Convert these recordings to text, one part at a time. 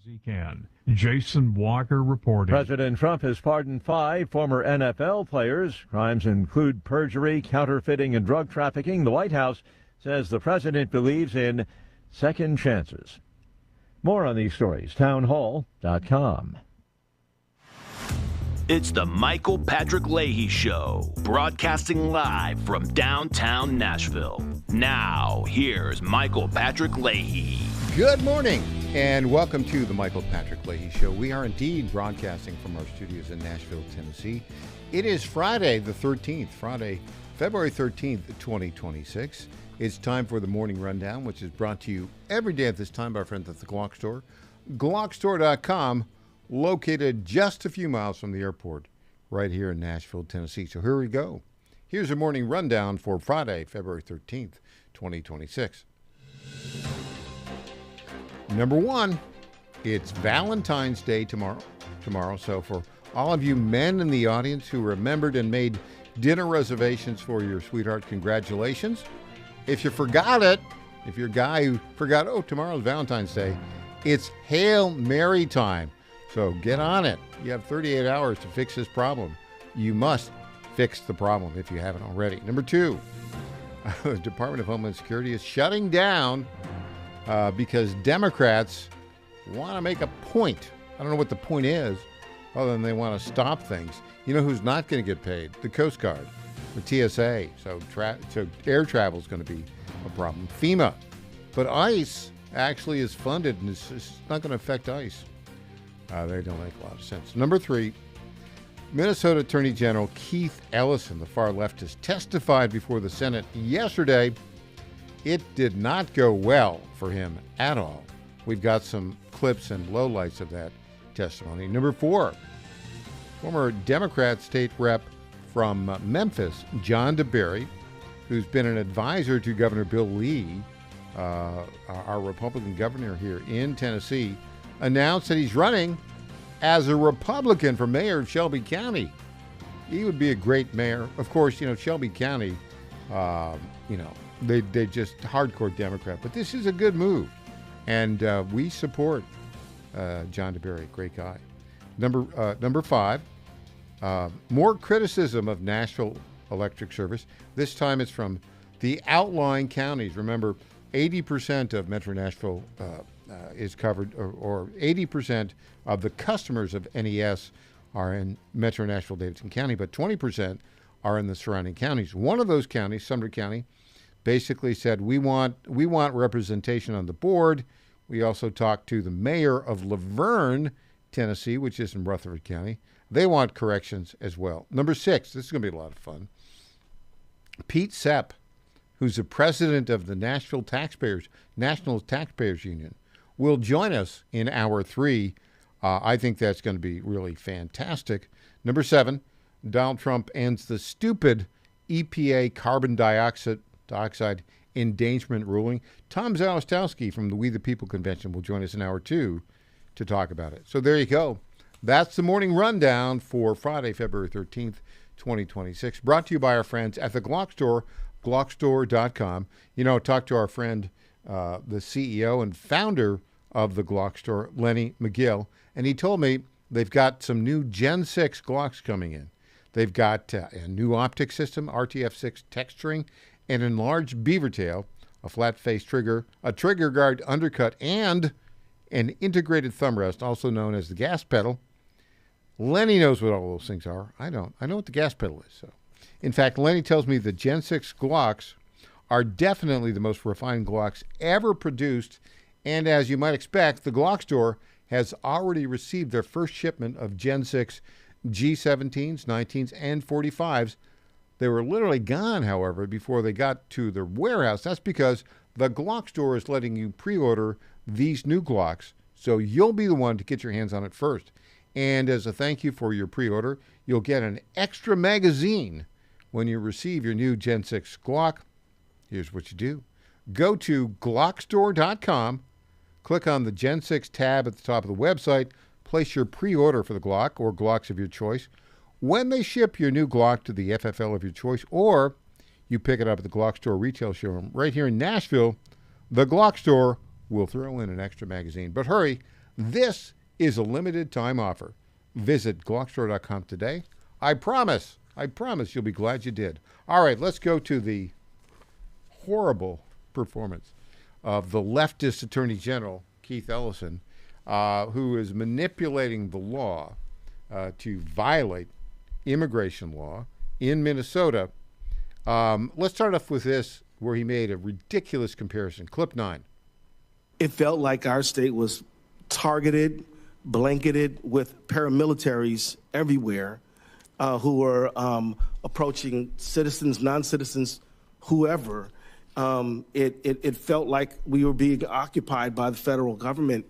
as he can. Jason Walker reporting. President Trump has pardoned 5 former NFL players. Crimes include perjury, counterfeiting, and drug trafficking. The White House says the president believes in second chances. More on these stories, townhall.com. It's the Michael Patrick Leahy Show, broadcasting live from downtown Nashville. Now, here's Michael Patrick Leahy. Good morning, and welcome to the Michael Patrick Leahy Show. We are indeed broadcasting from our studios in Nashville, Tennessee. It is Friday the 13th, February 13th, 2026. It's time for the Morning Rundown, which is brought to you every day at this time by our friends at the Glock Store. GlockStore.com, located just a few miles from the airport right here in Nashville, Tennessee. So here we go. Here's a morning rundown for Friday, February 13th, 2026. Number one, it's Valentine's Day tomorrow. So for all of you men in the audience who remembered and made dinner reservations for your sweetheart, congratulations. If you forgot it, if you're a guy who forgot, tomorrow's Valentine's Day, it's Hail Mary time. So get on it. You have 38 hours to fix this problem. You must fix the problem if you haven't already. Number two, the Department of Homeland Security is shutting down because Democrats want to make a point. I don't know what the point is, other than they want to stop things. You know who's not going to get paid? The Coast Guard, the TSA. So air travel is going to be a problem. FEMA. But ICE actually is funded, and it's not going to affect ICE. They don't make a lot of sense. Number three, Minnesota Attorney General Keith Ellison, the far leftist, testified before the Senate yesterday. It did not go well for him at all. We've got some clips and lowlights of that testimony. Number four, former Democrat state rep from Memphis, John DeBerry, who's been an advisor to Governor Bill Leahy, our Republican governor here in Tennessee, announced that he's running as a Republican for mayor of Shelby County. He would be a great mayor. Of course, Shelby County, they just hardcore Democrat. But this is a good move. And we support John DeBerry, great guy. Number five, more criticism of Nashville Electric Service. This time it's from the outlying counties. Remember, 80% of Metro Nashville is covered, or 80% of the customers of NES are in Metro Nashville, Davidson County, but 20% are in the surrounding counties. One of those counties, Sumner County, basically said, we want representation on the board. We also talked to the mayor of Laverne, Tennessee, which is in Rutherford County. They want corrections as well. Number six, this is going to be a lot of fun. Pete Sepp, who's the president of the National Taxpayers Union, will join us in hour three. I think that's going to be really fantastic. Number seven, Donald Trump ends the stupid EPA carbon dioxide endangerment ruling. Tom Zalastowski from the We the People Convention will join us in hour two to talk about it. So there you go. That's the morning rundown for Friday, February 13th, 2026. Brought to you by our friends at the Glock Store, GlockStore.com. Talk to our friend, the CEO and founder of the Glock Store, Lenny McGill, and he told me they've got some new Gen 6 Glocks coming in. They've got a new optic system, RTF6 texturing, an enlarged beaver tail, a flat-face trigger, a trigger guard undercut, and an integrated thumb rest, also known as the gas pedal. Lenny knows what all those things are. I don't. I know what the gas pedal is. So, in fact, Lenny tells me the Gen 6 Glocks are definitely the most refined Glocks ever produced. And as you might expect, the Glock Store has already received their first shipment of Gen 6 G17s, 19s, and 45s. They were literally gone, however, before they got to the warehouse. That's because the Glock Store is letting you pre-order these new Glocks, so you'll be the one to get your hands on it first. And as a thank you for your pre-order, you'll get an extra magazine when you receive your new Gen 6 Glock. Here's what you do. Go to GlockStore.com, click on the Gen 6 tab at the top of the website, place your pre-order for the Glock or Glocks of your choice. When they ship your new Glock to the FFL of your choice, or you pick it up at the Glock Store retail showroom right here in Nashville, the Glock Store will throw in an extra magazine. But hurry, This is a limited time offer. Visit Glockstore.com today. I promise you'll be glad you did. All right, let's go to the horrible performance of the leftist Attorney General, Keith Ellison, who is manipulating the law to violate immigration law in Minnesota. Let's start off with this, where he made a ridiculous comparison. Clip 9. It felt like our state was targeted, blanketed with paramilitaries everywhere who were approaching citizens, non-citizens, whoever. It felt like we were being occupied by the federal government.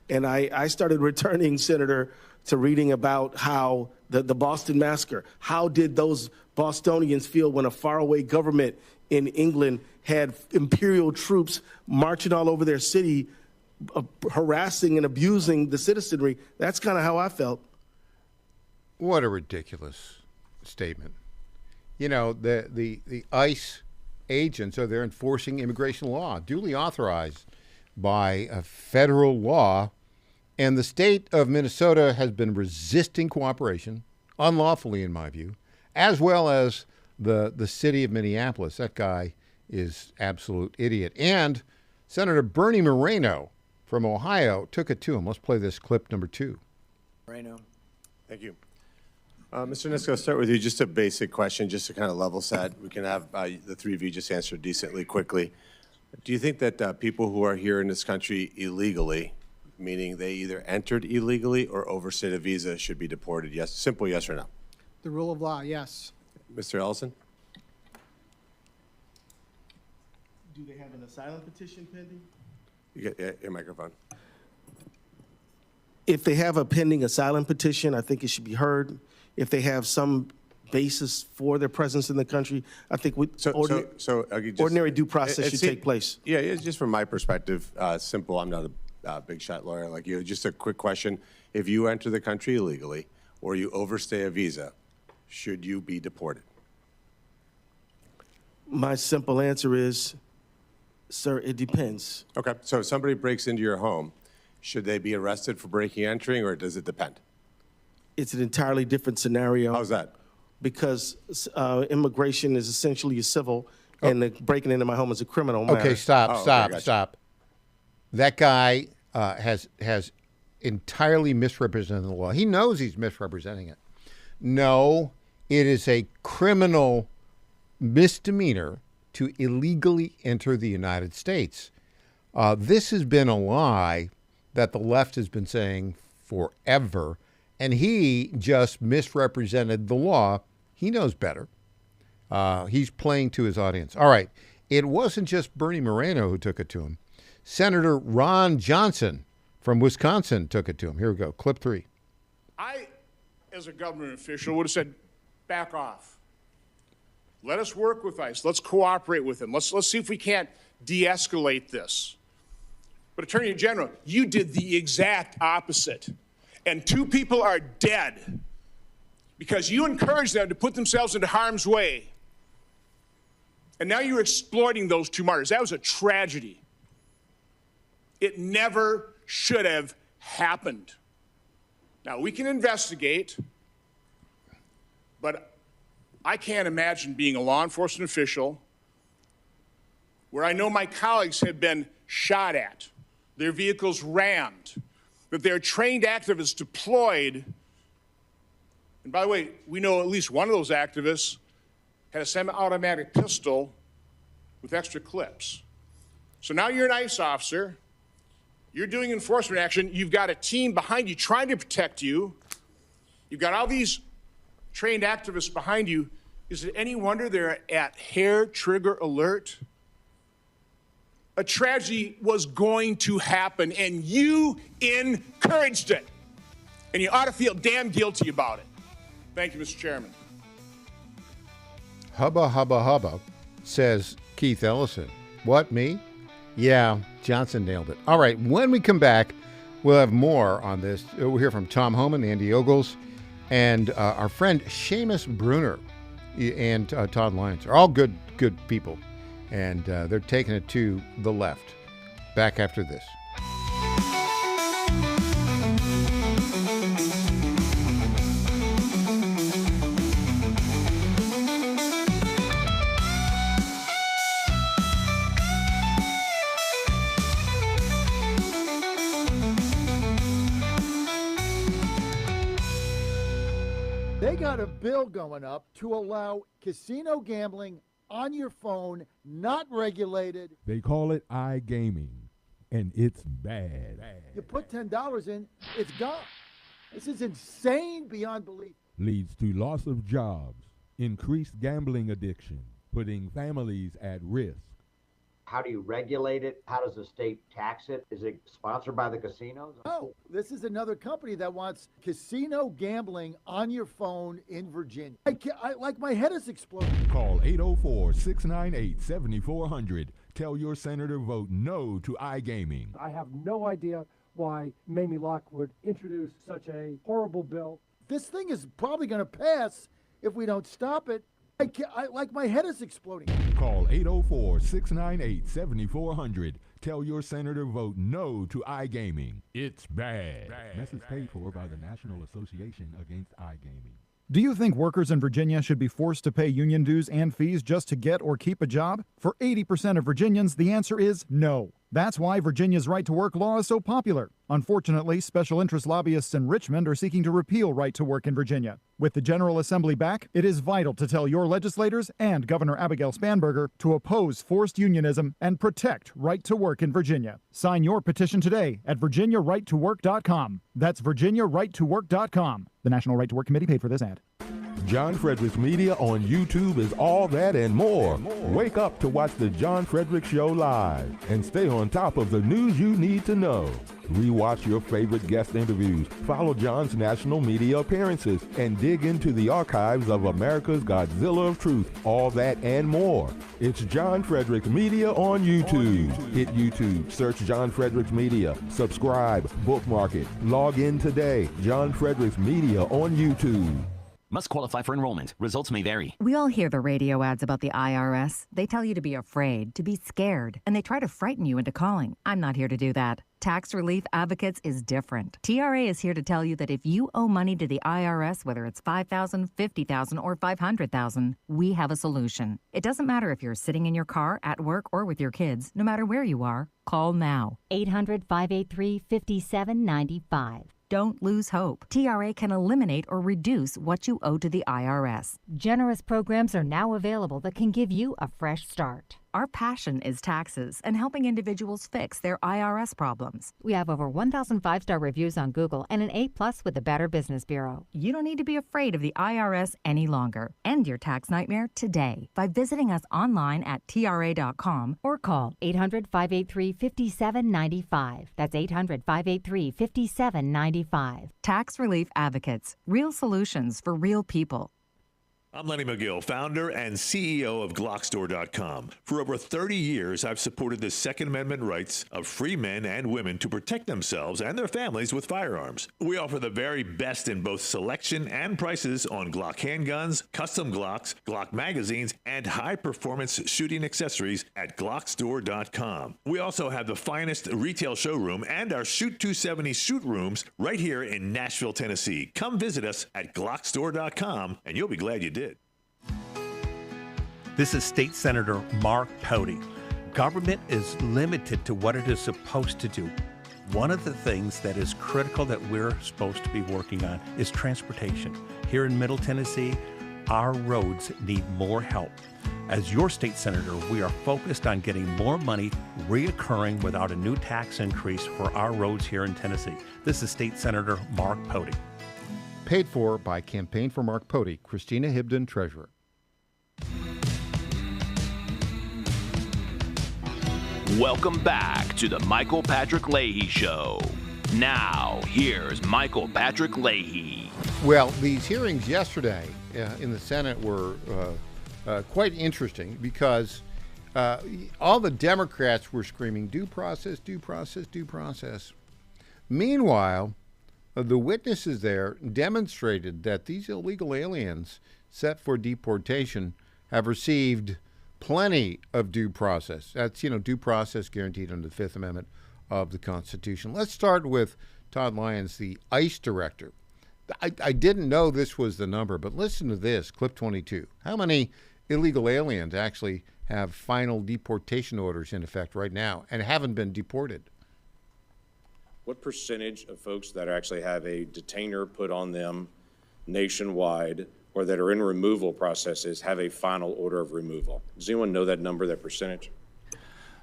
And I started returning, Senator, to reading about how the Boston Massacre, how did those Bostonians feel when a faraway government in England had imperial troops marching all over their city, harassing and abusing the citizenry? That's kind of how I felt. What a ridiculous statement. You know, the ICE agents are there enforcing immigration law, duly authorized by a federal law, and the state of Minnesota has been resisting cooperation, unlawfully in my view, as well as the city of Minneapolis. That guy is absolute idiot. And Senator Bernie Moreno from Ohio took it to him. Let's play this clip number 2. Moreno. Thank you. Mr. Nisko, I'll start with you. Just a basic question, just to kind of level set. We can have the three of you just answer decently, quickly. Do you think that people who are here in this country illegally, meaning they either entered illegally or overstayed a visa, should be deported? Yes, simple yes or no. The rule of law, yes. Mr. Ellison? Do they have an asylum petition pending? You get your microphone. If they have a pending asylum petition, I think it should be heard. If they have some basis for their presence in the country, I think ordinary due process should take place. Yeah, it's just from my perspective, simple. I'm not a big shot lawyer like you. Just a quick question. If you enter the country illegally or you overstay a visa, should you be deported? My simple answer is, sir, it depends. Okay, so if somebody breaks into your home, should they be arrested for breaking and entering, or does it depend? It's an entirely different scenario. How's that? Because immigration is essentially a civil, and the breaking into my home is a criminal matter. Okay, stop. Gotcha. That guy has entirely misrepresented the law. He knows he's misrepresenting it. No, it is a criminal misdemeanor to illegally enter the United States. This has been a lie that the left has been saying forever, and he just misrepresented the law. He knows better. He's playing to his audience. All right, it wasn't just Bernie Moreno who took it to him. Senator Ron Johnson from Wisconsin took it to him. Here we go, clip 3. I, as a government official, would have said, back off. Let us work with ICE. Let's cooperate with them. Let's see if we can't de-escalate this. But Attorney General, you did the exact opposite. And 2 people are dead because you encouraged them to put themselves into harm's way. And now you're exploiting those 2 martyrs. That was a tragedy. It never should have happened. Now, we can investigate, but I can't imagine being a law enforcement official where I know my colleagues have been shot at, their vehicles rammed, that there are trained activists deployed. And by the way, we know at least one of those activists had a semi-automatic pistol with extra clips. So now you're an ICE officer. You're doing enforcement action. You've got a team behind you trying to protect you. You've got all these trained activists behind you. Is it any wonder they're at hair trigger alert? A tragedy was going to happen, and you encouraged it. And you ought to feel damn guilty about it. Thank you, Mr. Chairman. Hubba, hubba, hubba, says Keith Ellison. What, me? Yeah, Johnson nailed it. All right, when we come back, we'll have more on this. We'll hear from Tom Homan, Andy Ogles, and our friend Seamus Bruner and Todd Lyons. Are all good people, and they're taking it to the left. Back after this. They got a bill going up to allow casino gambling on your phone, not regulated. They call it iGaming, and it's bad. You put $10 in, it's gone. This is insane beyond belief. Leads to loss of jobs, increased gambling addiction, putting families at risk. How do you regulate it? How does the state tax it? Is it sponsored by the casinos? Oh, this is another company that wants casino gambling on your phone in Virginia. Like my head is exploding. Call 804-698-7400. Tell your senator vote no to iGaming. I have no idea why Mamie Locke would introduce such a horrible bill. This thing is probably going to pass if we don't stop it. Like my head is exploding. Call 804-698-7400. Tell your senator vote no to iGaming. It's bad. Message paid for by the National Association Against iGaming. Do you think workers in Virginia should be forced to pay union dues and fees just to get or keep a job? For 80% of Virginians, the answer is no. That's why Virginia's right-to-work law is so popular. Unfortunately, special interest lobbyists in Richmond are seeking to repeal right-to-work in Virginia. With the General Assembly back, it is vital to tell your legislators and Governor Abigail Spanberger to oppose forced unionism and protect right-to-work in Virginia. Sign your petition today at virginiarighttowork.com. That's virginiarighttowork.com. The National Right to Work Committee paid for this ad. John Fredericks Media on YouTube is all that and more. Wake up to watch the John Fredericks Show live and stay on top of the news you need to know. Rewatch your favorite guest interviews, follow John's national media appearances, and dig into the archives of America's Godzilla of Truth. All that and more. It's John Fredericks Media on YouTube. Hit YouTube, search John Fredericks Media, subscribe, bookmark it, log in today. John Fredericks Media on YouTube. Must qualify for enrollment. Results may vary. We all hear the radio ads about the IRS. They tell you to be afraid, to be scared, and they try to frighten you into calling. I'm not here to do that. Tax Relief Advocates is different. TRA is here to tell you that if you owe money to the IRS, whether it's $5,000, $50,000, or $500,000, we have a solution. It doesn't matter if you're sitting in your car, at work, or with your kids. No matter where you are, call now. 800-583-5795. Don't lose hope. TRA can eliminate or reduce what you owe to the IRS. Generous programs are now available that can give you a fresh start. Our passion is taxes and helping individuals fix their IRS problems. We have over 1,000 5-star reviews on Google and an A+ with the Better Business Bureau. You don't need to be afraid of the IRS any longer. End your tax nightmare today by visiting us online at TRA.com or call 800-583-5795. That's 800-583-5795. Tax Relief Advocates. Real solutions for real people. I'm Lenny McGill, founder and CEO of Glockstore.com. For over 30 years, I've supported the Second Amendment rights of free men and women to protect themselves and their families with firearms. We offer the very best in both selection and prices on Glock handguns, custom Glocks, Glock magazines, and high-performance shooting accessories at Glockstore.com. We also have the finest retail showroom and our Shoot 270 shoot rooms right here in Nashville, Tennessee. Come visit us at Glockstore.com, and you'll be glad you did. This is State Senator Mark Pouty. Government is limited to what it is supposed to do. One of the things that is critical that we're supposed to be working on is transportation. Here in Middle Tennessee, our roads need more help. As your state senator, we are focused on getting more money reoccurring without a new tax increase for our roads here in Tennessee. This is State Senator Mark Pouty. Paid for by Campaign for Mark Pouty, Christina Hibden, Treasurer. Welcome back to the Michael Patrick Leahy Show. Now, here's Michael Patrick Leahy. Well, these hearings yesterday in the Senate were quite interesting because all the Democrats were screaming, due process, due process, due process. Meanwhile, the witnesses there demonstrated that these illegal aliens set for deportation have received plenty of due process. That's, due process guaranteed under the Fifth Amendment of the Constitution. Let's start with Todd Lyons, the ICE director. I didn't know this was the number, but listen to this, clip 22. How many illegal aliens actually have final deportation orders in effect right now and haven't been deported? What percentage of folks that actually have a detainer put on them nationwide or that are in removal processes have a final order of removal? Does anyone know that number, that percentage?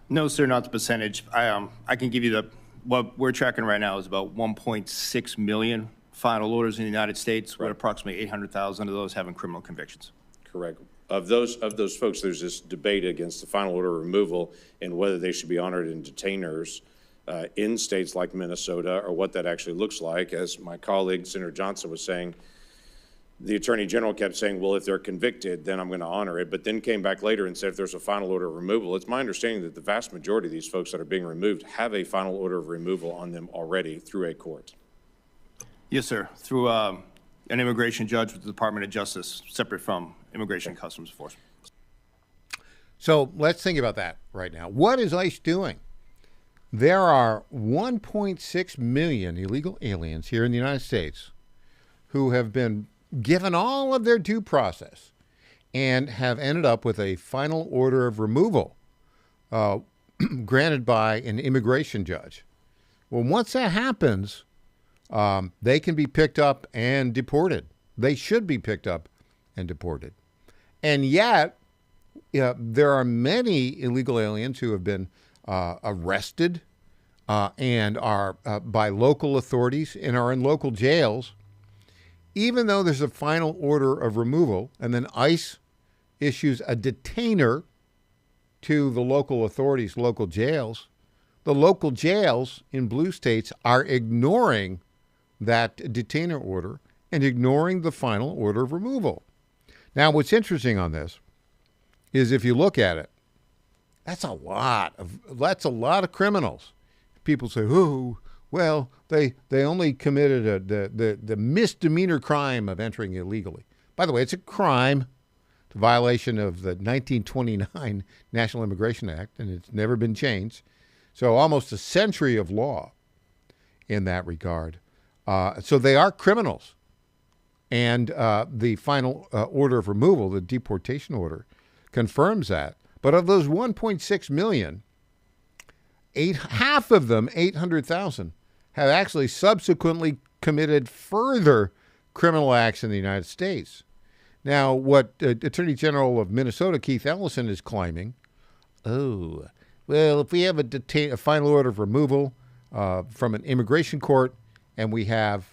No, sir, not the percentage. I can give you what we're tracking right now is about 1.6 million final orders in the United States, with approximately 800,000 of those having criminal convictions. Correct. Of those folks, there's this debate against the final order of removal and whether they should be honored in detainers in states like Minnesota, or what that actually looks like. As my colleague, Senator Johnson, was saying, the Attorney General kept saying, well, if they're convicted, then I'm going to honor it, but then came back later and said if there's a final order of removal. It's my understanding that the vast majority of these folks that are being removed have a final order of removal on them already through a court. Yes, sir, through an immigration judge with the Department of Justice, separate from Immigration and Customs Enforcement. So let's think about that right now. What is ICE doing? There are 1.6 million illegal aliens here in the United States who have been given all of their due process and have ended up with a final order of removal granted by an immigration judge. Well, once that happens, they can be picked up and deported. They should be picked up and deported. And yet, there are many illegal aliens who have been arrested and are by local authorities and are in local jails, even though there's a final order of removal, and then ICE issues a detainer to the local authorities, local jails. The local jails in blue states are ignoring that detainer order and ignoring the final order of removal. Now, what's interesting on this is if you look at it, that's a lot of criminals. People say, oh, well, they only committed the misdemeanor crime of entering illegally. By the way, it's a crime. It's a violation of the 1929 National Immigration Act, and it's never been changed. So almost a century of law in that regard. So they are criminals. And the final order of removal, the deportation order, confirms that. But of those 1.6 million, half of them, 800,000, have actually subsequently committed further criminal acts in the United States. Now, what Attorney General of Minnesota, Keith Ellison, is claiming, oh, well, if we have a final order of removal from an immigration court, and we have,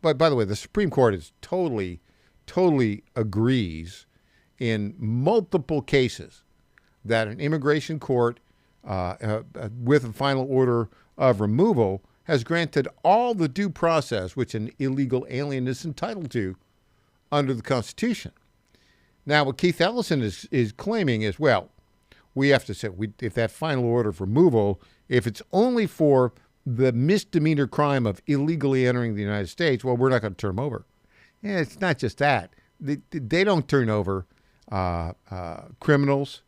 but by the way, the Supreme Court is totally agrees in multiple cases that an immigration court with a final order of removal has granted all the due process which an illegal alien is entitled to under the Constitution. Now, what Keith Ellison is claiming is, well, we have to say, if that final order of removal, if it's only for the misdemeanor crime of illegally entering the United States, well, we're not going to turn them over. Yeah, it's not just that. They don't turn over criminals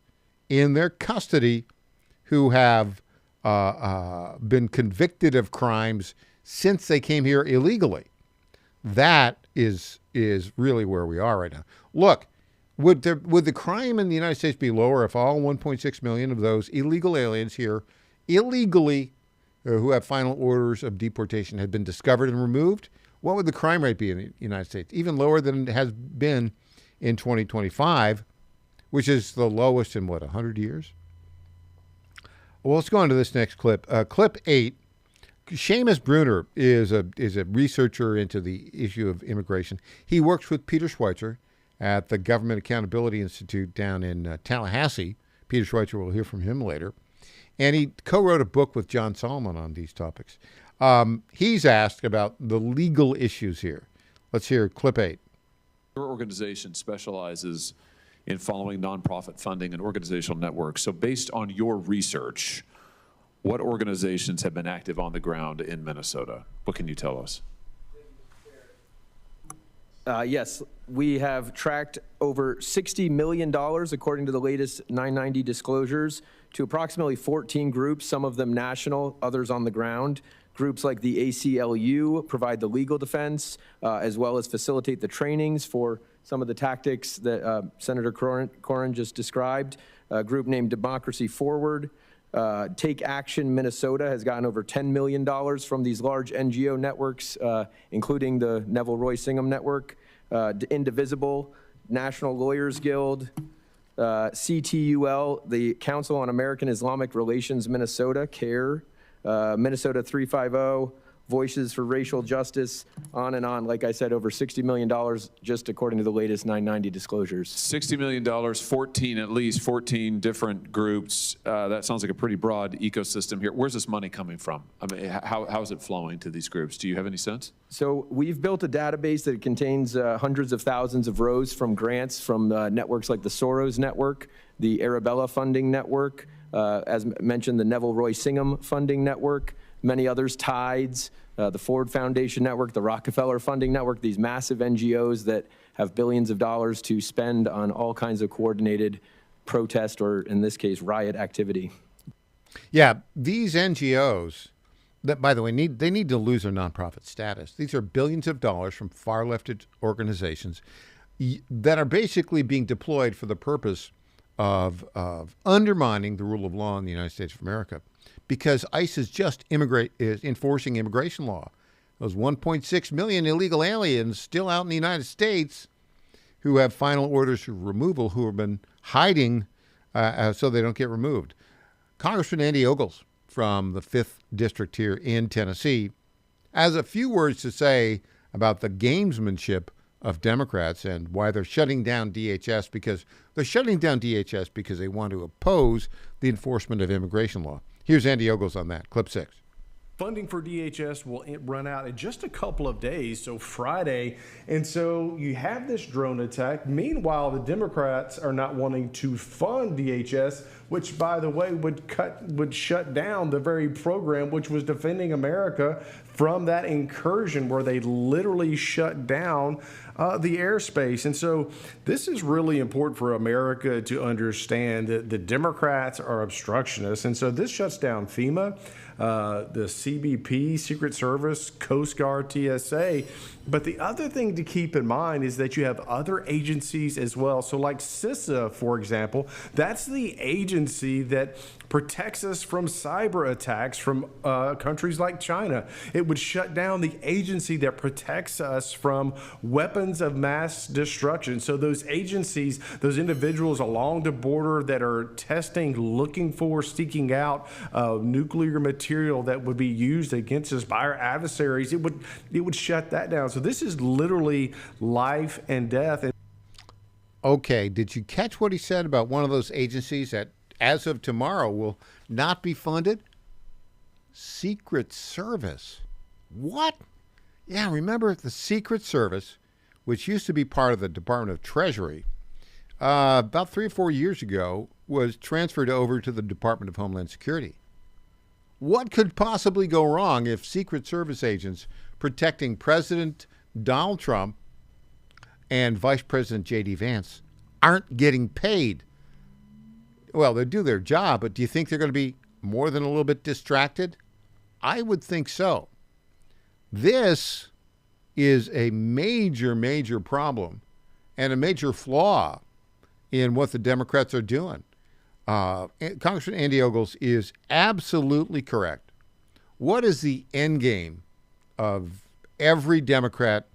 in their custody who have been convicted of crimes since they came here illegally. That is really where we are right now. Look, would the crime in the United States be lower if all 1.6 million of those illegal aliens here illegally who have final orders of deportation had been discovered and removed? What would the crime rate be in the United States? Even lower than it has been in 2025, which is the lowest in, 100 years? Well, let's go on to this next clip. Clip 8. Seamus Bruner is a researcher into the issue of immigration. He works with Peter Schweitzer at the Government Accountability Institute down in Tallahassee. Peter Schweitzer, we'll hear from him later. And he co-wrote a book with John Solomon on these topics. He's asked about the legal issues here. Let's hear clip 8. Your organization specializes in following nonprofit funding and organizational networks. So based on your research, what organizations have been active on the ground in Minnesota? What can you tell us? Yes, we have tracked over $60 million, according to the latest 990 disclosures, to approximately 14 groups, some of them national, others on the ground. Groups like the ACLU provide the legal defense, as well as facilitate the trainings for some of the tactics that Senator Corrin just described. A group named Democracy Forward. Take Action Minnesota has gotten over $10 million from these large NGO networks, including the Neville Roy Singham Network. Indivisible, National Lawyers Guild, CTUL, the Council on American Islamic Relations Minnesota, CARE, Minnesota 350, Voices for Racial Justice, on and on. Like I said, over $60 million just according to the latest 990 disclosures. $60 million, at least 14 different groups. That sounds like a pretty broad ecosystem here. Where's this money coming from? I mean, how is it flowing to these groups? Do you have any sense? So we've built a database that contains hundreds of thousands of rows from grants from networks like the Soros Network, the Arabella Funding Network, as mentioned, the Neville Roy Singham Funding Network, many others, Tides, the Ford Foundation Network, the Rockefeller Funding Network, these massive NGOs that have billions of dollars to spend on all kinds of coordinated protest or, in this case, riot activity. Yeah, these NGOs, that, by the way, they need to lose their nonprofit status. These are billions of dollars from far-left organizations that are basically being deployed for the purpose of undermining the rule of law in the United States of America, because ICE is just is enforcing immigration law. Those 1.6 million illegal aliens still out in the United States who have final orders of removal, who have been hiding so they don't get removed. Congressman Andy Ogles from the 5th District here in Tennessee has a few words to say about the gamesmanship of Democrats and why they're shutting down DHS, because they're shutting down DHS because they want to oppose the enforcement of immigration law. Here's Andy Ogles on that. Clip 6. Funding for DHS will run out in just a couple of days, so Friday. And so you have this drone attack. Meanwhile, the Democrats are not wanting to fund DHS, which, by the way, would shut down the very program which was defending America from that incursion where they literally shut down the airspace. And so this is really important for America to understand that the Democrats are obstructionists. And so this shuts down FEMA, the CBP, Secret Service, Coast Guard, TSA. But the other thing to keep in mind is that you have other agencies as well. So like CISA, for example, that's the agency that protects us from cyber attacks from countries like China. It would shut down the agency that protects us from weapons of mass destruction. So those agencies, those individuals along the border that are testing, looking for, seeking out nuclear material that would be used against us by our adversaries, it would shut that down. So this is literally life and death. Okay, did you catch what he said about one of those agencies that, as of tomorrow, will not be funded? Secret Service. What? Yeah, remember the Secret Service, which used to be part of the Department of Treasury, about 3 or 4 years ago, was transferred over to the Department of Homeland Security. What could possibly go wrong if Secret Service agents protecting President Donald Trump and Vice President J.D. Vance aren't getting paid? Well, they do their job, but do you think they're going to be more than a little bit distracted? I would think so. This is a major, major problem and a major flaw in what the Democrats are doing. Congressman Andy Ogles is absolutely correct. What is the end game of every Democrat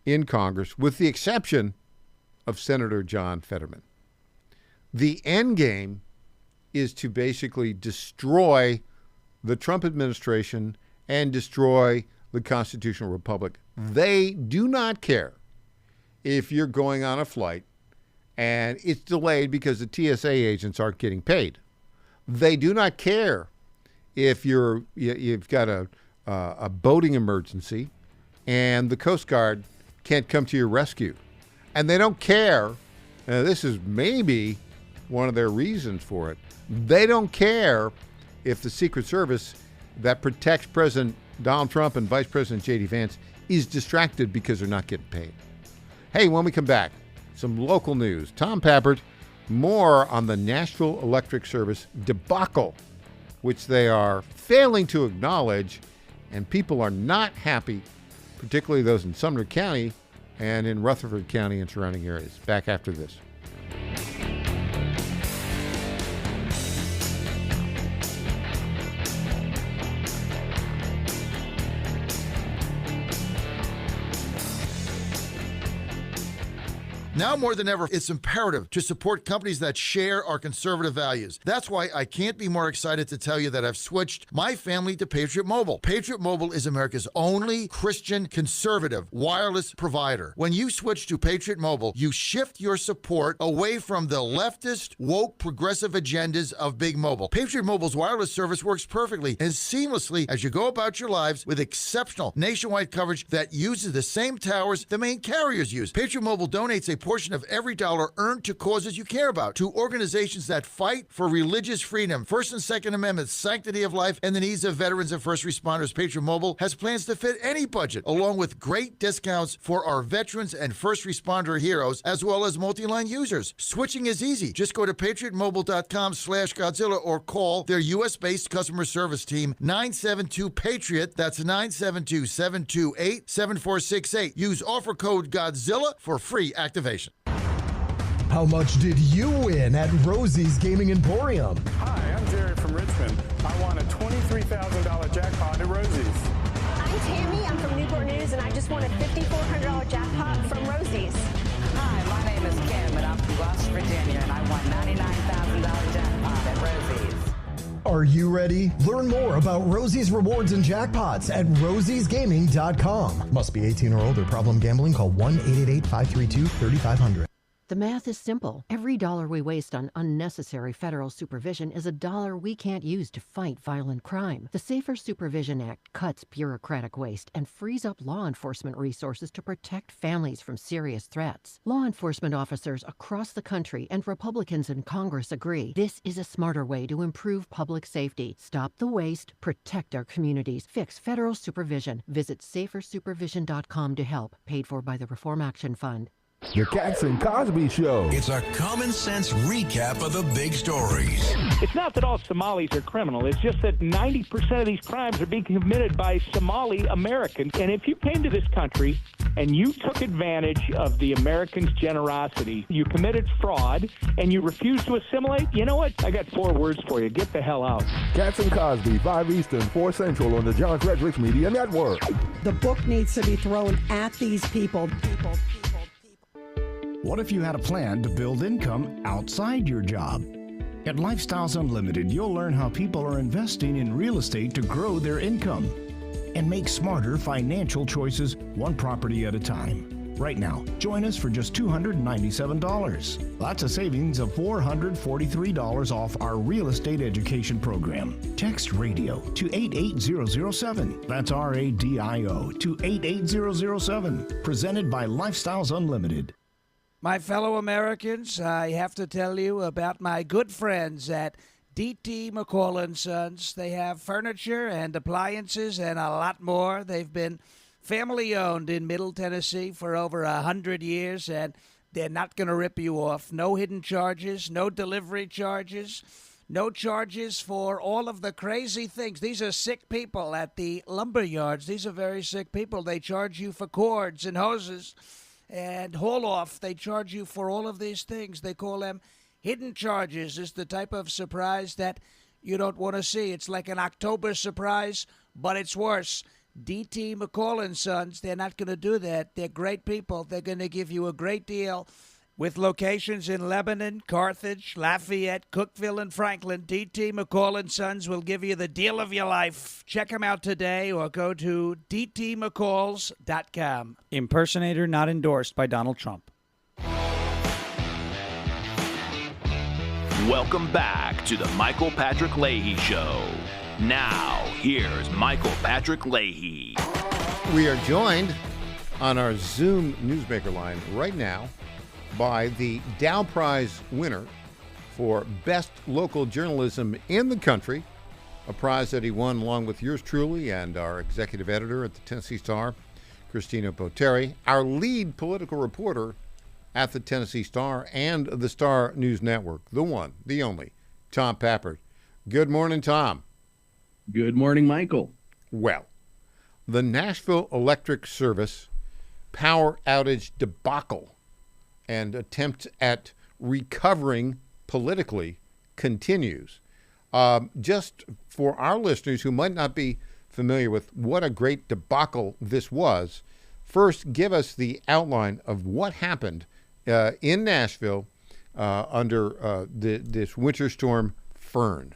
in Congress, with the exception of Senator John Fetterman? The end game is to basically destroy the Trump administration and destroy the constitutional republic. They do not care if you're going on a flight and it's delayed because the TSA agents aren't getting paid. They do not care if you've got a boating emergency and the Coast Guard can't come to your rescue. And they don't care, this is maybe one of their reasons for it, they don't care if the Secret Service that protects President Donald Trump and Vice President J.D. Vance is distracted because they're not getting paid. Hey, when we come back, some local news. Tom Pappert, more on the National Electric Service debacle, which they are failing to acknowledge, and people are not happy, particularly those in Sumner County and in Rutherford County and surrounding areas. Back after this. Now more than ever, it's imperative to support companies that share our conservative values. That's why I can't be more excited to tell you that I've switched my family to Patriot Mobile. Patriot Mobile is America's only Christian conservative wireless provider. When you switch to Patriot Mobile, you shift your support away from the leftist, woke, progressive agendas of Big Mobile. Patriot Mobile's wireless service works perfectly and seamlessly as you go about your lives with exceptional nationwide coverage that uses the same towers the main carriers use. Patriot Mobile donates a portion of every dollar earned to causes you care about, to organizations that fight for religious freedom, First and Second Amendments, sanctity of life, and the needs of veterans and first responders. Patriot Mobile has plans to fit any budget, along with great discounts for our veterans and first responder heroes, as well as multi-line users. Switching is easy. Just go to patriotmobile.com/Godzilla or call their U.S.-based customer service team, 972-PATRIOT. That's 972-728-7468. Use offer code Godzilla for free activation. How much did you win at Rosie's Gaming Emporium? Hi, I'm Jerry from Richmond. I won a $23,000 jackpot at Rosie's. I'm Tammy. I'm from Newport News, and I just won a $5,400 jackpot from Rosie's. Hi, my name is Kim, and I'm from West Virginia, and I won $99,000 jackpot at Rosie's. Are you ready? Learn more about Rosie's rewards and jackpots at rosiesgaming.com. Must be 18 or older. Problem gambling? Call 1-888-532-3500. The math is simple. Every dollar we waste on unnecessary federal supervision is a dollar we can't use to fight violent crime. The Safer Supervision Act cuts bureaucratic waste and frees up law enforcement resources to protect families from serious threats. Law enforcement officers across the country and Republicans in Congress agree this is a smarter way to improve public safety. Stop the waste, protect our communities, fix federal supervision. Visit safersupervision.com to help. Paid for by the Reform Action Fund. The Cats and Cosby Show. It's a common sense recap of the big stories. It's not that all Somalis are criminal. It's just that 90% of these crimes are being committed by Somali Americans. And if you came to this country and you took advantage of the Americans' generosity, you committed fraud, and you refused to assimilate, you know what? I got 4 words for you. Get the hell out. Cats and Cosby, 5 Eastern, 4 Central on the John Fredericks Media Network. The book needs to be thrown at these people. What if you had a plan to build income outside your job? At Lifestyles Unlimited, you'll learn how people are investing in real estate to grow their income and make smarter financial choices one property at a time. Right now, join us for just $297. That's a savings of $443 off our real estate education program. Text RADIO to 88007. That's RADIO to 88007. Presented by Lifestyles Unlimited. My fellow Americans, I have to tell you about my good friends at D.T. McCall & Sons. They have furniture and appliances and a lot more. They've been family-owned in Middle Tennessee for over 100 years, and they're not going to rip you off. No hidden charges, no delivery charges, no charges for all of the crazy things. These are sick people at the lumber yards. These are very sick people. They charge you for cords and hoses and haul off. They charge you for all of these things. They call them hidden charges. It's the type of surprise that you don't want to see. It's like an October surprise, but it's worse. D.T. McCall & Sons, they're not going to do that. They're great people. They're going to give you a great deal. With locations in Lebanon, Carthage, Lafayette, Cookeville, and Franklin, D.T. McCall & Sons will give you the deal of your life. Check them out today or go to dtmccalls.com. Impersonator not endorsed by Donald Trump. Welcome back to the Michael Patrick Leahy Show. Now, here's Michael Patrick Leahy. We are joined on our Zoom Newsmaker line right now by the Dow Prize winner for Best Local Journalism in the country, a prize that he won along with yours truly and our executive editor at the Tennessee Star, Christina Boteri, our lead political reporter at the Tennessee Star and the Star News Network, the one, the only, Tom Pappert. Good morning, Tom. Good morning, Michael. Well, the Nashville Electric Service power outage debacle and attempt at recovering politically continues. Just for our listeners who might not be familiar with what a great debacle this was, first give us the outline of what happened in Nashville under this winter storm Fern.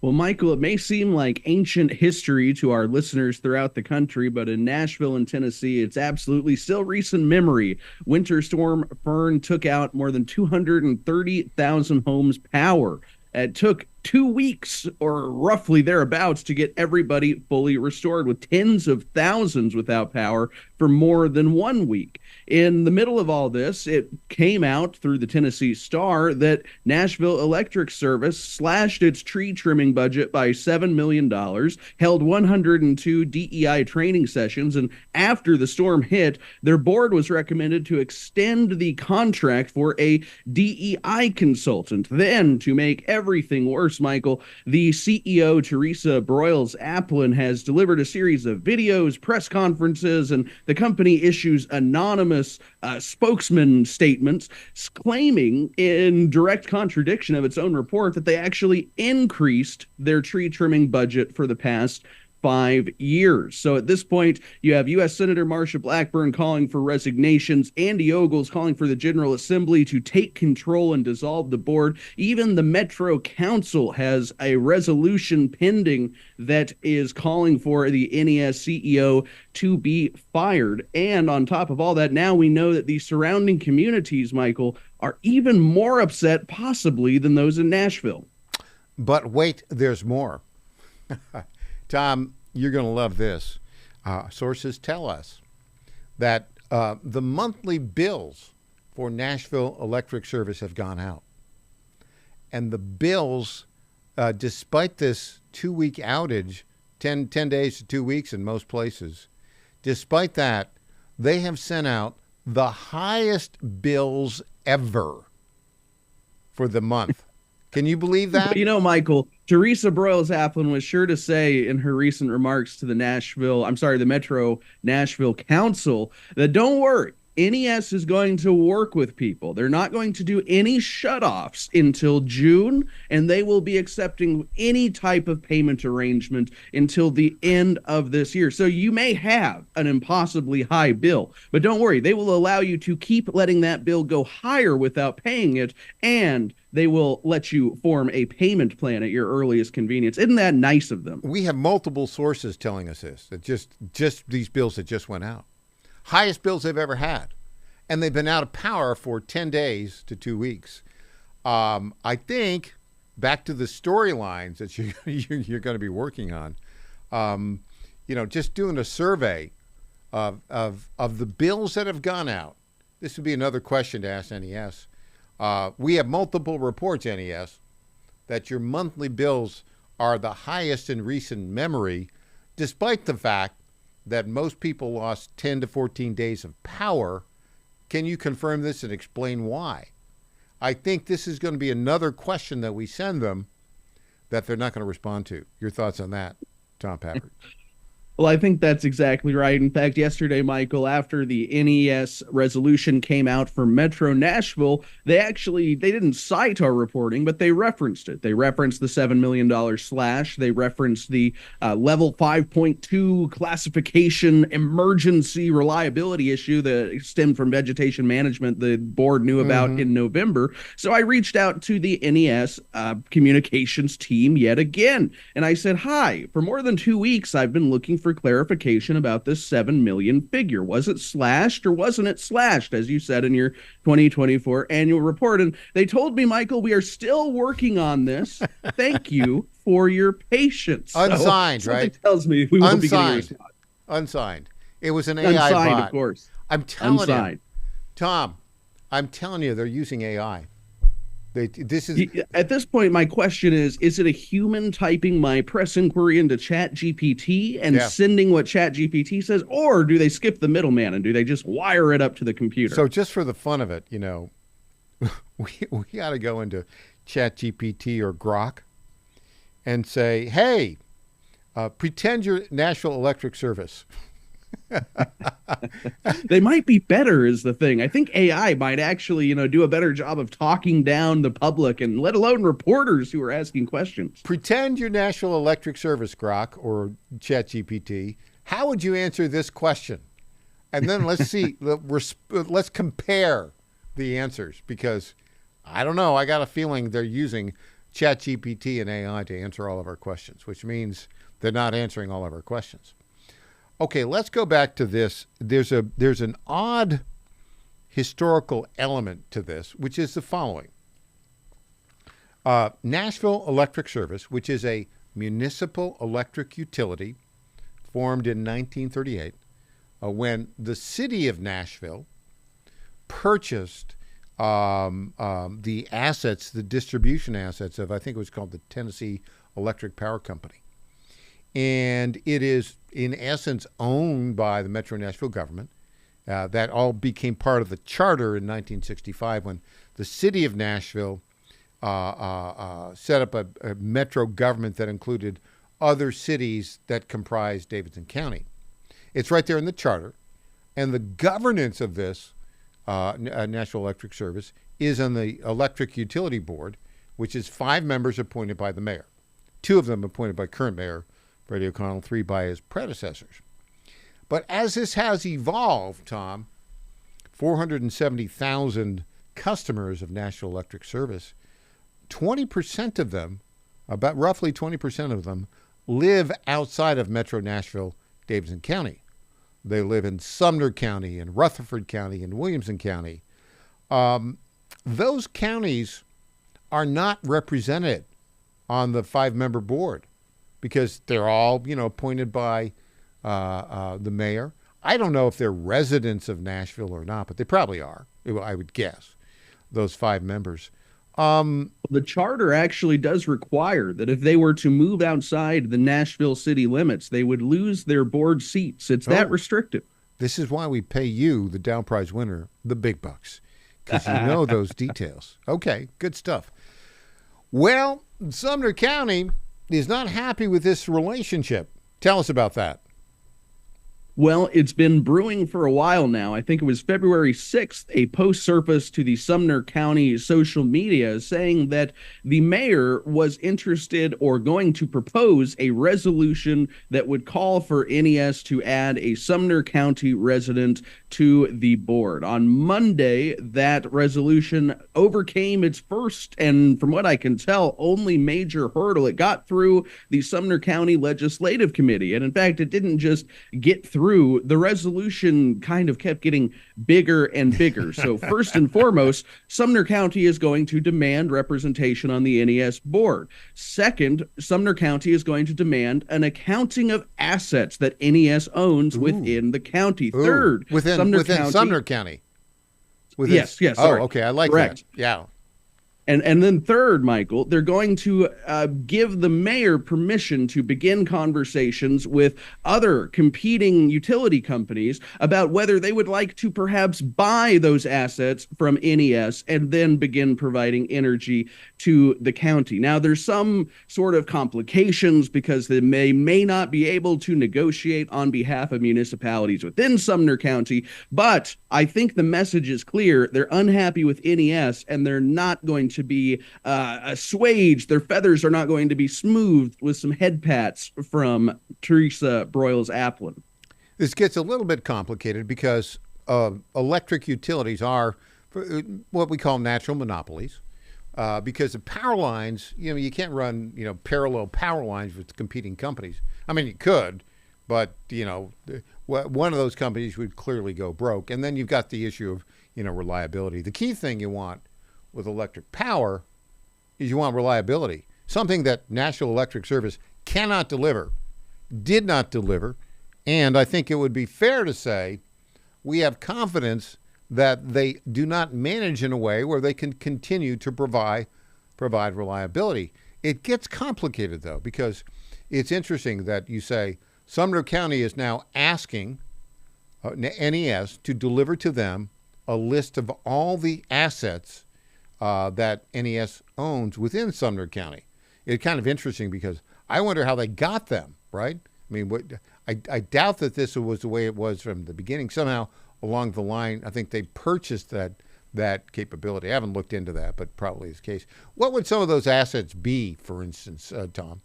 Well, Michael, it may seem like ancient history to our listeners throughout the country, but in Nashville and Tennessee, it's absolutely still recent memory. Winter Storm Fern took out more than 230,000 homes' power. It took 2 weeks or roughly thereabouts to get everybody fully restored, with tens of thousands without power for more than 1 week. In the middle of all this, it came out through the Tennessee Star that Nashville Electric Service slashed its tree trimming budget by $7 million, held 102 DEI training sessions, and after the storm hit, their board was recommended to extend the contract for a DEI consultant. Then, to make everything worse, Michael, the CEO, Teresa Broyles-Applin, has delivered a series of videos, press conferences, and the company issues anonymous spokesman statements claiming, in direct contradiction of its own report, that they actually increased their tree trimming budget for the past 5 years. So at this point, you have U.S. Senator Marsha Blackburn calling for resignations, Andy Ogles calling for the General Assembly to take control and dissolve the board. Even the Metro Council has a resolution pending that is calling for the NES CEO to be fired. And on top of all that, now we know that the surrounding communities, Michael, are even more upset possibly than those in Nashville. But wait, there's more. Tom, you're going to love this. Sources tell us that the monthly bills for Nashville Electric Service have gone out. And the bills, despite this 2-week outage, 10 days to 2 weeks in most places, despite that, they have sent out the highest bills ever for the month. Can you believe that? You know, Michael, Teresa Broyles-Applin was sure to say in her recent remarks to the Metro Nashville Council that don't worry, NES is going to work with people. They're not going to do any shutoffs until June, and they will be accepting any type of payment arrangement until the end of this year. So you may have an impossibly high bill, but don't worry, they will allow you to keep letting that bill go higher without paying it, and they will let you form a payment plan at your earliest convenience. Isn't that nice of them? We have multiple sources telling us this, that just these bills that just went out. Highest bills they've ever had. And they've been out of power for 10 days to 2 weeks. I think, back to the storylines that you're going to be working on, just doing a survey of the bills that have gone out. This would be another question to ask NES. We have multiple reports, NES, that your monthly bills are the highest in recent memory, despite the fact that most people lost 10 to 14 days of power. Can you confirm this and explain why? I think this is going to be another question that we send them that they're not going to respond to. Your thoughts on that, Tom Pappert? Well, I think that's exactly right. In fact, yesterday, Michael, after the NES resolution came out for Metro Nashville, they didn't cite our reporting, but they referenced it. They referenced the $7 million slash. They referenced the level 5.2 classification emergency reliability issue that stemmed from vegetation management the board knew about in November. So I reached out to the NES communications team yet again, and I said, hi, for more than 2 weeks, I've been looking for clarification about this 7 million figure. Was it slashed or wasn't it slashed, as you said in your 2024 annual report? And they told me, Michael, we are still working on this. Thank you for your patience. Unsigned, so, right? Tells me we won't be getting a response. Unsigned. It was an AI Unsigned, bot. Of course. I'm telling you, Tom, I'm telling you, they're using AI. At this point, my question is it a human typing my press inquiry into ChatGPT and sending what ChatGPT says, or do they skip the middleman and do they just wire it up to the computer? So just for the fun of it, we got to go into ChatGPT or Grok and say, hey, pretend you're Nashville Electric Service. They might be better is the thing. I think AI might actually, do a better job of talking down the public, and let alone reporters who are asking questions. Pretend you're National Electric Service, Grok or ChatGPT. How would you answer this question? And then let's see. Let's compare the answers, because I don't know. I got a feeling they're using ChatGPT and AI to answer all of our questions, which means they're not answering all of our questions. Okay, let's go back to this. There's an odd historical element to this, which is the following. Nashville Electric Service, which is a municipal electric utility formed in 1938, when the city of Nashville purchased the assets, the distribution assets of, I think it was called the Tennessee Electric Power Company. And it is, in essence, owned by the Metro Nashville government. That all became part of the charter in 1965 when the city of Nashville set up a metro government that included other cities that comprised Davidson County. It's right there in the charter. And the governance of this National Electric Service is on the Electric Utility Board, which is 5 members appointed by the mayor. 2 of them appointed by current mayor Freddie O'Connell, 3 by his predecessors. But as this has evolved, Tom, 470,000 customers of National Electric Service, 20% of them, about roughly 20% of them, live outside of Metro Nashville, Davidson County. They live in Sumner County, in Rutherford County, in Williamson County. Those counties are not represented on the 5-member board because they're all, appointed by the mayor. I don't know if they're residents of Nashville or not, but they probably are, I would guess, those 5 members. The charter actually does require that if they were to move outside the Nashville city limits, they would lose their board seats. It's that restrictive. This is why we pay you, the Dow Prize winner, the big bucks, because you know those details. Okay, good stuff. Well, Sumner County is not happy with this relationship. Tell us about that. Well, it's been brewing for a while now. I think it was February 6th, a post surfaced to the Sumner County social media saying that the mayor was interested or going to propose a resolution that would call for NES to add a Sumner County resident to the board. On Monday, that resolution overcame its first and, from what I can tell, only major hurdle. It got through the Sumner County Legislative Committee. And in fact, it didn't just get through. The resolution kind of kept getting bigger and bigger. So first and foremost, Sumner County is going to demand representation on the NES board. Second, Sumner County is going to demand an accounting of assets that NES owns within the county. Third, within Sumner County. Yes. Sorry. Oh, okay. I like Correct. that. Yeah. And then third, Michael, they're going to give the mayor permission to begin conversations with other competing utility companies about whether they would like to perhaps buy those assets from NES and then begin providing energy to the county. Now, there's some sort of complications because they may not be able to negotiate on behalf of municipalities within Sumner County, but I think the message is clear. They're unhappy with NES, and they're not going to be assuaged. Their feathers are not going to be smoothed with some head pats from Teresa Broyles-Applin. This gets a little bit complicated because electric utilities are what we call natural monopolies. Because the power lines, you can't run, parallel power lines with competing companies. I mean, you could, but, one of those companies would clearly go broke. And then you've got the issue of, reliability. The key thing you want with electric power is you want reliability, something that National Electric Service cannot deliver, did not deliver, and I think it would be fair to say we have confidence that they do not manage in a way where they can continue to provide reliability. It gets complicated, though, because it's interesting that you say Sumner County is now asking NES to deliver to them a list of all the assets that NES owns within Sumner County. It's kind of interesting because I wonder how they got them, right? I mean, I doubt that this was the way it was from the beginning. Somehow along the line, I think they purchased that capability. I haven't looked into that, but probably is the case. What would some of those assets be, for instance, Tom?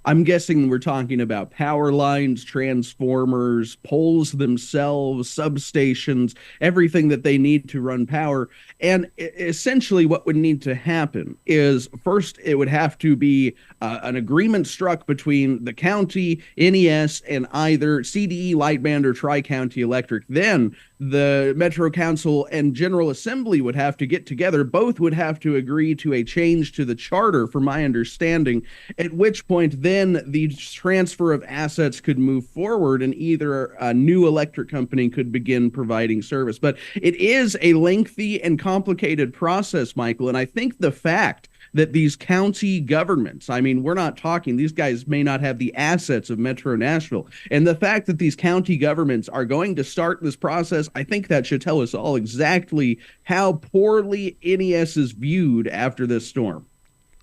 I'm guessing we're talking about power lines, transformers, poles themselves, substations, everything that they need to run power. And essentially what would need to happen is first it would have to be an agreement struck between the county, NES, and either CDE, Lightband, or Tri-County Electric. Then the Metro Council and General Assembly would have to get together. Both would have to agree to a change to the charter, from my understanding, at which point then the transfer of assets could move forward and either a new electric company could begin providing service. But it is a lengthy and complicated process, Michael, and I think the fact that these county governments, I mean, we're not talking, these guys may not have the assets of Metro Nashville. And the fact that these county governments are going to start this process, I think that should tell us all exactly how poorly NES is viewed after this storm.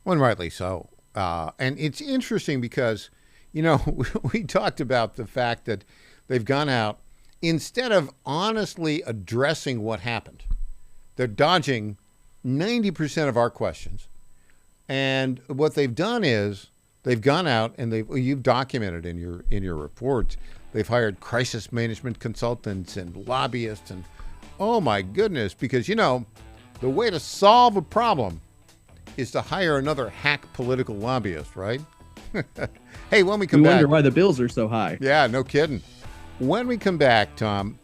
Well, and rightly so. And it's interesting because, you know, we talked about the fact that they've gone out, instead of honestly addressing what happened, they're dodging 90% of our questions. And what they've done is they've gone out and you've documented in your reports, they've hired crisis management consultants and lobbyists, and oh my goodness, because, you know, the way to solve a problem is to hire another hack political lobbyist, right? Hey, when we come back, wonder why the bills are so high. Yeah, no kidding. When we come back, Tom,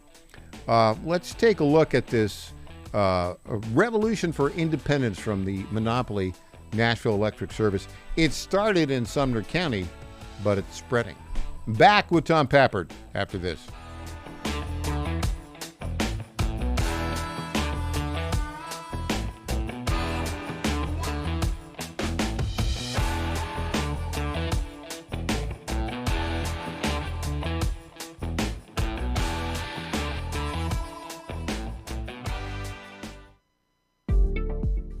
let's take a look at this a revolution for independence from the monopoly Nashville Electric Service. It started in Sumner County, but it's spreading. Back with Tom Pappert after this.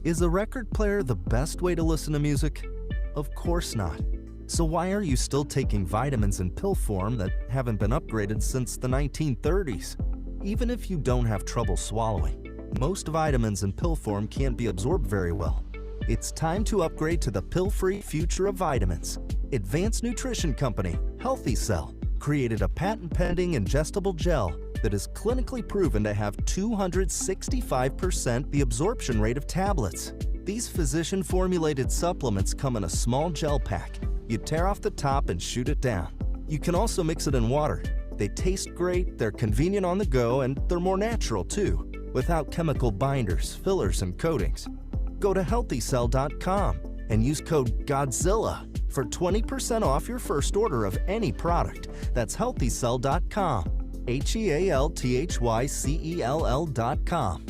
Is a record player the best way to listen to music? Of course not. So why are you still taking vitamins in pill form that haven't been upgraded since the 1930s? Even if you don't have trouble swallowing, most vitamins in pill form can't be absorbed very well. It's time to upgrade to the pill-free future of vitamins. Advanced nutrition company, Healthy Cell, created a patent-pending ingestible gel that is clinically proven to have 265% the absorption rate of tablets. These physician-formulated supplements come in a small gel pack. You tear off the top and shoot it down. You can also mix it in water. They taste great, they're convenient on the go, and they're more natural too, without chemical binders, fillers, and coatings. Go to healthycell.com and use code GODZILLA for 20% off your first order of any product. That's healthycell.com. HEALTHYCELL.com.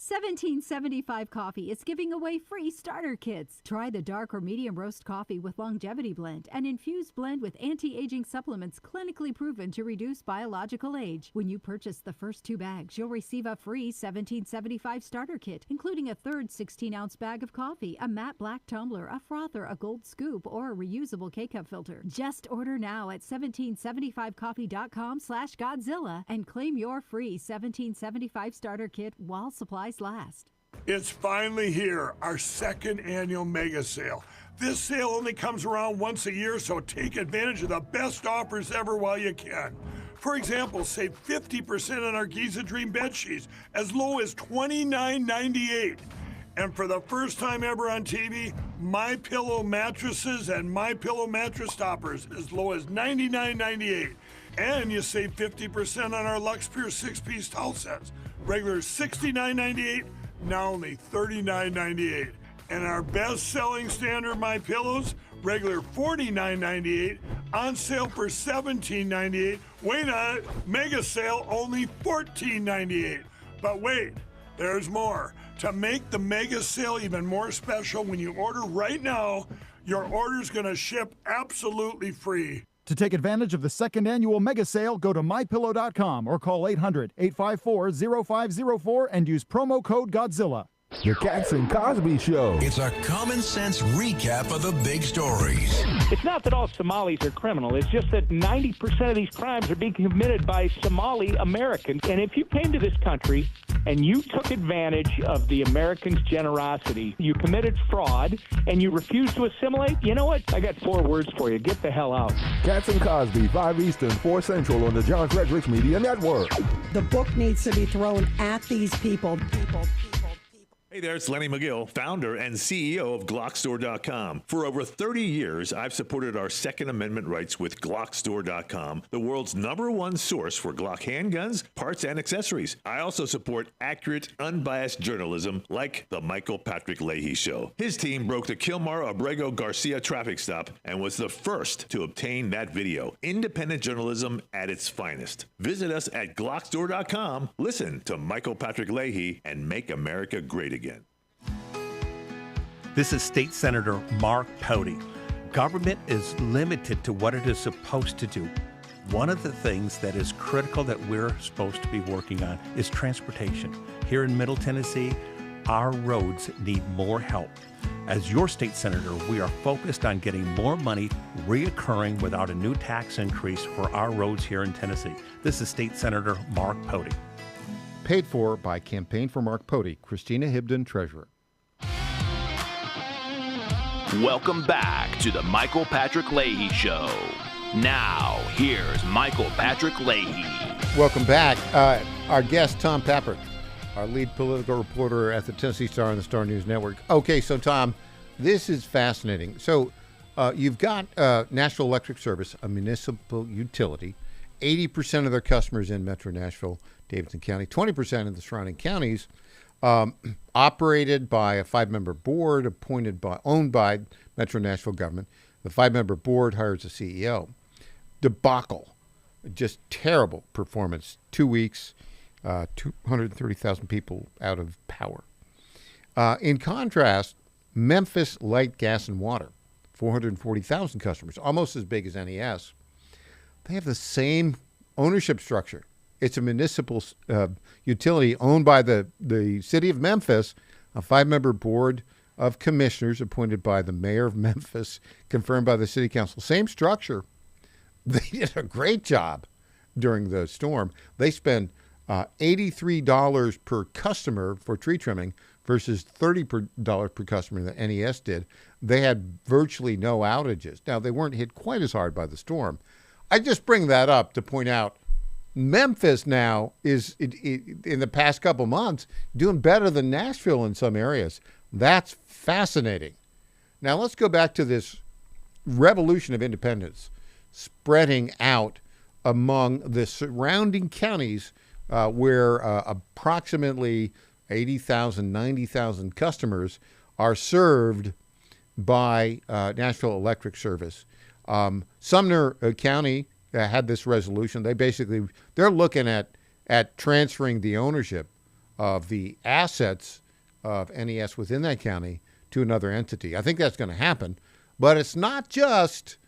1775 Coffee is giving away free starter kits. Try the dark or medium roast coffee with longevity blend, an infused blend with anti-aging supplements clinically proven to reduce biological age. When you purchase the first 2 bags, you'll receive a free 1775 starter kit, including a third 16-ounce bag of coffee, a matte black tumbler, a frother, a gold scoop, or a reusable K-cup filter. Just order now at 1775coffee.com/Godzilla and claim your free 1775 starter kit while supplies last. It's finally here, our second annual mega sale. This sale only comes around once a year, so take advantage of the best offers ever while you can. For example, save 50% on our Giza Dream bed sheets, as low as $29.98. And for the first time ever on TV, My Pillow mattresses and My Pillow mattress toppers, as low as $99.98. And you save 50% on our Lux Pure 6-piece towel sets. Regular $69.98, now only $39.98. And our best-selling standard My Pillows, regular $49.98, on sale for $17.98. Wait on it, mega sale, only $14.98. But wait, there's more. To make the mega sale even more special, when you order right now, your order's gonna ship absolutely free. To take advantage of the second annual mega sale, go to mypillow.com or call 800-854-0504 and use promo code Godzilla. The Cats and Cosby Show. It's a common sense recap of the big stories. It's not that all Somalis are criminal. It's just that 90% of these crimes are being committed by Somali Americans. And if you came to this country and you took advantage of the Americans' generosity. You committed fraud, and you refused to assimilate. You know what? I got 4 words for you. Get the hell out. Katz and Cosby, 5 Eastern, 4 Central on the John Fredericks Media Network. The book needs to be thrown at these people. Hey there, it's Lenny McGill, founder and CEO of GlockStore.com. For over 30 years, I've supported our Second Amendment rights with GlockStore.com, the world's #1 source for Glock handguns, parts, and accessories. I also support accurate, unbiased journalism like The Michael Patrick Leahy Show. His team broke the Kilmar Abrego Garcia traffic stop and was the first to obtain that video. Independent journalism at its finest. Visit us at GlockStore.com, listen to Michael Patrick Leahy, and make America great again. This is State Senator Mark Pody. Government is limited to what it is supposed to do. One of the things that is critical that we're supposed to be working on is transportation. Here in Middle Tennessee, our roads need more help. As your state senator, we are focused on getting more money reoccurring without a new tax increase for our roads here in Tennessee. This is State Senator Mark Pody. Paid for by Campaign for Mark Pody, Christina Hibden, Treasurer. Welcome back to the Michael Patrick Leahy Show. Now, here's Michael Patrick Leahy. Welcome back. Our guest, Tom Patrick, our lead political reporter at the Tennessee Star and the Star News Network. Okay, so Tom, this is fascinating. So you've got Nashville Electric Service, a municipal utility, 80% of their customers in Metro Nashville, Davidson County, 20% in the surrounding counties, operated by a 5-member board owned by Metro Nashville government. The 5-member board hires a CEO. Debacle, just terrible performance. 2 weeks, 230,000 people out of power. In contrast, Memphis Light, Gas, and Water, 440,000 customers, almost as big as NES. They have the same ownership structure. It's a municipal utility owned by the city of Memphis, a 5-member board of commissioners appointed by the mayor of Memphis, confirmed by the city council. Same structure. They did a great job during the storm. They spent $83 per customer for tree trimming versus $30 per customer that NES did. They had virtually no outages. Now, they weren't hit quite as hard by the storm. I just bring that up to point out Memphis now is, in the past couple months, doing better than Nashville in some areas. That's fascinating. Now let's go back to this revolution of independence spreading out among the surrounding counties where approximately 80,000, 90,000 customers are served by Nashville Electric Service. Sumner County had this resolution. They're looking at transferring the ownership of the assets of NES within that county to another entity. I think that's going to happen, but it's not just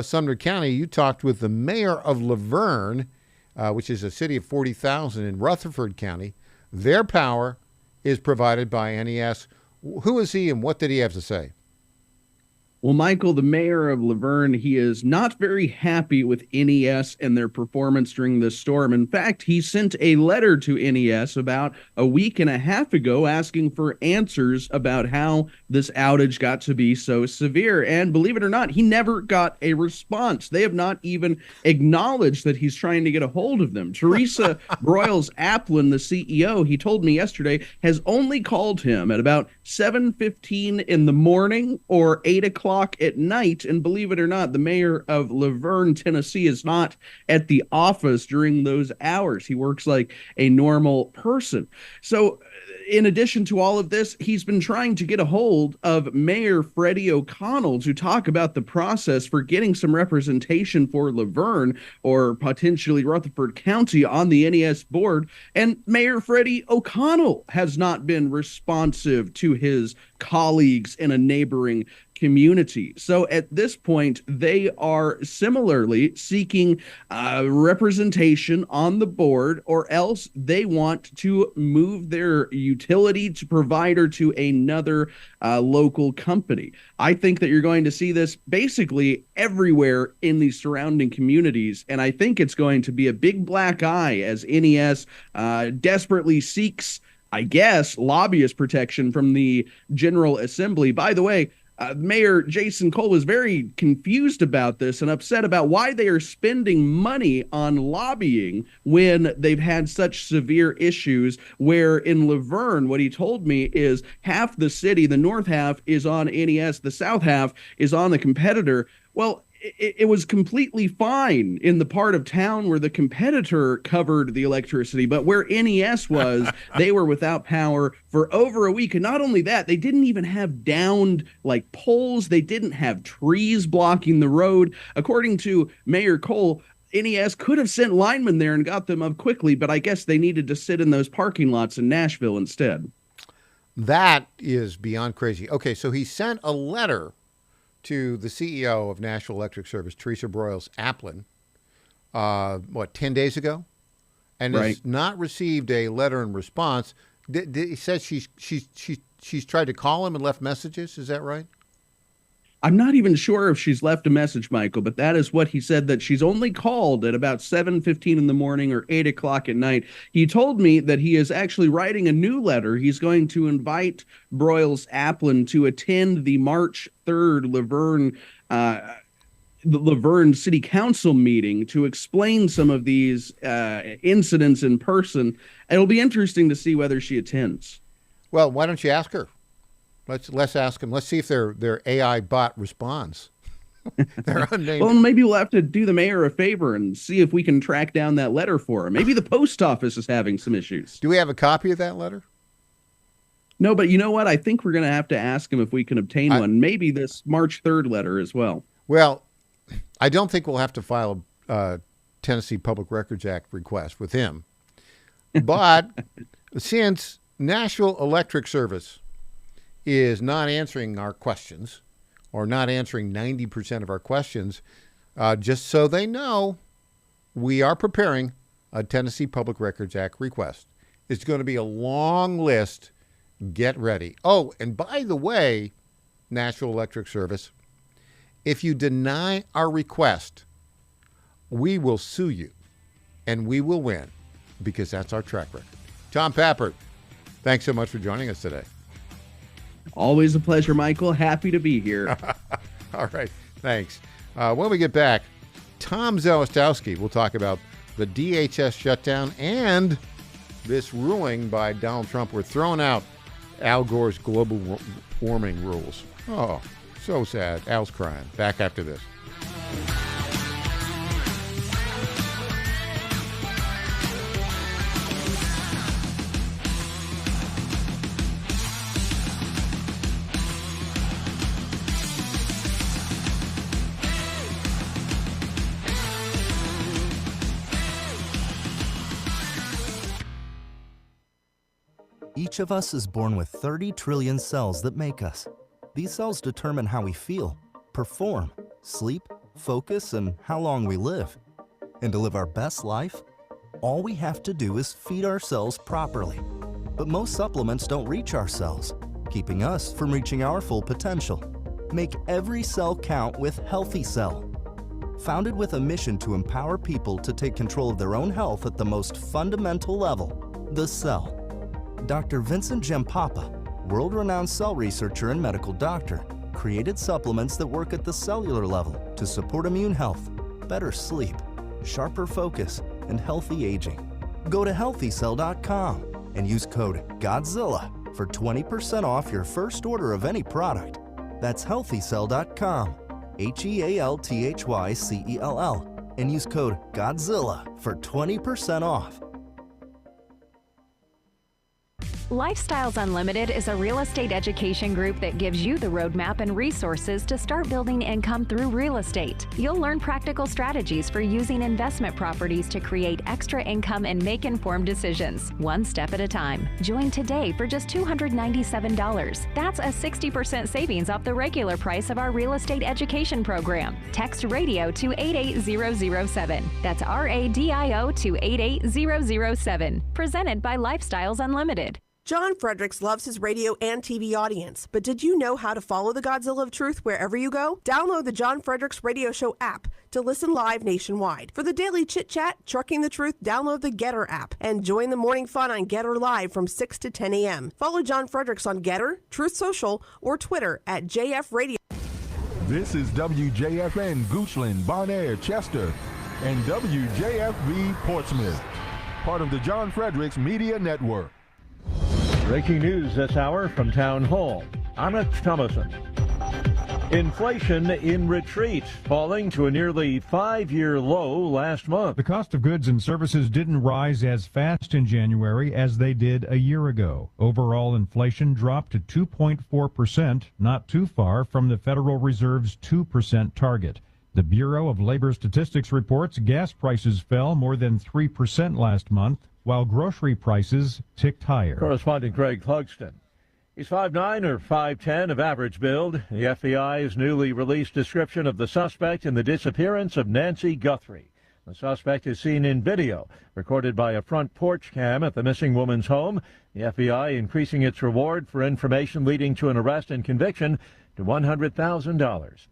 Sumner County. You talked with the mayor of Laverne, which is a city of 40,000 in Rutherford County. Their power is provided by NES. Who is he and what did he have to say? Well, Michael, the mayor of Laverne, he is not very happy with NES and their performance during this storm. In fact, he sent a letter to NES about a week and a half ago asking for answers about how this outage got to be so severe. And believe it or not, he never got a response. They have not even acknowledged that he's trying to get a hold of them. Teresa Broyles-Applin, the CEO, he told me yesterday, has only called him at about 7:15 in the morning or 8 o'clock at night. And believe it or not, the mayor of Laverne, Tennessee, is not at the office during those hours. He works like a normal person. So in addition to all of this, he's been trying to get a hold of Mayor Freddie O'Connell to talk about the process for getting some representation for Laverne or potentially Rutherford County on the NES board. And Mayor Freddie O'Connell has not been responsive to his colleagues in a neighboring community. So at this point, they are similarly seeking representation on the board, or else they want to move their utility to provider to another local company. I think that you're going to see this basically everywhere in the surrounding communities, and I think it's going to be a big black eye as NES desperately seeks, I guess, lobbyist protection from the General Assembly. By the way, Mayor Jason Cole was very confused about this and upset about why they are spending money on lobbying when they've had such severe issues, where in Laverne, what he told me is half the city, the north half, is on NES, the south half is on the competitor. Well, it was completely fine in the part of town where the competitor covered the electricity, but where NES was, they were without power for over a week. And not only that, they didn't even have downed like poles. They didn't have trees blocking the road. According to Mayor Cole, NES could have sent linemen there and got them up quickly, but I guess they needed to sit in those parking lots in Nashville instead. That is beyond crazy. Okay, so he sent a letter to the CEO of National Electric Service, Teresa Broyles-Applin, 10 days ago? And Right. has not received a letter in response. He says she's tried to call him and left messages. Is that right? I'm not even sure if she's left a message, Michael, but that is what he said, that she's only called at about 7:15 in the morning or 8 o'clock at night. He told me that he is actually writing a new letter. He's going to invite Broyles-Applin to attend the March 3rd the Laverne City Council meeting to explain some of these incidents in person. It'll be interesting to see whether she attends. Well, why don't you ask her? Let's ask them. Let's see if their AI bot responds. They're unnamed. Well, maybe we'll have to do the mayor a favor and see if we can track down that letter for her. Maybe the post office is having some issues. Do we have a copy of that letter? No, but you know what? I think we're going to have to ask him if we can obtain one. Maybe this March 3rd letter as well. Well, I don't think we'll have to file a Tennessee Public Records Act request with him. But since National Electric Service is not answering our questions, or not answering 90% of our questions, just so they know, we are preparing a Tennessee Public Records Act request. It's going to be a long list. Get ready. Oh, and by the way, National Electric Service, if you deny our request, we will sue you, and we will win, because that's our track record. Tom Pappert, thanks so much for joining us today. Always a pleasure, Michael. Happy to be here. All right. Thanks. When we get back, Tom Zelistowski will talk about the DHS shutdown and this ruling by Donald Trump. We're throwing out Al Gore's global warming rules. Oh, so sad. Al's crying. Back after this. Each of us is born with 30 trillion cells that make us. These cells determine how we feel, perform, sleep, focus, and how long we live. And to live our best life, all we have to do is feed our cells properly. But most supplements don't reach our cells, keeping us from reaching our full potential. Make every cell count with Healthy Cell. Founded with a mission to empower people to take control of their own health at the most fundamental level, the cell. Dr. Vincent Gempapa, world-renowned cell researcher and medical doctor, created supplements that work at the cellular level to support immune health, better sleep, sharper focus, and healthy aging. Go to healthycell.com and use code GODZILLA for 20% off your first order of any product. That's healthycell.com, HEALTHYCELL, and use code GODZILLA for 20% off. Lifestyles Unlimited is a real estate education group that gives you the roadmap and resources to start building income through real estate. You'll learn practical strategies for using investment properties to create extra income and make informed decisions, one step at a time. Join today for just $297. That's a 60% savings off the regular price of our real estate education program. Text radio to 88007. That's RADIO to 88007. Presented by Lifestyles Unlimited. John Fredericks loves his radio and TV audience, but did you know how to follow the Godzilla of Truth wherever you go? Download the John Fredericks Radio Show app to listen live nationwide. For the daily chit-chat, Trucking the Truth, download the Getter app and join the morning fun on Getter Live from 6 to 10 a.m. Follow John Fredericks on Getter, Truth Social, or Twitter at JF Radio. This is WJFN Goochland, Bonaire, Chester, and WJFV Portsmouth, part of the John Fredericks Media Network. Breaking news this hour from Town Hall. Amit Thomason. Inflation in retreat, falling to a nearly 5-year low last month. The cost of goods and services didn't rise as fast in January as they did a year ago. Overall inflation dropped to 2.4%, not too far from the Federal Reserve's 2% target. The Bureau of Labor Statistics reports gas prices fell more than 3% last month, while grocery prices ticked higher. Correspondent Greg Clugston. He's 5'9" or 5'10" of average build. The FBI's newly released description of the suspect in the disappearance of Nancy Guthrie. The suspect is seen in video, recorded by a front porch cam at the missing woman's home. The FBI increasing its reward for information leading to an arrest and conviction to $100,000.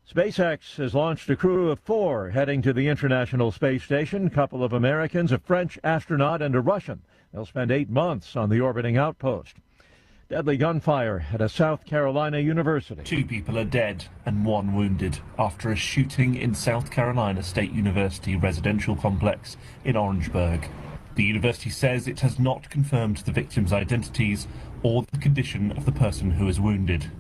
SpaceX has launched a crew of 4 heading to the International Space Station, a couple of Americans, a French astronaut, and a Russian. They'll spend 8 months on the orbiting outpost. Deadly gunfire at a South Carolina university. 2 people are dead and 1 wounded after a shooting in South Carolina State University residential complex in Orangeburg. The university says it has not confirmed the victims' identities or the condition of the person who is wounded.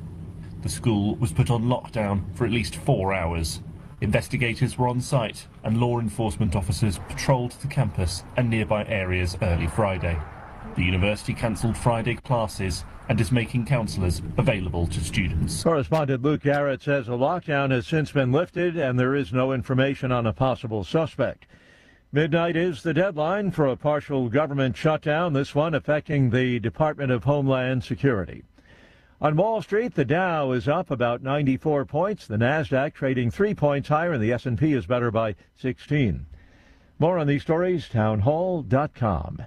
The school was put on lockdown for at least 4 hours. Investigators were on site and law enforcement officers patrolled the campus and nearby areas early Friday. The university cancelled Friday classes and is making counsellors available to students. Correspondent Luke Garrett says a lockdown has since been lifted and there is no information on a possible suspect. Midnight is the deadline for a partial government shutdown, this one affecting the Department of Homeland Security. On Wall Street, the Dow is up about 94 points. The Nasdaq trading 3 points higher, and the S&P is better by 16. More on these stories, townhall.com.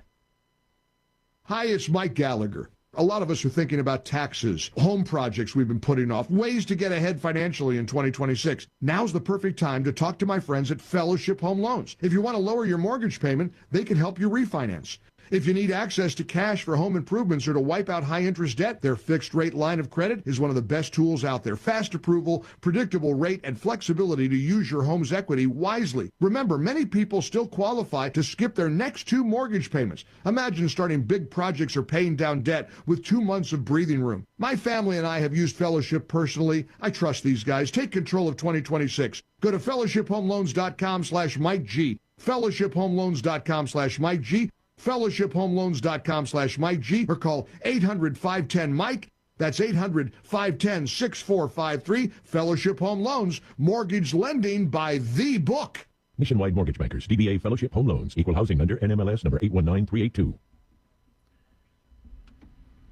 Hi, it's Mike Gallagher. A lot of us are thinking about taxes, home projects we've been putting off, ways to get ahead financially in 2026. Now's the perfect time to talk to my friends at Fellowship Home Loans. If you want to lower your mortgage payment, they can help you refinance. If you need access to cash for home improvements or to wipe out high-interest debt, their fixed-rate line of credit is one of the best tools out there. Fast approval, predictable rate, and flexibility to use your home's equity wisely. Remember, many people still qualify to skip their next 2 mortgage payments. Imagine starting big projects or paying down debt with 2 months of breathing room. My family and I have used Fellowship personally. I trust these guys. Take control of 2026. Go to fellowshiphomeloans.com/Mike G. fellowshiphomeloans.com/Mike G. fellowshiphomeloans.com/Mike G, or call 800-510-MIKE. That's 800-510-6453. Fellowship Home Loans, mortgage lending by the book. Nationwide Mortgage Bankers, DBA Fellowship Home Loans, Equal Housing Lender, NMLS number 819382.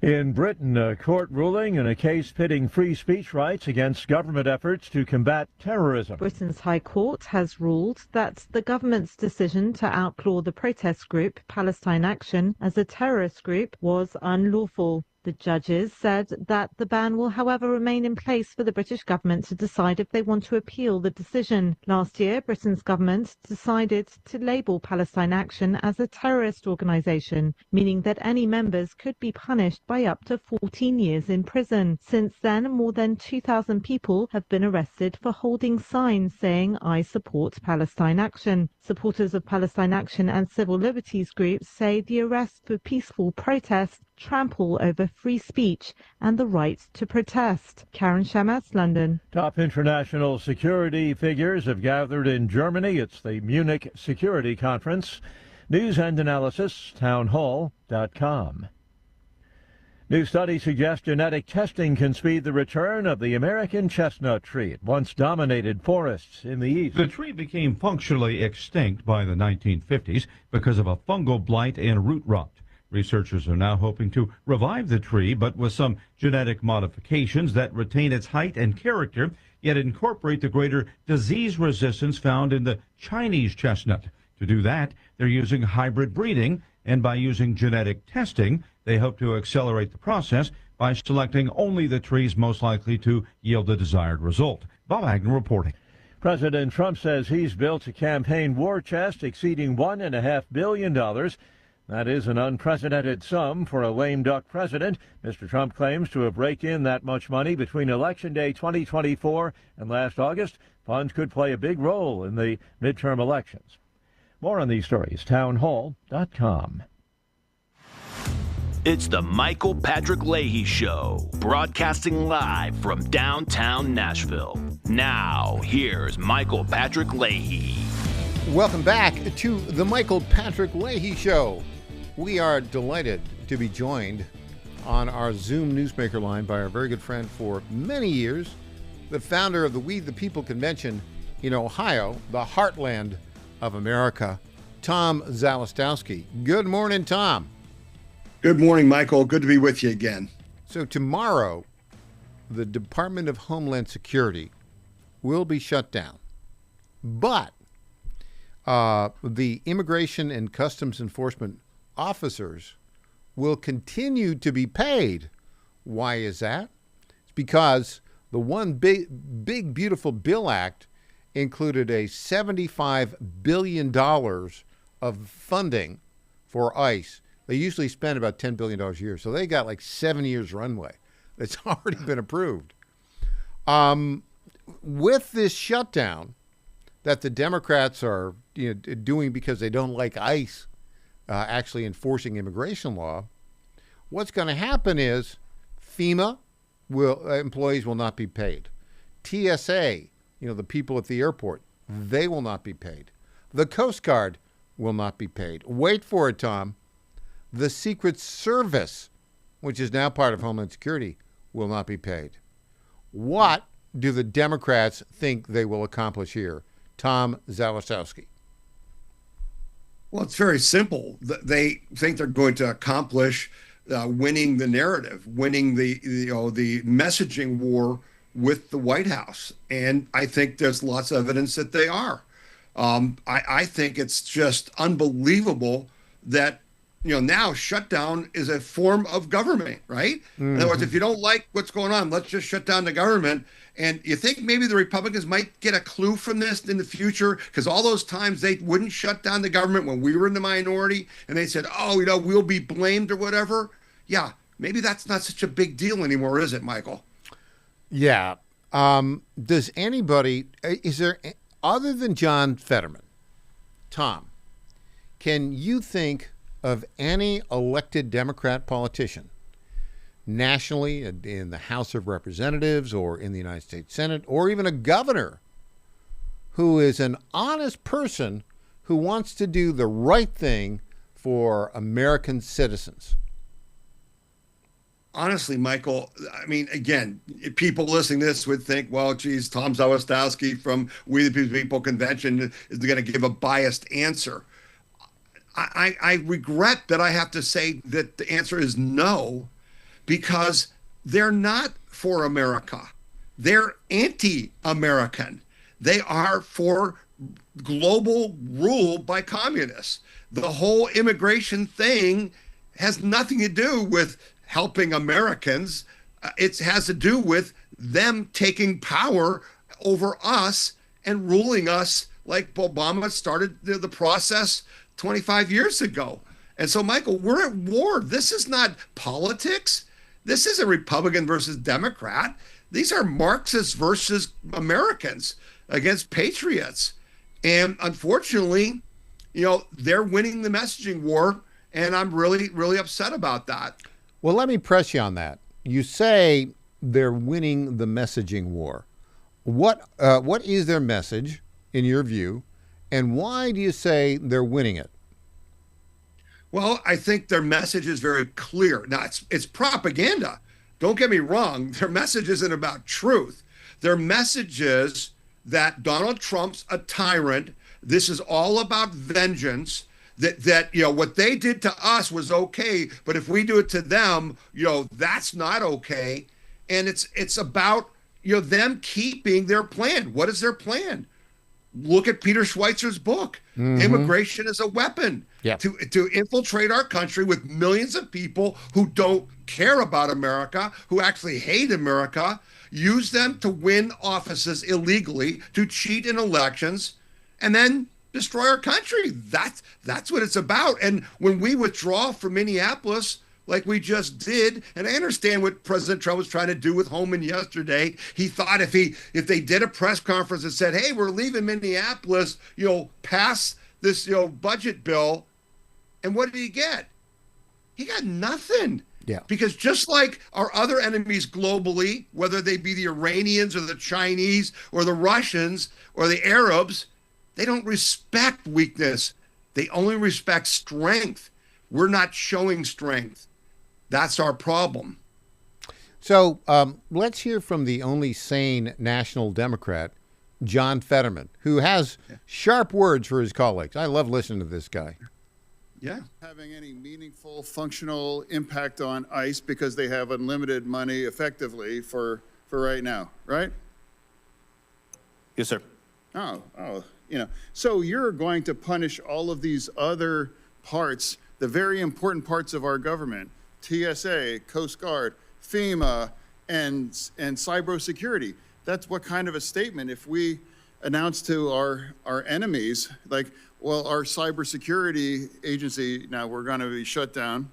In Britain, a court ruling in a case pitting free speech rights against government efforts to combat terrorism. Britain's High Court has ruled that the government's decision to outlaw the protest group Palestine Action as a terrorist group was unlawful. The judges said that the ban will, however, remain in place for the British government to decide if they want to appeal the decision. Last year, Britain's government decided to label Palestine Action as a terrorist organisation, meaning that any members could be punished by up to 14 years in prison. Since then, more than 2,000 people have been arrested for holding signs saying, "I support Palestine Action." Supporters of Palestine Action and civil liberties groups say the arrests for peaceful protests trample over free speech and the right to protest. Karen Shamas, London. Top international security figures have gathered in Germany. It's the Munich Security Conference. News and analysis, townhall.com. New studies suggest genetic testing can speed the return of the American chestnut tree. It once dominated forests in the east. The tree became functionally extinct by the 1950s because of a fungal blight and root rot. Researchers are now hoping to revive the tree, but with some genetic modifications that retain its height and character, yet incorporate the greater disease resistance found in the Chinese chestnut. To do that, they're using hybrid breeding, and by using genetic testing, they hope to accelerate the process by selecting only the trees most likely to yield the desired result. Bob Agnew reporting. President Trump says he's built a campaign war chest exceeding $1.5 billion. That is an unprecedented sum for a lame duck president. Mr. Trump claims to have raked in that much money between Election Day 2024 and last August. Funds could play a big role in the midterm elections. More on these stories, townhall.com. It's the Michael Patrick Leahy Show, broadcasting live from downtown Nashville. Now, here's Michael Patrick Leahy. Welcome back to the Michael Patrick Leahy Show. We are delighted to be joined on our Zoom Newsmaker line by our very good friend for many years, the founder of the We the People Convention in Ohio, the heartland of America, Tom Zalistowski. Good morning, Tom. Good morning, Michael. Good to be with you again. So tomorrow, the Department of Homeland Security will be shut down, but the Immigration and Customs Enforcement officers will continue to be paid. Why is that? It's because the one big beautiful bill act included a $75 billion of funding for ICE. They usually spend about $10 billion a year, so they got like 7 years runway. It's already been approved. With this shutdown that the Democrats are doing because they don't like ICE actually enforcing immigration law, what's going to happen is FEMA employees will not be paid. TSA, the people at the airport, they will not be paid. The Coast Guard will not be paid. Wait for it, Tom. The Secret Service, which is now part of Homeland Security, will not be paid. What do the Democrats think they will accomplish here? Tom Zalistowski. Well, it's very simple. They think they're going to accomplish winning the narrative, winning the messaging war with the White House. And I think there's lots of evidence that they are. I think it's just unbelievable that now shutdown is a form of government, right? Mm-hmm. In other words, if you don't like what's going on, let's just shut down the government. And you think maybe the Republicans might get a clue from this in the future? Because all those times they wouldn't shut down the government when we were in the minority and they said, we'll be blamed or whatever. Yeah, maybe that's not such a big deal anymore, is it, Michael? Yeah. Does anybody, is there, other than John Fetterman, Tom, can you think of any elected Democrat politician nationally in the House of Representatives or in the United States Senate or even a governor who is an honest person who wants to do the right thing for American citizens? Honestly, Michael, I mean, again, people listening to this would think, well, geez, Tom Zalistowski from We the People Convention is going to give a biased answer. I regret that I have to say that the answer is no, because they're not for America. They're anti-American. They are for global rule by communists. The whole immigration thing has nothing to do with helping Americans. It has to do with them taking power over us and ruling us like Obama started the process 25 years ago. And so, Michael, we're at war. This is not politics. This isn't Republican versus Democrat. These are Marxists versus Americans against patriots. And unfortunately, they're winning the messaging war. And I'm really, really upset about that. Well, let me press you on that. You say they're winning the messaging war. What is their message, in your view, and why do you say they're winning it? Well, I think their message is very clear. Now, it's propaganda. Don't get me wrong. Their message isn't about truth. Their message is that Donald Trump's a tyrant. This is all about vengeance. That what they did to us was okay, but if we do it to them, that's not okay. And it's about them keeping their plan. What is their plan? Look at Peter Schweitzer's book. Mm-hmm. Immigration is a weapon to infiltrate our country with millions of people who don't care about America, who actually hate America, use them to win offices illegally, to cheat in elections, and then destroy our country. That's what it's about. And when we withdraw from Minneapolis, like we just did, and I understand what President Trump was trying to do with Holman yesterday. He thought if they did a press conference and said, "Hey, we're leaving Minneapolis, pass this, budget bill," and what did he get? He got nothing. Yeah. Because just like our other enemies globally, whether they be the Iranians or the Chinese or the Russians or the Arabs, they don't respect weakness. They only respect strength. We're not showing strength. That's our problem. So let's hear from the only sane national Democrat, John Fetterman, who has sharp words for his colleagues. I love listening to this guy. Yeah. Having any meaningful functional impact on ICE because they have unlimited money effectively for right now, right? Yes, sir. So you're going to punish all of these other parts, the very important parts of our government, TSA, Coast Guard, FEMA, and cybersecurity. That's what kind of a statement if we announce to our enemies, like, well, our cybersecurity agency, now we're going to be shut down.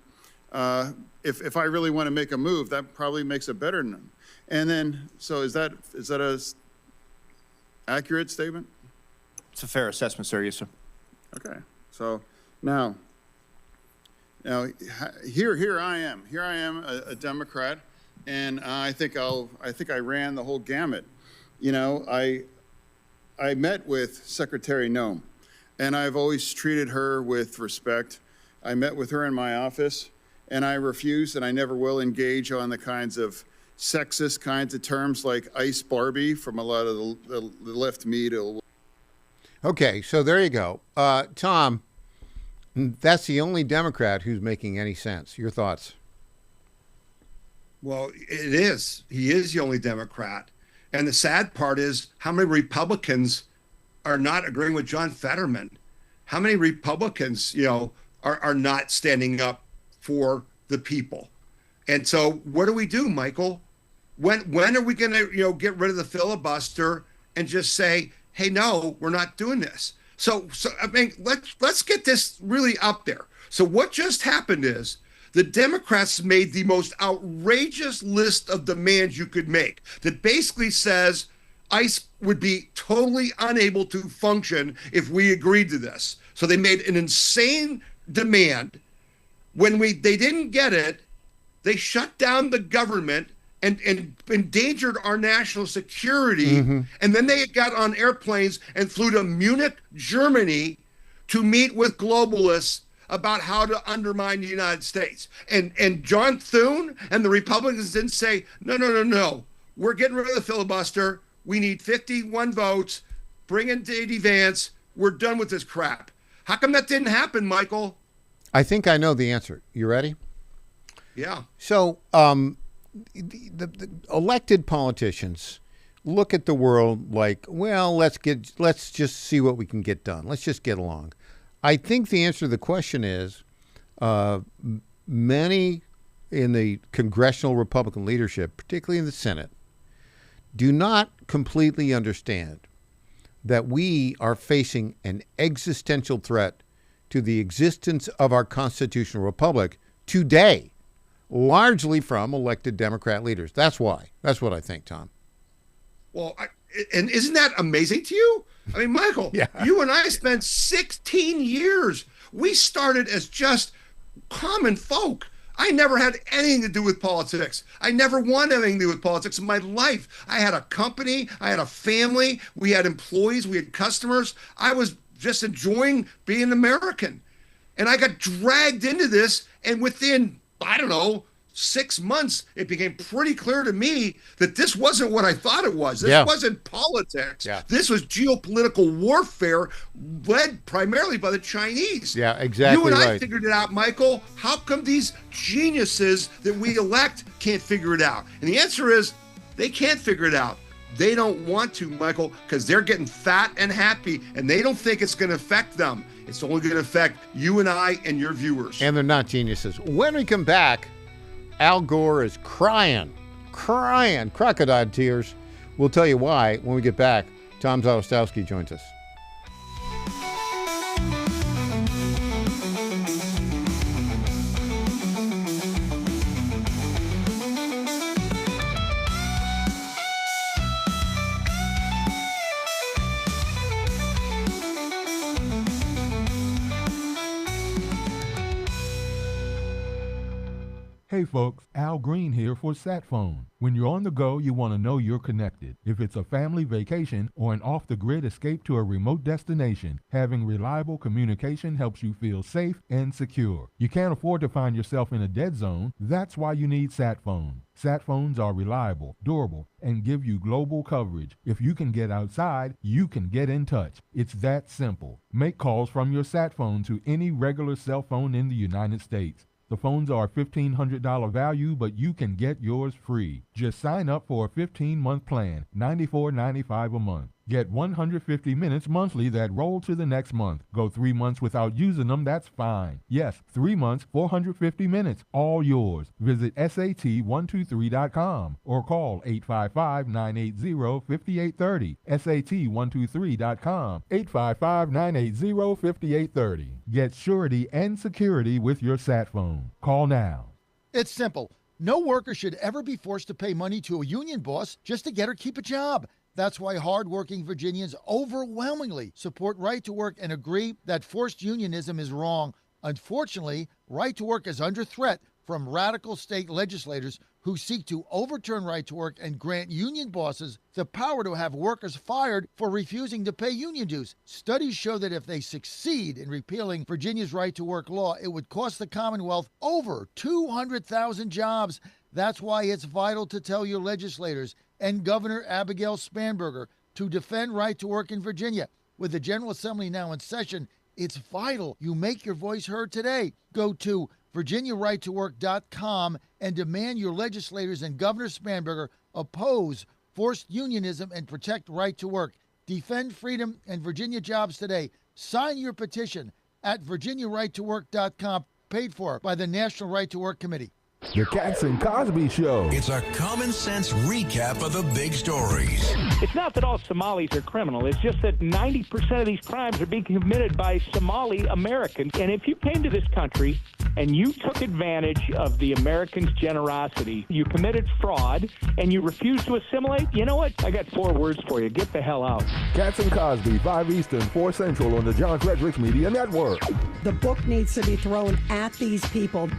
If I really want to make a move, that probably makes it better. And then, so is that a accurate statement? It's a fair assessment, sir. Yes, sir. Okay. So now here I am. Here I am, a Democrat, and I think I ran the whole gamut. I met with Secretary Noem, and I've always treated her with respect. I met with her in my office, and I refused, and I never will engage on the kinds of sexist kinds of terms like ICE Barbie from a lot of the left media. Okay, so there you go. Tom, that's the only Democrat who's making any sense. Your thoughts? Well, it is. He is the only Democrat. And the sad part is how many Republicans are not agreeing with John Fetterman. How many Republicans, are not standing up for the people. And so what do, Michael? When are we going to, get rid of the filibuster and just say, hey, no, we're not doing this? So I mean, let's get this really up there. So what just happened is the Democrats made the most outrageous list of demands you could make that basically says ICE would be totally unable to function if we agreed to this. So they made an insane demand. When they didn't get it, they shut down the government and endangered our national security. Mm-hmm. And then they got on airplanes and flew to Munich, Germany to meet with globalists about how to undermine the United States. And John Thune and the Republicans didn't say, no. We're getting rid of the filibuster. We need 51 votes. Bring in J.D. Vance. We're done with this crap. How come that didn't happen, Michael? I think I know the answer. You ready? Yeah. So the elected politicians look at the world like, well, let's just see what we can get done. Let's just get along. I think the answer to the question is many in the congressional Republican leadership, particularly in the Senate, do not completely understand that we are facing an existential threat to the existence of our constitutional republic today, largely from elected Democrat leaders. That's why. That's what I think, Tom. Well, and isn't that amazing to you? I mean, Michael, You and I spent 16 years. We started as just common folk. I never had anything to do with politics. I never wanted anything to do with politics in my life. I had a company. I had a family. We had employees. We had customers. I was just enjoying being American. And I got dragged into this, and within, I don't know, 6 months, it became pretty clear to me that this wasn't what I thought it was. This wasn't politics. This was geopolitical warfare led primarily by the Chinese. Yeah, exactly. You and I right. figured it out, Michael. How come these geniuses that we elect can't figure it out? And the answer is they can't figure it out. They don't want to, Michael, because they're getting fat and happy, and they don't think it's going to affect them. It's only going to affect you and I and your viewers. And they're not geniuses. When we come back, Al Gore is crying, crocodile tears. We'll tell you why when we get back. Tom Zawistowski joins us. Hey folks, Al Green here for SatPhone. When you're on the go, you want to know you're connected. If it's a family vacation or an off-the-grid escape to a remote destination, having reliable communication helps you feel safe and secure. You can't afford to find yourself in a dead zone. That's why you need SatPhone. SatPhones are reliable, durable, and give you global coverage. If you can get outside, you can get in touch. It's that simple. Make calls from your SatPhone to any regular cell phone in the United States. The phones are $1,500 value, but you can get yours free. Just sign up for a 15-month plan, $94.95 a month. Get 150 minutes monthly that roll to the next month. Go 3 months without using them, that's fine. Yes, 3 months, 450 minutes, all yours. Visit SAT123.com or call 855-980-5830. SAT123.com, 855-980-5830. Get surety and security with your SatPhone. Call now. It's simple. No worker should ever be forced to pay money to a union boss just to get or keep a job. That's why hardworking Virginians overwhelmingly support Right to Work and agree that forced unionism is wrong. Unfortunately, Right to Work is under threat from radical state legislators who seek to overturn Right to Work and grant union bosses the power to have workers fired for refusing to pay union dues. Studies show that if they succeed in repealing Virginia's Right to Work law, it would cost the Commonwealth over 200,000 jobs. That's why it's vital to tell your legislators and Governor Abigail Spanberger to defend Right to Work in Virginia. With the General Assembly now in session, it's vital you make your voice heard today. Go to VirginiaRightToWork.com and demand your legislators and Governor Spanberger oppose forced unionism and protect Right to Work. Defend freedom and Virginia jobs today. Sign your petition at VirginiaRightToWork.com, paid for by the National Right to Work Committee. The Cats and Cosby Show. It's a common sense recap of the big stories. It's not that all Somalis are criminal. It's just that 90% of these crimes are being committed by Somali Americans. And if you came to this country and you took advantage of the Americans' generosity, you committed fraud, and you refused to assimilate, you know what? I got 4 words for you. Get the hell out. Cats and Cosby, 5 Eastern, 4 Central on the John Fredericks Media Network. The book needs to be thrown at these people.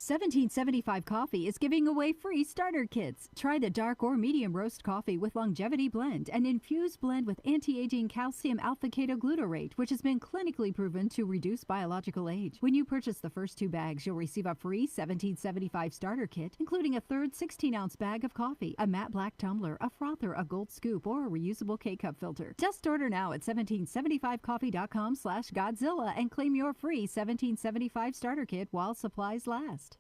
1775 Coffee is giving away free starter kits. Try the dark or medium roast coffee with longevity blend, an infused blend with anti-aging calcium alpha-ketoglutarate, which has been clinically proven to reduce biological age. When you purchase the first 2 bags, you'll receive a free 1775 starter kit, including a third 16-ounce bag of coffee, a matte black tumbler, a frother, a gold scoop, or a reusable K-cup filter. Just order now at 1775coffee.com/Godzilla and claim your free 1775 starter kit while supplies last.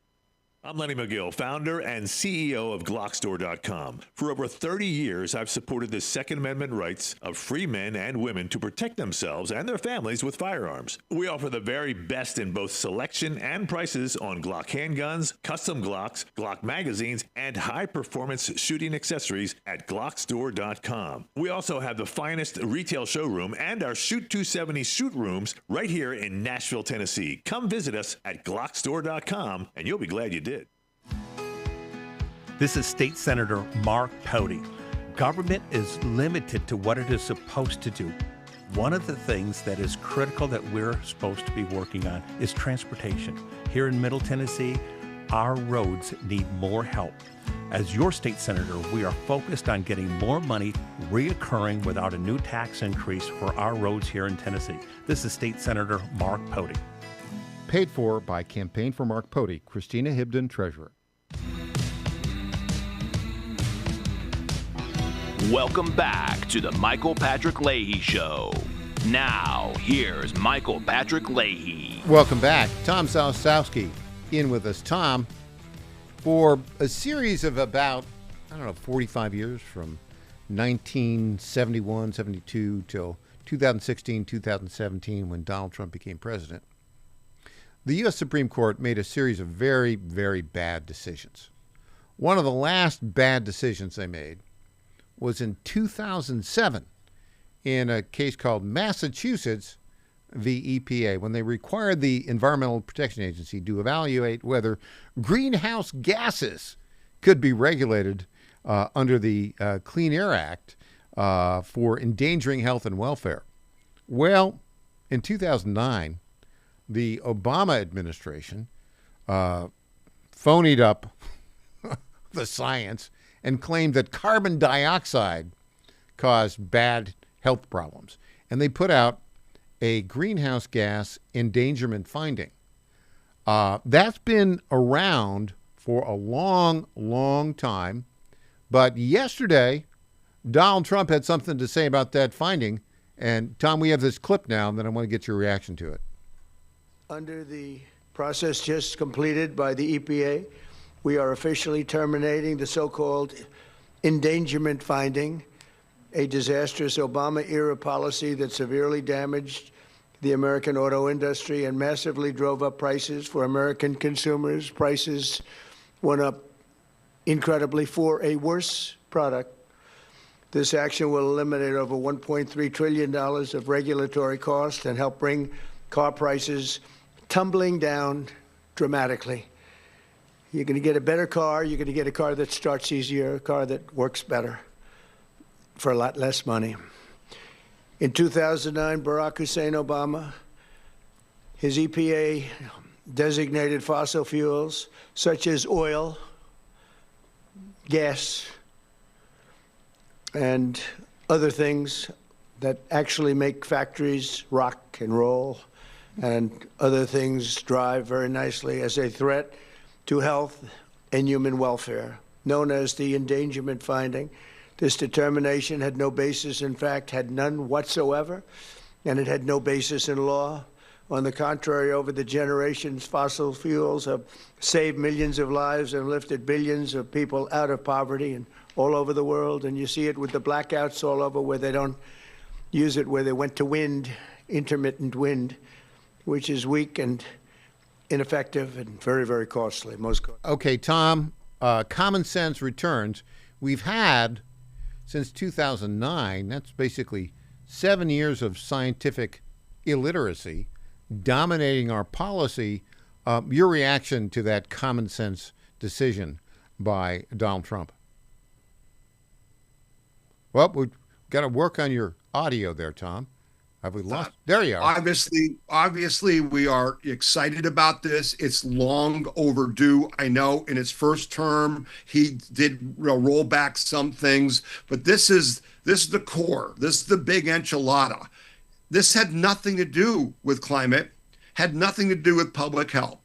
I'm Lenny McGill, founder and CEO of Glockstore.com. For over 30 years, I've supported the Second Amendment rights of free men and women to protect themselves and their families with firearms. We offer the very best in both selection and prices on Glock handguns, custom Glocks, Glock magazines, and high-performance shooting accessories at Glockstore.com. We also have the finest retail showroom and our Shoot 270 shoot rooms right here in Nashville, Tennessee. Come visit us at Glockstore.com, and you'll be glad you did. This is State Senator Mark Pouty. Government is limited to what it is supposed to do. One of the things that is critical that we're supposed to be working on is transportation. Here in Middle Tennessee, our roads need more help. As your state senator, we are focused on getting more money reoccurring without a new tax increase for our roads here in Tennessee. This is State Senator Mark Pody. Paid for by Campaign for Mark Pody, Christina Hibden, Treasurer. Welcome back to the Michael Patrick Leahy Show. Now, here's Michael Patrick Leahy. Welcome back. Tom Zalsowski in with us. Tom, for a series of about, 45 years from 1971, 72 till 2016, 2017, when Donald Trump became president, the U.S. Supreme Court made a series of very, very bad decisions. One of the last bad decisions they made was in 2007 in a case called Massachusetts v. EPA, when they required the Environmental Protection Agency to evaluate whether greenhouse gases could be regulated under the Clean Air Act for endangering health and welfare. Well, in 2009, the Obama administration phonied up the science and claimed that carbon dioxide caused bad health problems. And they put out a greenhouse gas endangerment finding. That's been around for a long, long time. But yesterday, Donald Trump had something to say about that finding. And Tom, we have this clip now, and then I want to get your reaction to it. Under the process just completed by the EPA, we are officially terminating the so-called endangerment finding, a disastrous Obama-era policy that severely damaged the American auto industry and massively drove up prices for American consumers. Prices went up incredibly for a worse product. This action will eliminate over $1.3 trillion of regulatory costs and help bring car prices tumbling down dramatically. You're going to get a better car. You're going to get a car that starts easier, a car that works better for a lot less money. In 2009, Barack Hussein Obama, his EPA designated fossil fuels such as oil, gas, and other things that actually make factories rock and roll and other things drive very nicely as a threat to health and human welfare, known as the endangerment finding. This determination had no basis, in fact, had none whatsoever, and it had no basis in law. On the contrary, over the generations, fossil fuels have saved millions of lives and lifted billions of people out of poverty and all over the world. And you see it with the blackouts all over where they don't use it, where they went to wind, intermittent wind, which is weak and ineffective and very, very costly. Okay, Tom, common sense returns. We've had, since 2009, that's basically 7 years of scientific illiteracy dominating our policy. Your reaction to that common sense decision by Donald Trump? Well, we've got to work on your audio there, Tom. Have we lost? There you are. Obviously, we are excited about this. It's long overdue. I know in his first term, he did roll back some things, but this is the core. This is the big enchilada. This had nothing to do with climate, had nothing to do with public health.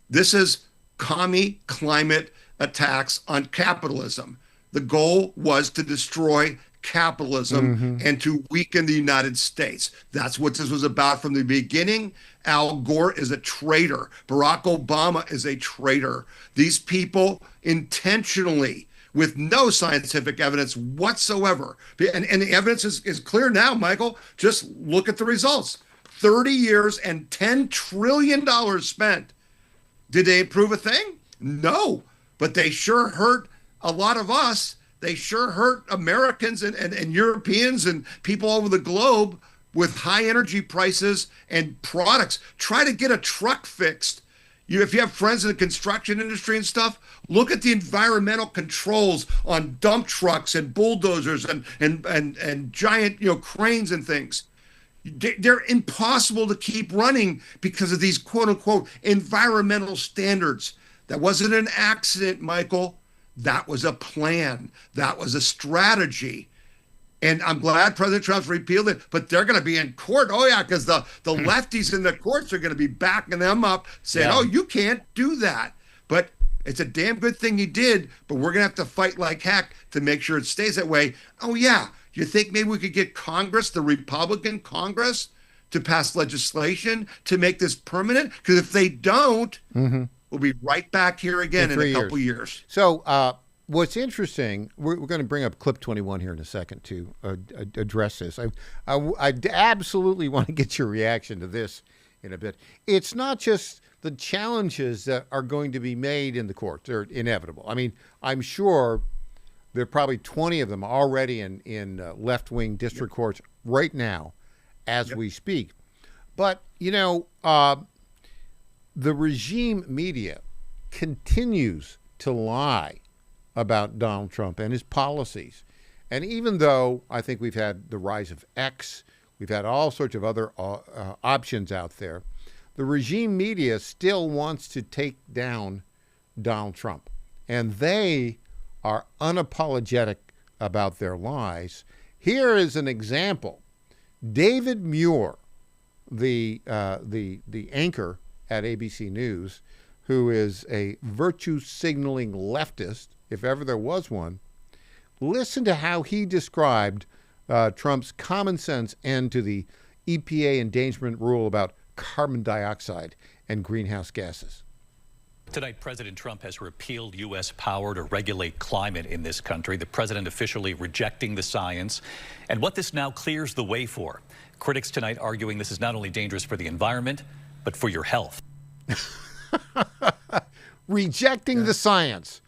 This is commie climate attacks on capitalism. The goal was to destroy capitalism and to weaken the United States. That's what this was about from the beginning. Al Gore is a traitor. Barack Obama is a traitor. These people intentionally, with no scientific evidence whatsoever, and the evidence is clear now, Michael, just look at the results. 30 years and $10 trillion spent. Did they improve a thing? No, but they sure hurt a lot of us. They sure hurt Americans and Europeans and people over the globe with high energy prices and products. Try to get a truck fixed. If you have friends in the construction industry and stuff, look at the environmental controls on dump trucks and bulldozers and giant cranes and things. They're impossible to keep running because of these quote unquote environmental standards. That wasn't an accident, Michael. That was a plan. That was a strategy. And I'm glad President Trump's repealed it, but they're going to be in court. Oh, yeah, because the lefties in the courts are going to be backing them up, saying, oh, you can't do that. But it's a damn good thing he did, but we're going to have to fight like heck to make sure it stays that way. Oh, yeah. You think maybe we could get Congress, the Republican Congress, to pass legislation to make this permanent? Because if they don't, we'll be right back here again in a couple years. So what's interesting, we're going to bring up clip 21 here in a second to address this. I absolutely want to get your reaction to this in a bit. It's not just the challenges that are going to be made in the courts. They're inevitable. I mean, I'm sure there are probably 20 of them already in left-wing district courts right now as we speak. But, you know, the regime media continues to lie about Donald Trump and his policies. And even though I think we've had the rise of X, we've had all sorts of other options out there, the regime media still wants to take down Donald Trump. And they are unapologetic about their lies. Here is an example. David Muir, the anchor at ABC News, who is a virtue signaling leftist, if ever there was one, listen to how he described Trump's common sense end to the EPA endangerment rule about carbon dioxide and greenhouse gases. Tonight, President Trump has repealed U.S. power to regulate climate in this country, the president officially rejecting the science, and what this now clears the way for. Critics tonight arguing this is not only dangerous for the environment, but for your health. Rejecting the science.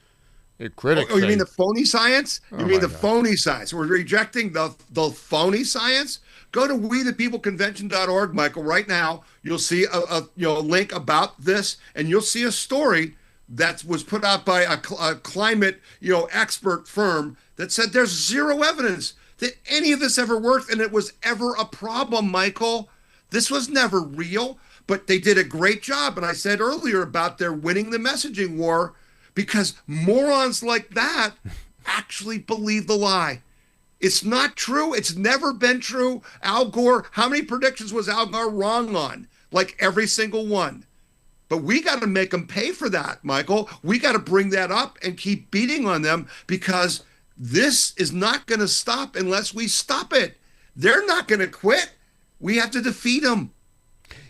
Critics you mean the phony science? You mean the God. phony science? We're rejecting the phony science? Go to wethepeopleconvention.org, Michael, right now. You'll see a link about this, and you'll see a story that was put out by a climate expert firm that said there's zero evidence that any of this ever worked and it was ever a problem, Michael. This was never real, but they did a great job. And I said earlier about their winning the messaging war because morons like that actually believe the lie. It's not true. It's never been true. Al Gore, how many predictions was Al Gore wrong on? Like every single one. But we got to make them pay for that, Michael. We got to bring that up and keep beating on them because this is not going to stop unless we stop it. They're not going to quit. We have to defeat them.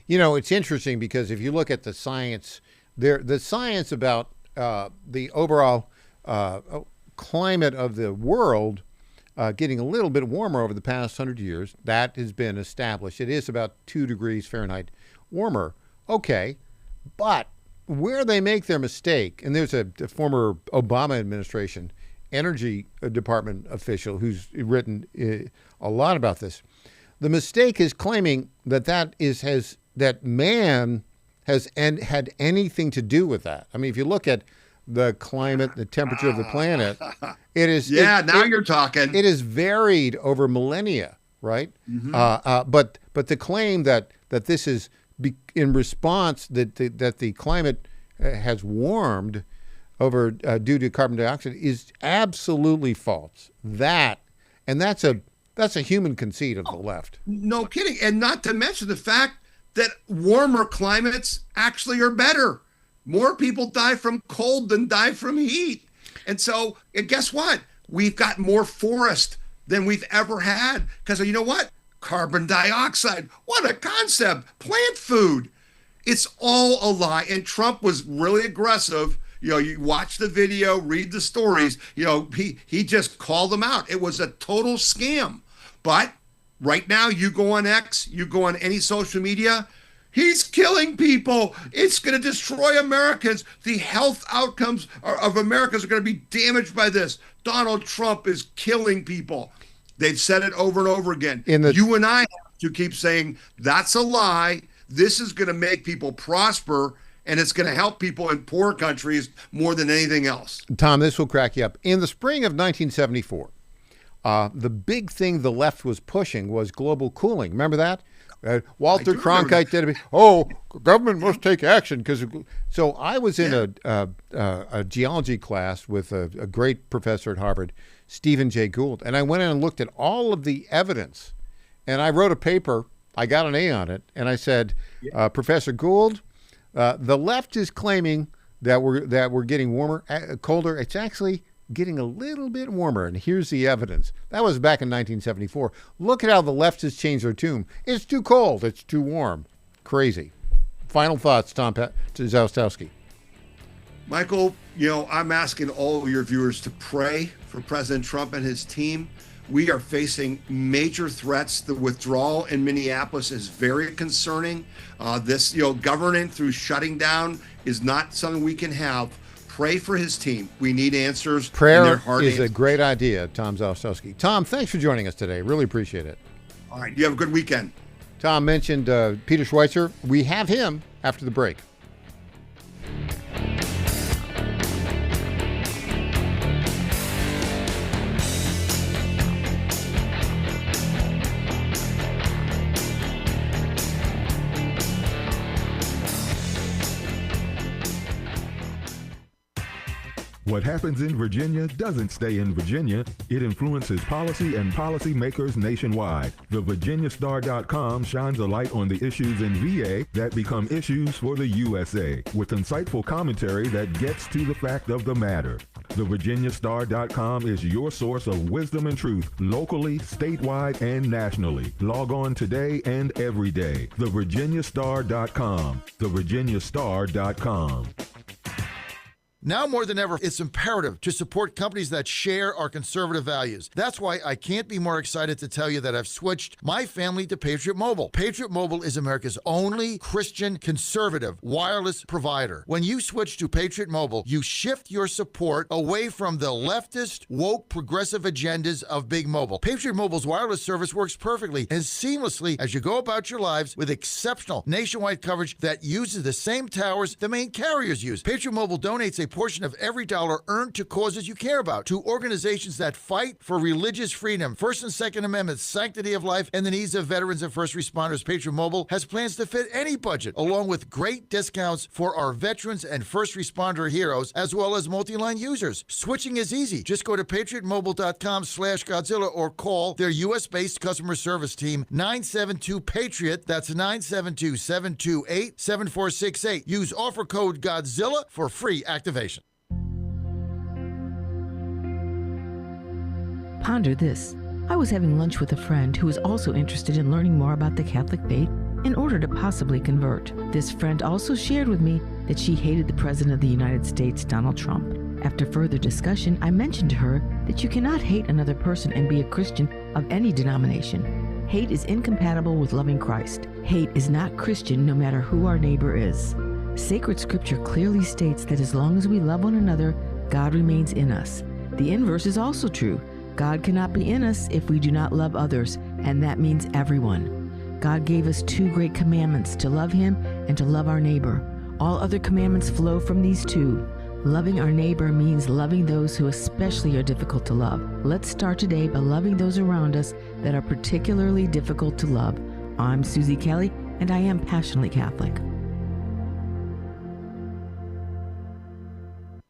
You know, it's interesting because if you look at the science, the science about the overall climate of the world getting a little bit warmer over the past 100 years, that has been established. It is about 2 degrees Fahrenheit warmer. Okay, but where they make their mistake, and there's a former Obama administration energy department official who's written a lot about this. The mistake is claiming that man has had anything to do with that. I mean, if you look at the climate, the temperature of the planet, it is. Yeah, now you're talking. It is varied over millennia, right? Mm-hmm. But the claim that this is in response that the climate has warmed over due to carbon dioxide is absolutely false. That's a human conceit of the left. No kidding, and not to mention the fact that warmer climates actually are better. More people die from cold than die from heat. And so, and guess what? We've got more forest than we've ever had. Because you know what? Carbon dioxide. What a concept. Plant food. It's all a lie. And Trump was really aggressive. You watch the video, read the stories. He just called them out. It was a total scam. But right now, you go on X, you go on any social media, he's killing people. It's going to destroy Americans. The health outcomes of Americans are going to be damaged by this. Donald Trump is killing people. They've said it over and over again. You and I have to keep saying, that's a lie. This is going to make people prosper, and it's going to help people in poor countries more than anything else. Tom, this will crack you up. In the spring of 1974, the big thing the left was pushing was global cooling. Remember that? Walter Cronkite did it. Oh, government must take action because. So I was in a geology class with a great professor at Harvard, Stephen Jay Gould, and I went in and looked at all of the evidence, and I wrote a paper. I got an A on it, and I said, Professor Gould, the left is claiming that we're getting warmer, colder. It's actually getting a little bit warmer, and here's the evidence. That was back in 1974. Look at how the left has changed their tune. It's too cold. It's too warm. Crazy. Final thoughts, Tom Zastowski. Michael, I'm asking all of your viewers to pray for President Trump and his team. We are facing major threats. The withdrawal in Minneapolis is very concerning. This, governing through shutting down is not something we can have. Pray for his team. We need answers. Prayer is a great idea, Tom Zastowski. Tom, thanks for joining us today. Really appreciate it. All right. You have a good weekend. Tom mentioned Peter Schweitzer. We have him after the break. What happens in Virginia doesn't stay in Virginia. It influences policy and policymakers nationwide. The VirginiaStar.com shines a light on the issues in VA that become issues for the USA, with insightful commentary that gets to the fact of the matter. The VirginiaStar.com is your source of wisdom and truth, locally, statewide, and nationally. Log on today and every day. The VirginiaStar.com. The VirginiaStar.com. Now more than ever, it's imperative to support companies that share our conservative values. That's why I can't be more excited to tell you that I've switched my family to Patriot Mobile. Patriot Mobile is America's only Christian conservative wireless provider. When you switch to Patriot Mobile, you shift your support away from the leftist, woke, progressive agendas of Big Mobile. Patriot Mobile's wireless service works perfectly and seamlessly as you go about your lives with exceptional nationwide coverage that uses the same towers the main carriers use. Patriot Mobile donates a portion of every dollar earned to causes you care about, to organizations that fight for religious freedom, First and Second Amendments, sanctity of life, and the needs of veterans and first responders. Patriot Mobile has plans to fit any budget, along with great discounts for our veterans and first responder heroes, as well as multi-line users. Switching is easy. Just go to patriotmobile.com/Godzilla or call their U.S.-based customer service team, 972-PATRIOT. That's 972-728-7468. Use offer code Godzilla for free activation. Ponder this. I was having lunch with a friend who was also interested in learning more about the Catholic faith in order to possibly convert. This friend also shared with me that she hated the President of the United States, Donald Trump. After further discussion, I mentioned to her that you cannot hate another person and be a Christian of any denomination. Hate is incompatible with loving Christ. Hate is not Christian no matter who our neighbor is. Sacred scripture clearly states that as long as we love one another, God remains in us. The inverse is also true. God cannot be in us if we do not love others, and that means everyone. God gave us two great commandments, to love Him and to love our neighbor. All other commandments flow from these two. Loving our neighbor means loving those who especially are difficult to love. Let's start today by loving those around us that are particularly difficult to love. I'm Susie Kelly, and I am passionately Catholic.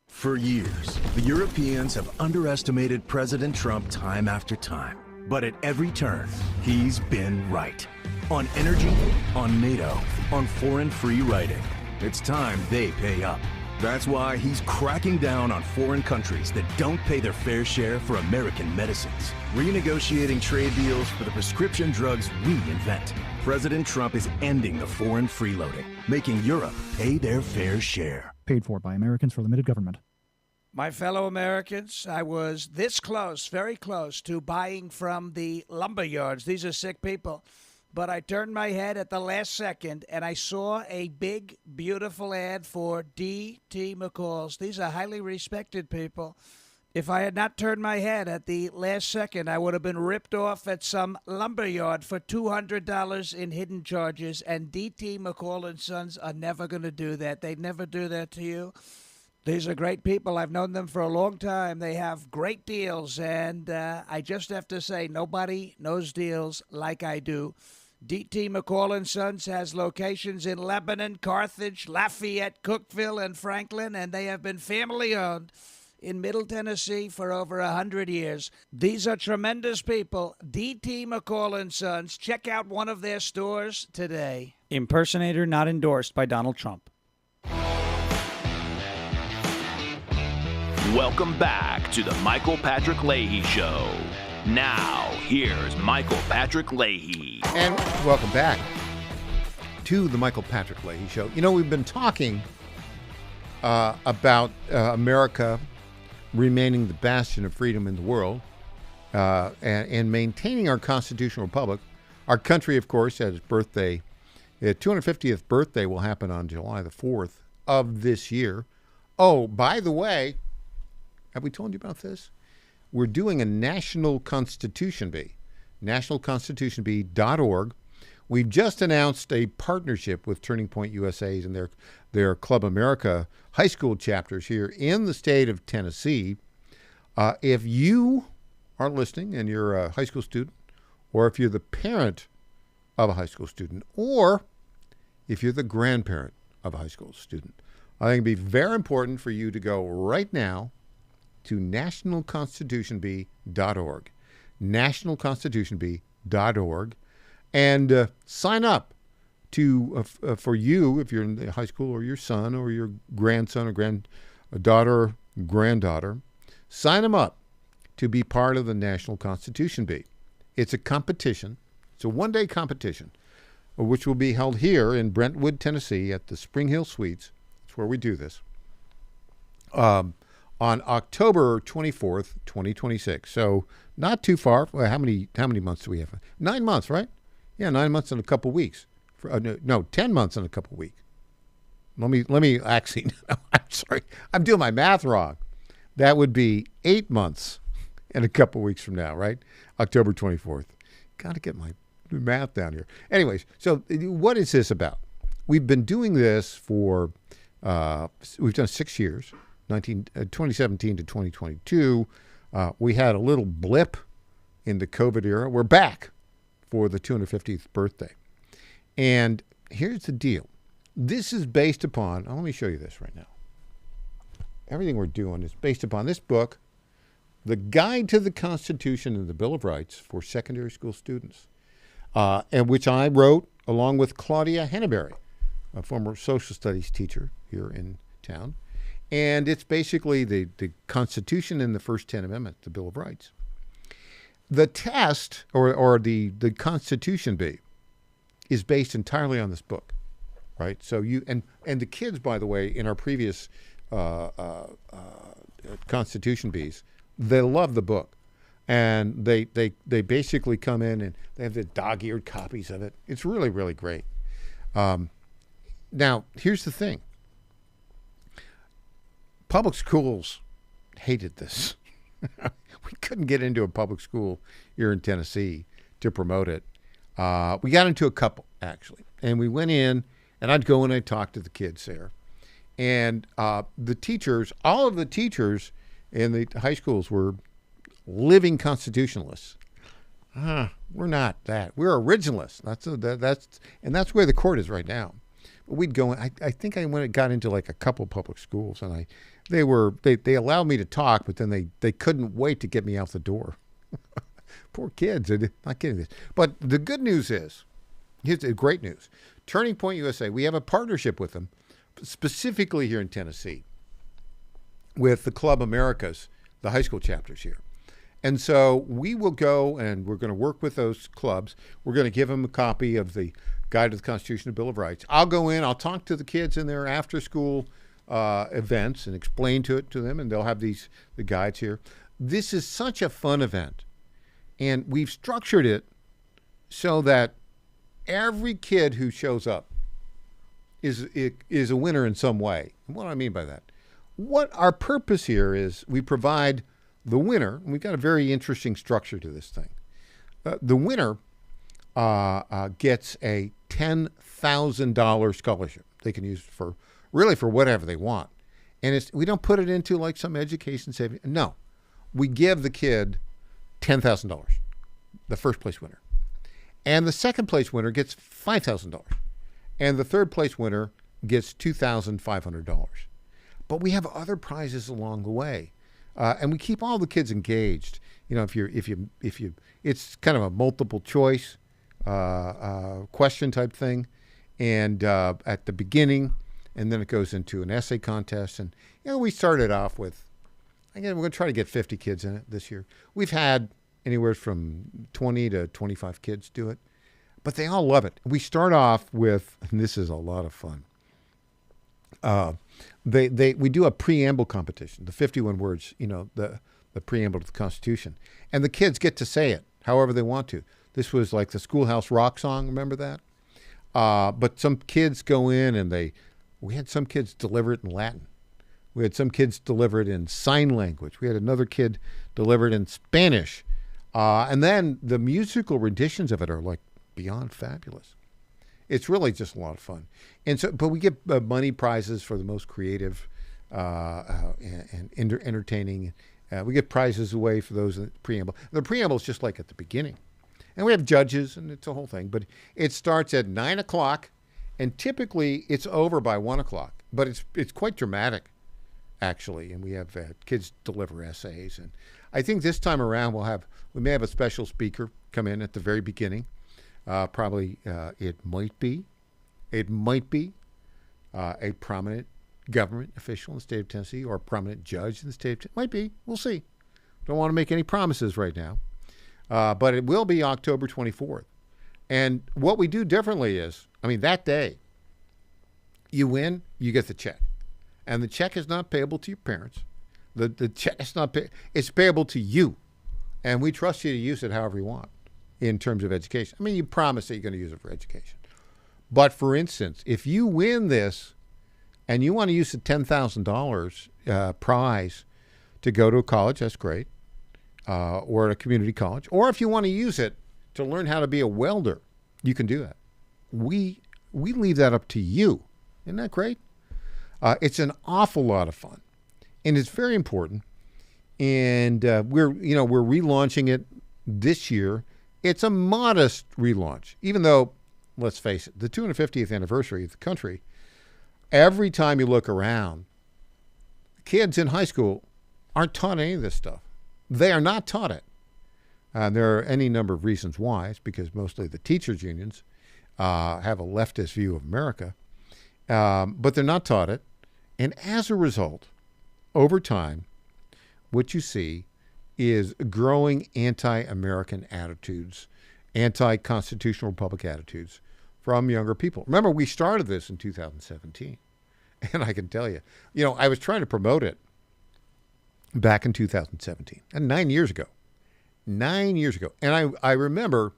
For years, the Europeans have underestimated President Trump time after time. But at every turn, he's been right. On energy, on NATO, on foreign free riding. It's time they pay up. That's why he's cracking down on foreign countries that don't pay their fair share for American medicines. Renegotiating trade deals for the prescription drugs we invent. President Trump is ending the foreign freeloading, making Europe pay their fair share. Paid for by Americans for Limited Government. My fellow Americans, I was this close, very close, to buying from the lumber yards. These are sick people. But I turned my head at the last second, and I saw a big, beautiful ad for D.T. McCall's. These are highly respected people. If I had not turned my head at the last second, I would have been ripped off at some lumber yard for $200 in hidden charges, and D.T. McCall & Sons are never going to do that. They'd never do that to you. These are great people. I've known them for a long time. They have great deals, and I just have to say, nobody knows deals like I do. D.T. McCall & Sons has locations in Lebanon, Carthage, Lafayette, Cookeville, and Franklin, and they have been family-owned in Middle Tennessee for over 100 years. These are tremendous people. D.T. McCall & Sons. Check out one of their stores today. Impersonator not endorsed by Donald Trump. Welcome back to the Michael Patrick Leahy Show. Now, here's Michael Patrick Leahy. And welcome back to the Michael Patrick Leahy Show. You know, we've been talking about America remaining the bastion of freedom in the world and maintaining our constitutional republic. Our country, of course, had its birthday. Its 250th birthday will happen on July the 4th of this year. Oh, by the way, have we told you about this? We're doing a National Constitution Bee, nationalconstitutionbee.org. We've just announced a partnership with Turning Point USA's and their Club America high school chapters here in the state of Tennessee. If you are listening and you're a high school student, or if you're the parent of a high school student, or if you're the grandparent of a high school student, I think it'd be very important for you to go right now to nationalconstitutionbee.org, nationalconstitutionbee.org, and sign up to for you, if you're in the high school, or your son, or your grandson, or granddaughter, granddaughter, sign them up to be part of the National Constitution Bee. It's a competition. It's a one-day competition, which will be held here in Brentwood, Tennessee, at the Spring Hill Suites. That's where we do this. On October 24th, 2026. So not too far. Well, how many months do we have? 9 months, right? Yeah, 9 months and a couple weeks. 10 months and a couple weeks. Let me actually, I'm sorry. I'm doing my math wrong. That would be 8 months and a couple weeks from now, right? October 24th. Got to get my math down here. Anyways, so what is this about? We've been doing this for, we've done 6 years. 2017 to 2022, we had a little blip in the COVID era. We're back for the 250th birthday. And here's the deal. This is based upon, let me show you this right now. Everything we're doing is based upon this book, The Guide to the Constitution and the Bill of Rights for Secondary School Students, and which I wrote along with Claudia Henneberry, a former social studies teacher here in town. And it's basically the Constitution and the first 10 Amendments, the Bill of Rights. The test, or the Constitution Bee, is based entirely on this book, right? So you and the kids, by the way, in our previous Constitution Bees, they love the book, and they basically come in and they have the dog-eared copies of it. It's really, really great. Now, here's the thing. Public schools hated this. We couldn't get into a public school here in Tennessee to promote it. We got into a couple, actually. And we went in, and I'd go and I'd talk to the kids there. And the teachers, all of the teachers in the high schools were living constitutionalists. We're not that. We're originalists. That's where the court is right now. But we'd go in, I think I got into like a couple public schools, and they allowed me to talk, but then they couldn't wait to get me out the door. Poor kids. They're not getting this. But the good news is, here's the great news. Turning Point USA, we have a partnership with them, specifically here in Tennessee, with the Club Americas, the high school chapters here. And so we will go and we're going to work with those clubs. We're going to give them a copy of the Guide to the Constitution and Bill of Rights. I'll go in, I'll talk to the kids in their after school events and explain to them, and they'll have the guides here. This is such a fun event. And we've structured it so that every kid who shows up is a winner in some way. And what do I mean by that? What our purpose here is, we provide the winner, and we've got a very interesting structure to this thing. The winner gets a $10,000 scholarship they can use for whatever they want. And we don't put it into like some education saving. No, we give the kid $10,000, the first place winner. And the second place winner gets $5,000. And the third place winner gets $2,500. But we have other prizes along the way. And we keep all the kids engaged. You know, if you, it's kind of a multiple choice question type thing. And at the beginning, and then it goes into an essay contest. And, you know, we started off with, again, we're going to try to get 50 kids in it this year. We've had anywhere from 20 to 25 kids do it, but they all love it. We start off with, and this is a lot of fun. We do a preamble competition, the 51 words, you know, the preamble to the Constitution, and the kids get to say it however they want to. This was like the Schoolhouse Rock song, remember that? But some kids go in and we had some kids deliver it in Latin. We had some kids deliver it in sign language. We had another kid deliver it in Spanish. And then the musical renditions of it are like beyond fabulous. It's really just a lot of fun. And so, but we get money prizes for the most creative and entertaining. We get prizes away for those in the preamble. The preamble is just like at the beginning. And we have judges, and it's a whole thing. But it starts at 9 o'clock, and typically it's over by 1 o'clock. But it's quite dramatic, actually. And we have kids deliver essays. And I think this time around we may have a special speaker come in at the very beginning. Probably it might be a prominent government official in the state of Tennessee or a prominent judge in the state of Tennessee. Might be. We'll see. Don't want to make any promises right now. But it will be October 24th. And what we do differently is, that day, you win, you get the check. And the check is not payable to your parents. The check is not it's payable to you. And we trust you to use it however you want in terms of education. You promise that you're going to use it for education. But for instance, if you win this and you want to use the $10,000 prize to go to a college, that's great. Or at a community college. Or if you want to use it to learn how to be a welder, you can do that. We leave that up to you. Isn't that great? It's an awful lot of fun. And it's very important. And we're relaunching it this year. It's a modest relaunch, even though, let's face it, the 250th anniversary of the country, every time you look around, kids in high school aren't taught any of this stuff. They are not taught it. There are any number of reasons why. It's because mostly the teachers' unions have a leftist view of America, but they're not taught it. And as a result, over time, what you see is growing anti-American attitudes, anti-constitutional republic attitudes from younger people. Remember, we started this in 2017. And I can tell you, I was trying to promote it back in 2017, and 9 years ago. 9 years ago. And I remember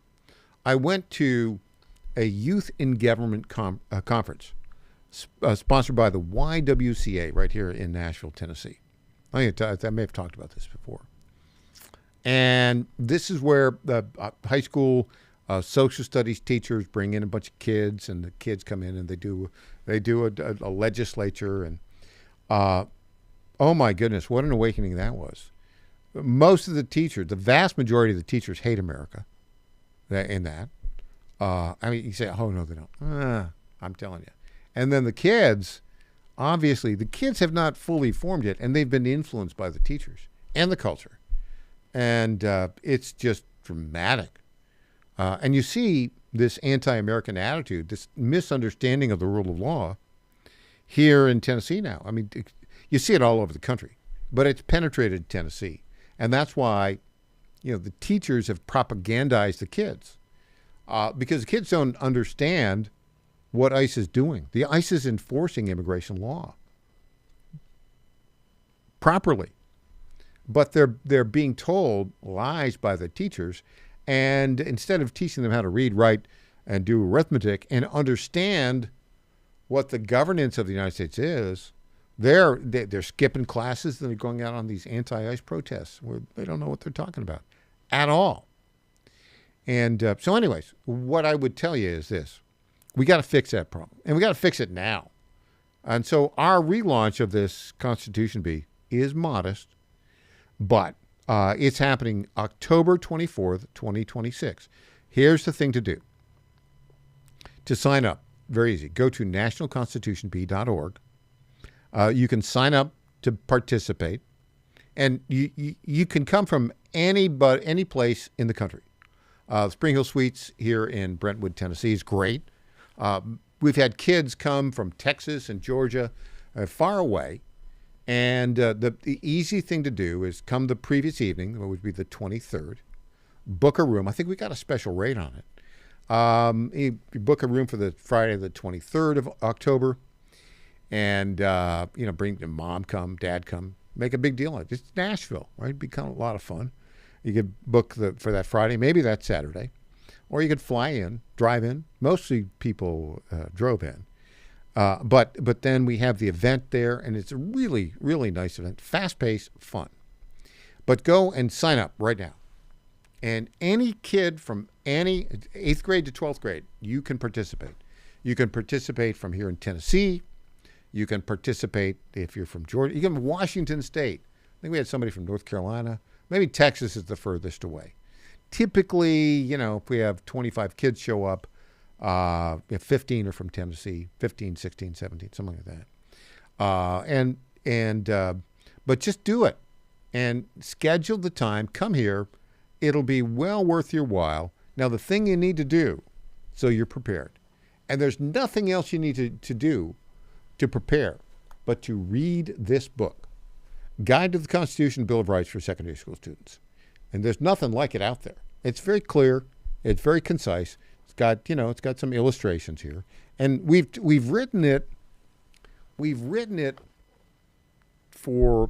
I went to a youth in government conference sponsored by the YWCA right here in Nashville, Tennessee. I may have talked about this before. And this is where the high school social studies teachers bring in a bunch of kids, and the kids come in and they do a legislature. And oh my goodness, what an awakening that was. Most of the teachers, the vast majority of the teachers hate America in that. You say, oh, no, they don't. I'm telling you. And then the kids, obviously, the kids have not fully formed yet, and they've been influenced by the teachers and the culture. And it's just dramatic. And you see this anti-American attitude, this misunderstanding of the rule of law here in Tennessee now. You see it all over the country, but it's penetrated Tennessee. And that's why, the teachers have propagandized the kids because the kids don't understand what ICE is doing. The ICE is enforcing immigration law properly, but they're being told lies by the teachers. And instead of teaching them how to read, write, and do arithmetic and understand what the governance of the United States is, they're skipping classes and they're going out on these anti-ICE protests where they don't know what they're talking about at all. And so anyways, what I would tell you is this. We got to fix that problem, and we got to fix it now. And so our relaunch of this Constitution Bee is modest, but it's happening October 24th, 2026, Here's the thing to do. To sign up, very easy. Go to nationalconstitutionbee.org. You can sign up to participate, and you can come from any place in the country. Spring Hill Suites here in Brentwood, Tennessee is great. We've had kids come from Texas and Georgia, far away, and the easy thing to do is come the previous evening, which would be the 23rd, book a room. I think we got a special rate on it. You book a room for the Friday, the 23rd of October, and bring your mom, come, dad, come, make a big deal of it. It's Nashville, right? It'd become a lot of fun. You could book for that Friday, maybe that Saturday, or you could fly in, drive in. Mostly people drove in, but then we have the event there, and it's a really, really nice event, fast-paced, fun. But go and sign up right now. And any kid from any 8th grade to 12th grade, you can participate. You can participate from here in Tennessee. You can participate if you're from Georgia. You can Washington State. I think we had somebody from North Carolina. Maybe Texas is the furthest away. Typically, if we have 25 kids show up, 15 are from Tennessee, 15, 16, 17, something like that. But just do it and schedule the time. Come here. It'll be well worth your while. Now, the thing you need to do so you're prepared, and there's nothing else you need to do to prepare but to read this book, Guide to the Constitution, Bill of Rights for Secondary School Students. And there's nothing like it out there. It's very clear. It's very concise. It's got some illustrations here. And we've written it for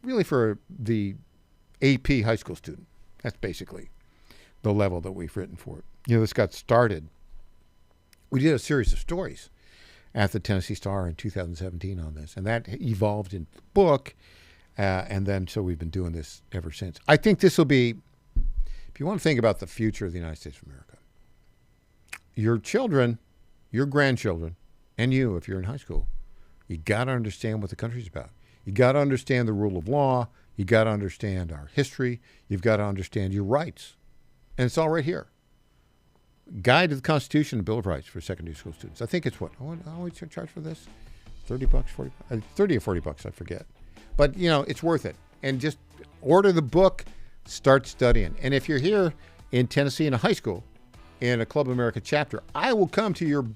really for the AP high school student. That's basically the level that we've written for it. This got started. We did a series of stories at the Tennessee Star in 2017 on this, and that evolved into the book, and then so we've been doing this ever since. I think this will be, if you want to think about the future of the United States of America, your children, your grandchildren, and you, if you're in high school, you got to understand what the country's about. You got to understand the rule of law. You got to understand our history. You've got to understand your rights. And it's all right here. Guide to the Constitution and Bill of Rights for Secondary School Students. I think it's what? I always charge for this? $30, $40, $30 or $40, I forget. But, it's worth it. And just order the book, start studying. And if you're here in Tennessee in a high school, in a Club America chapter, I will come to your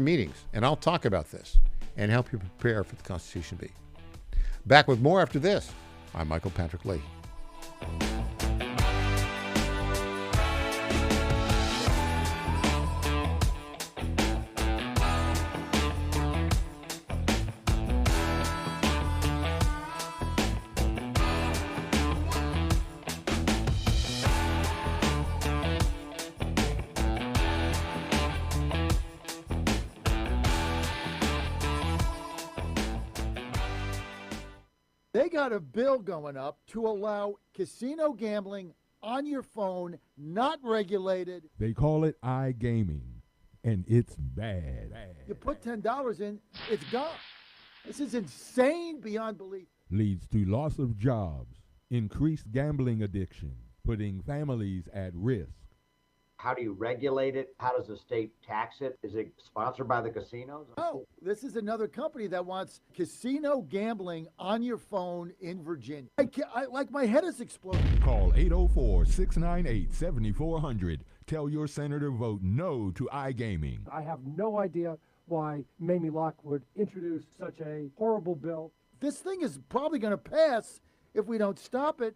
meetings, and I'll talk about this and help you prepare for the Constitution Bee. Back with more after this. I'm Michael Patrick Leahy. They got a bill going up to allow casino gambling on your phone, not regulated. They call it iGaming, and it's bad. You put $10 in, it's gone. This is insane beyond belief. Leads to loss of jobs, increased gambling addiction, putting families at risk. How do you regulate it? How does the state tax it? Is it sponsored by the casinos? No, this is another company that wants casino gambling on your phone in Virginia. Like my head is exploding. Call 804-698-7400. Tell your senator vote no to iGaming. I have no idea why Mamie Locke would introduce such a horrible bill. This thing is probably going to pass if we don't stop it.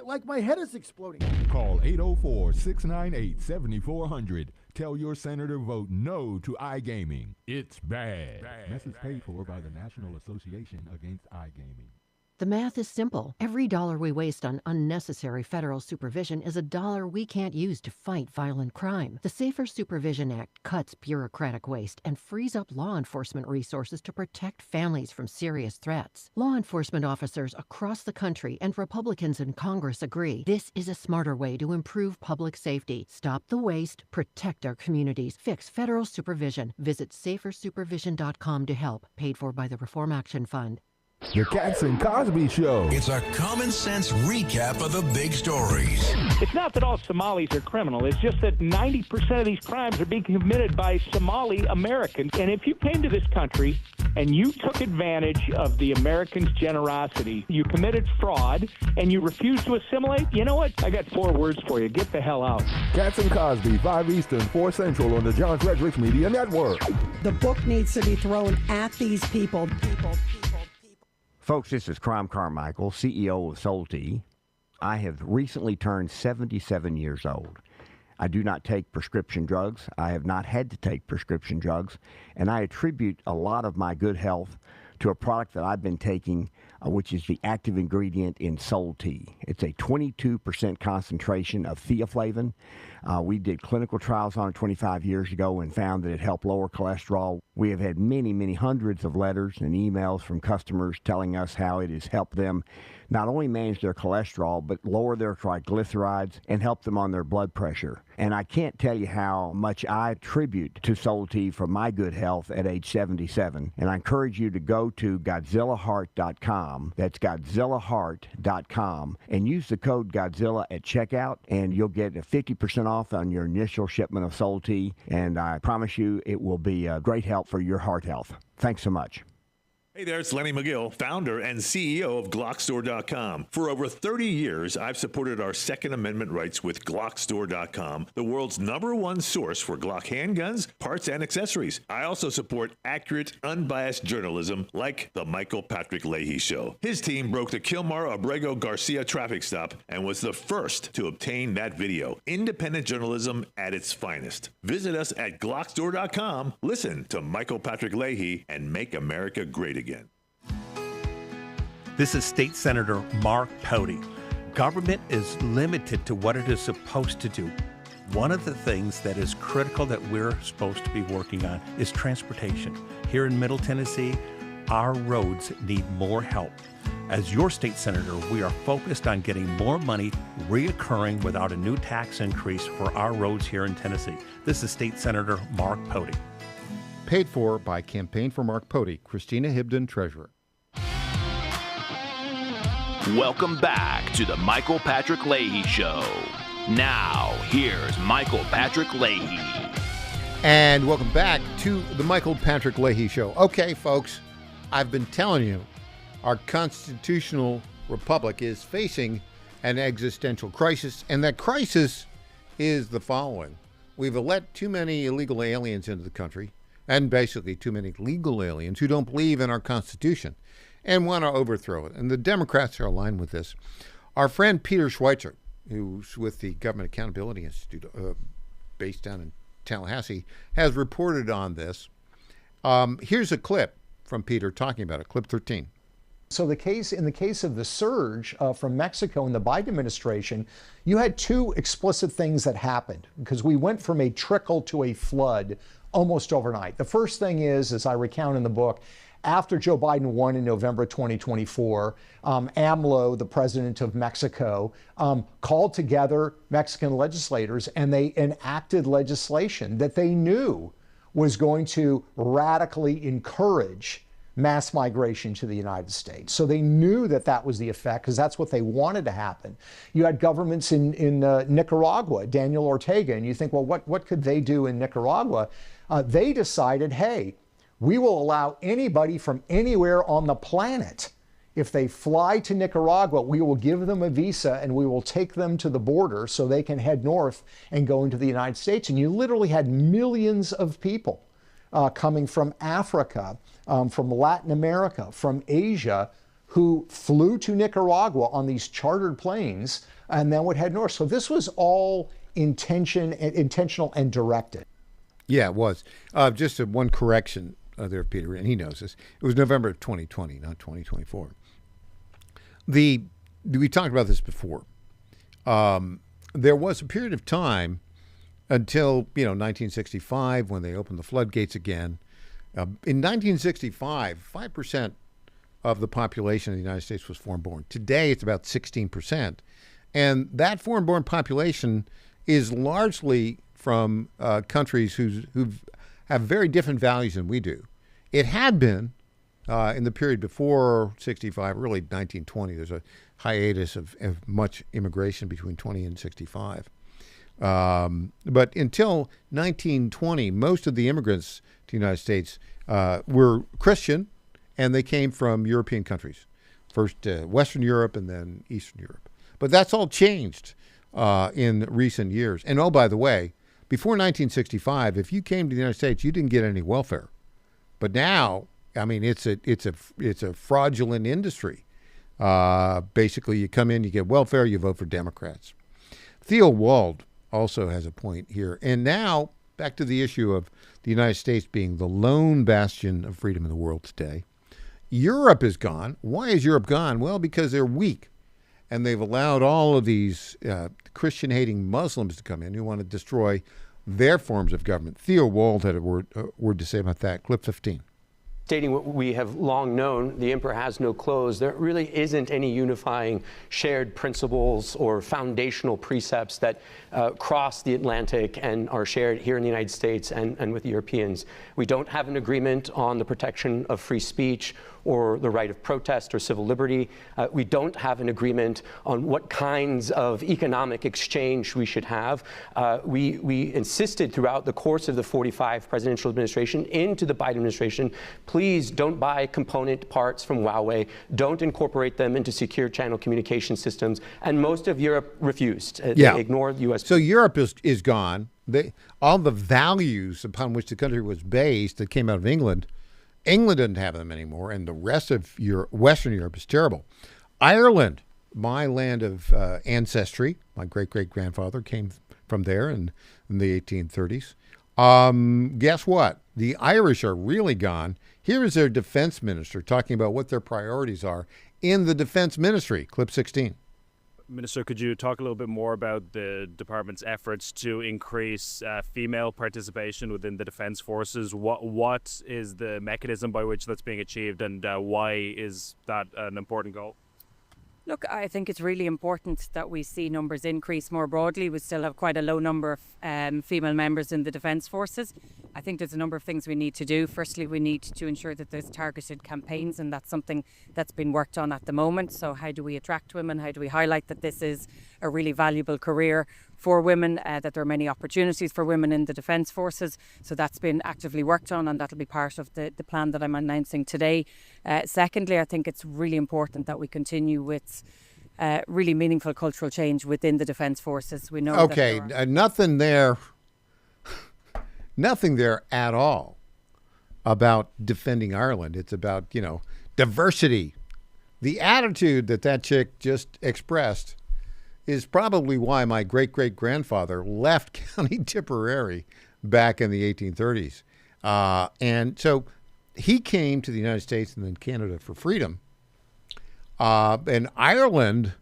Like my head is exploding. Call 804-698-7400. Tell your senator vote no to iGaming. It's bad. Message paid for by the National Association Against iGaming. The math is simple. Every dollar we waste on unnecessary federal supervision is a dollar we can't use to fight violent crime. The Safer Supervision Act cuts bureaucratic waste and frees up law enforcement resources to protect families from serious threats. Law enforcement officers across the country and Republicans in Congress agree this is a smarter way to improve public safety. Stop the waste, protect our communities, fix federal supervision. Visit safersupervision.com to help. Paid for by the Reform Action Fund. The Cats and Cosby Show. It's a common sense recap of the big stories. It's not that all Somalis are criminal. It's just that 90% of these crimes are being committed by Somali Americans. And if you came to this country and you took advantage of the Americans' generosity, you committed fraud, and you refused to assimilate, you know what? I got 4 words for you. Get the hell out. Cats and Cosby, 5 Eastern, 4 Central on the John Fredericks Media Network. The book needs to be thrown at these people. Folks, this is Crime Carmichael, CEO of Solti. I have recently turned 77 years old. I do not take prescription drugs. I have not had to take prescription drugs, and I attribute a lot of my good health to a product that I've been taking, which is the active ingredient in Solti. It's a 22% concentration of theaflavin. We did clinical trials on it 25 years ago and found that it helped lower cholesterol. We have had many, many hundreds of letters and emails from customers telling us how it has helped them not only manage their cholesterol, but lower their triglycerides and help them on their blood pressure. And I can't tell you how much I attribute to Solti for my good health at age 77. And I encourage you to go to GodzillaHeart.com. That's GodzillaHeart.com. And use the code Godzilla at checkout, and you'll get a 50% off on your initial shipment of Solti. And I promise you it will be a great help for your heart health. Thanks so much. Hey there, it's Lenny McGill, founder and CEO of GlockStore.com. For over 30 years, I've supported our Second Amendment rights with GlockStore.com, the world's #1 source for Glock handguns, parts, and accessories. I also support accurate, unbiased journalism like The Michael Patrick Leahy Show. His team broke the Kilmar Abrego Garcia traffic stop and was the first to obtain that video. Independent journalism at its finest. Visit us at GlockStore.com, listen to Michael Patrick Leahy, and make America great again. This is State Senator Mark Pouty. Government is limited to what it is supposed to do. One of the things that is critical that we're supposed to be working on is transportation. Here in Middle Tennessee, our roads need more help. As your state senator, we are focused on getting more money reoccurring without a new tax increase for our roads here in Tennessee. This is State Senator Mark Pouty. Paid for by Campaign for Mark Pouty, Christina Hibden, Treasurer. Welcome back to the Michael Patrick Leahy Show. Now, here's Michael Patrick Leahy. And welcome back to the Michael Patrick Leahy Show. Okay, folks, I've been telling you, our constitutional republic is facing an existential crisis, and that crisis is the following. We've let too many illegal aliens into the country, and basically too many legal aliens who don't believe in our Constitution and want to overthrow it. And the Democrats are aligned with this. Our friend Peter Schweitzer, who's with the Government Accountability Institute based down in Tallahassee, has reported on this. Here's a clip from Peter talking about it, clip 13. So in the case of the surge from Mexico in the Biden administration, you had 2 explicit things that happened because we went from a trickle to a flood almost overnight. The first thing is, as I recount in the book, after Joe Biden won in November 2024, AMLO, the president of Mexico, called together Mexican legislators and they enacted legislation that they knew was going to radically encourage mass migration to the United States. So they knew that that was the effect because that's what they wanted to happen. You had governments in Nicaragua, Daniel Ortega, and you think, well, what could they do in Nicaragua? They decided, hey, we will allow anybody from anywhere on the planet. If they fly to Nicaragua, we will give them a visa and we will take them to the border so they can head north and go into the United States. And you literally had millions of people coming from Africa, from Latin America, from Asia, who flew to Nicaragua on these chartered planes and then would head north. So this was all intentional and directed. Yeah, it was. Just one correction there, Peter, and he knows this. It was November of 2020, not 2024. We talked about this before. There was a period of time until 1965 when they opened the floodgates again. In 1965, 5% of the population of the United States was foreign-born. Today, it's about 16%. And that foreign-born population is largely from countries who have very different values than we do. It had been In the period before 65, really 1920, there's a hiatus of much immigration between 20 and 65. But until 1920, most of the immigrants to the United States were Christian, and they came from European countries. First Western Europe and then Eastern Europe. But that's all changed in recent years. And oh, by the way, before 1965, if you came to the United States, you didn't get any welfare. But now, I mean, it's a fraudulent industry. Basically, you come in, you get welfare, you vote for Democrats. Theo Wald also has a point here. And now, back to the issue of the United States being the lone bastion of freedom in the world today. Europe is gone. Why is Europe gone? Well, because they're weak. And they've allowed all of these Christian-hating Muslims to come in who want to destroy their forms of government. Theo Wald had a word to say about that. Clip 15. Stating what we have long known, the emperor has no clothes. There really isn't any unifying shared principles or foundational precepts that cross the Atlantic and are shared here in the United States and with Europeans. We don't have an agreement on the protection of free speech or the right of protest or civil liberty. We don't have an agreement on what kinds of economic exchange we should have. We insisted throughout the course of the 45 presidential administration into the Biden administration, please don't buy component parts from Huawei, don't incorporate them into secure channel communication systems, and most of Europe refused. They ignored U.S. So Europe is gone. All the values upon which the country was based that came out of England doesn't have them anymore, and the rest of Western Europe is terrible. Ireland, my land of ancestry, my great-great-grandfather came from there in the 1830s. Guess what? The Irish are really gone. Here is their defense minister talking about what their priorities are in the defense ministry. Clip 16. Minister, could you talk a little bit more about the department's efforts to increase female participation within the defense forces? What is the mechanism by which that's being achieved, and why is that an important goal? Look, I think it's really important that we see numbers increase more broadly. We still have quite a low number of female members in the Defence Forces. I think there's a number of things we need to do. Firstly, we need to ensure that there's targeted campaigns, and that's something that's been worked on at the moment. So how do we attract women? How do we highlight that this is a really valuable career for women, that there are many opportunities for women in the Defence Forces? So that's been actively worked on, and that'll be part of the plan that I'm announcing today. Secondly, I think it's really important that we continue with really meaningful cultural change within the Defence Forces. We know okay, nothing there at all about defending Ireland. It's about, diversity. The attitude that chick just expressed is probably why my great-great-grandfather left County Tipperary back in the 1830s. And so he came to the United States and then Canada for freedom. And Ireland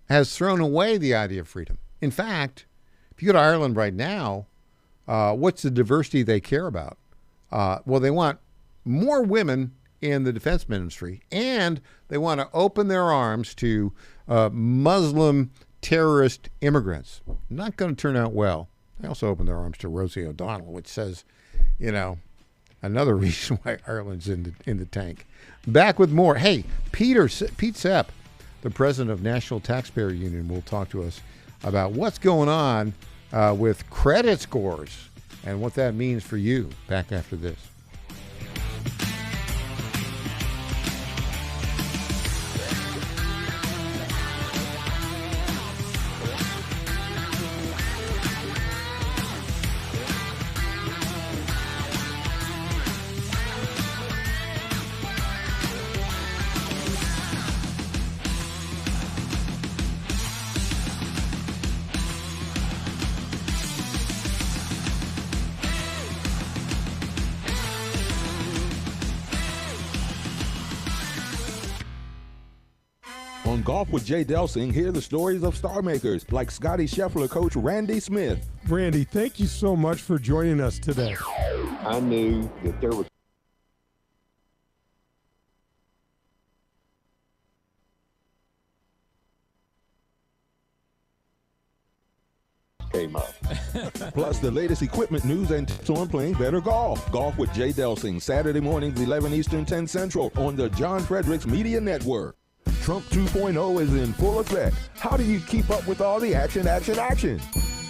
has thrown away the idea of freedom. In fact, if you go to Ireland right now, what's the diversity they care about? Well, they want more women in the defense ministry, and they want to open their arms to Muslim terrorist immigrants. Not going to turn out well. They also open their arms to Rosie O'Donnell, which says, another reason why Ireland's in the tank. Back with more. Hey, Pete Sepp, the president of National Taxpayer Union, will talk to us about what's going on with credit scores and what that means for you. Back after this. On Golf with Jay Delsing, hear the stories of star makers like Scotty Scheffler coach Randy Smith. Randy, thank you so much for joining us today. I knew that there was came up. Plus the latest equipment news and tips on playing better golf. Golf with Jay Delsing, Saturday mornings 11 Eastern, 10 Central on the John Fredericks Media Network. Trump 2.0 is in full effect. How do you keep up with all the action?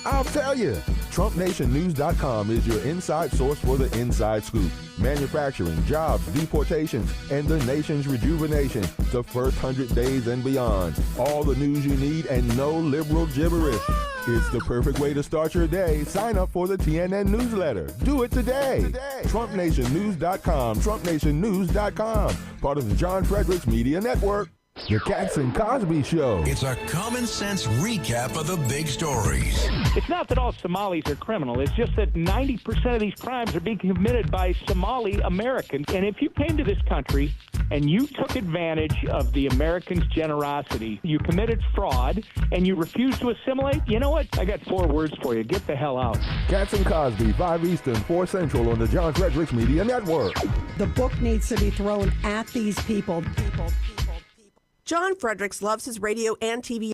I'll tell you. TrumpNationNews.com is your inside source for the inside scoop. Manufacturing, jobs, deportations, and the nation's rejuvenation. The first 100 days and beyond. All the news you need and no liberal gibberish. It's the perfect way to start your day. Sign up for the TNN newsletter. Do it today. TrumpNationNews.com. TrumpNationNews.com. Part of the John Fredericks Media Network. The Cats and Cosby Show. It's a common sense recap of the big stories. It's not that all Somalis are criminal. It's just that 90% of these crimes are being committed by Somali Americans. And if you came to this country and you took advantage of the Americans' generosity, you committed fraud, and you refused to assimilate, you know what? I got 4 words for you. Get the hell out. Cats and Cosby, 5 Eastern, 4 Central on the John Fredericks Media Network. The book needs to be thrown at these people. John Fredericks loves his radio and TV.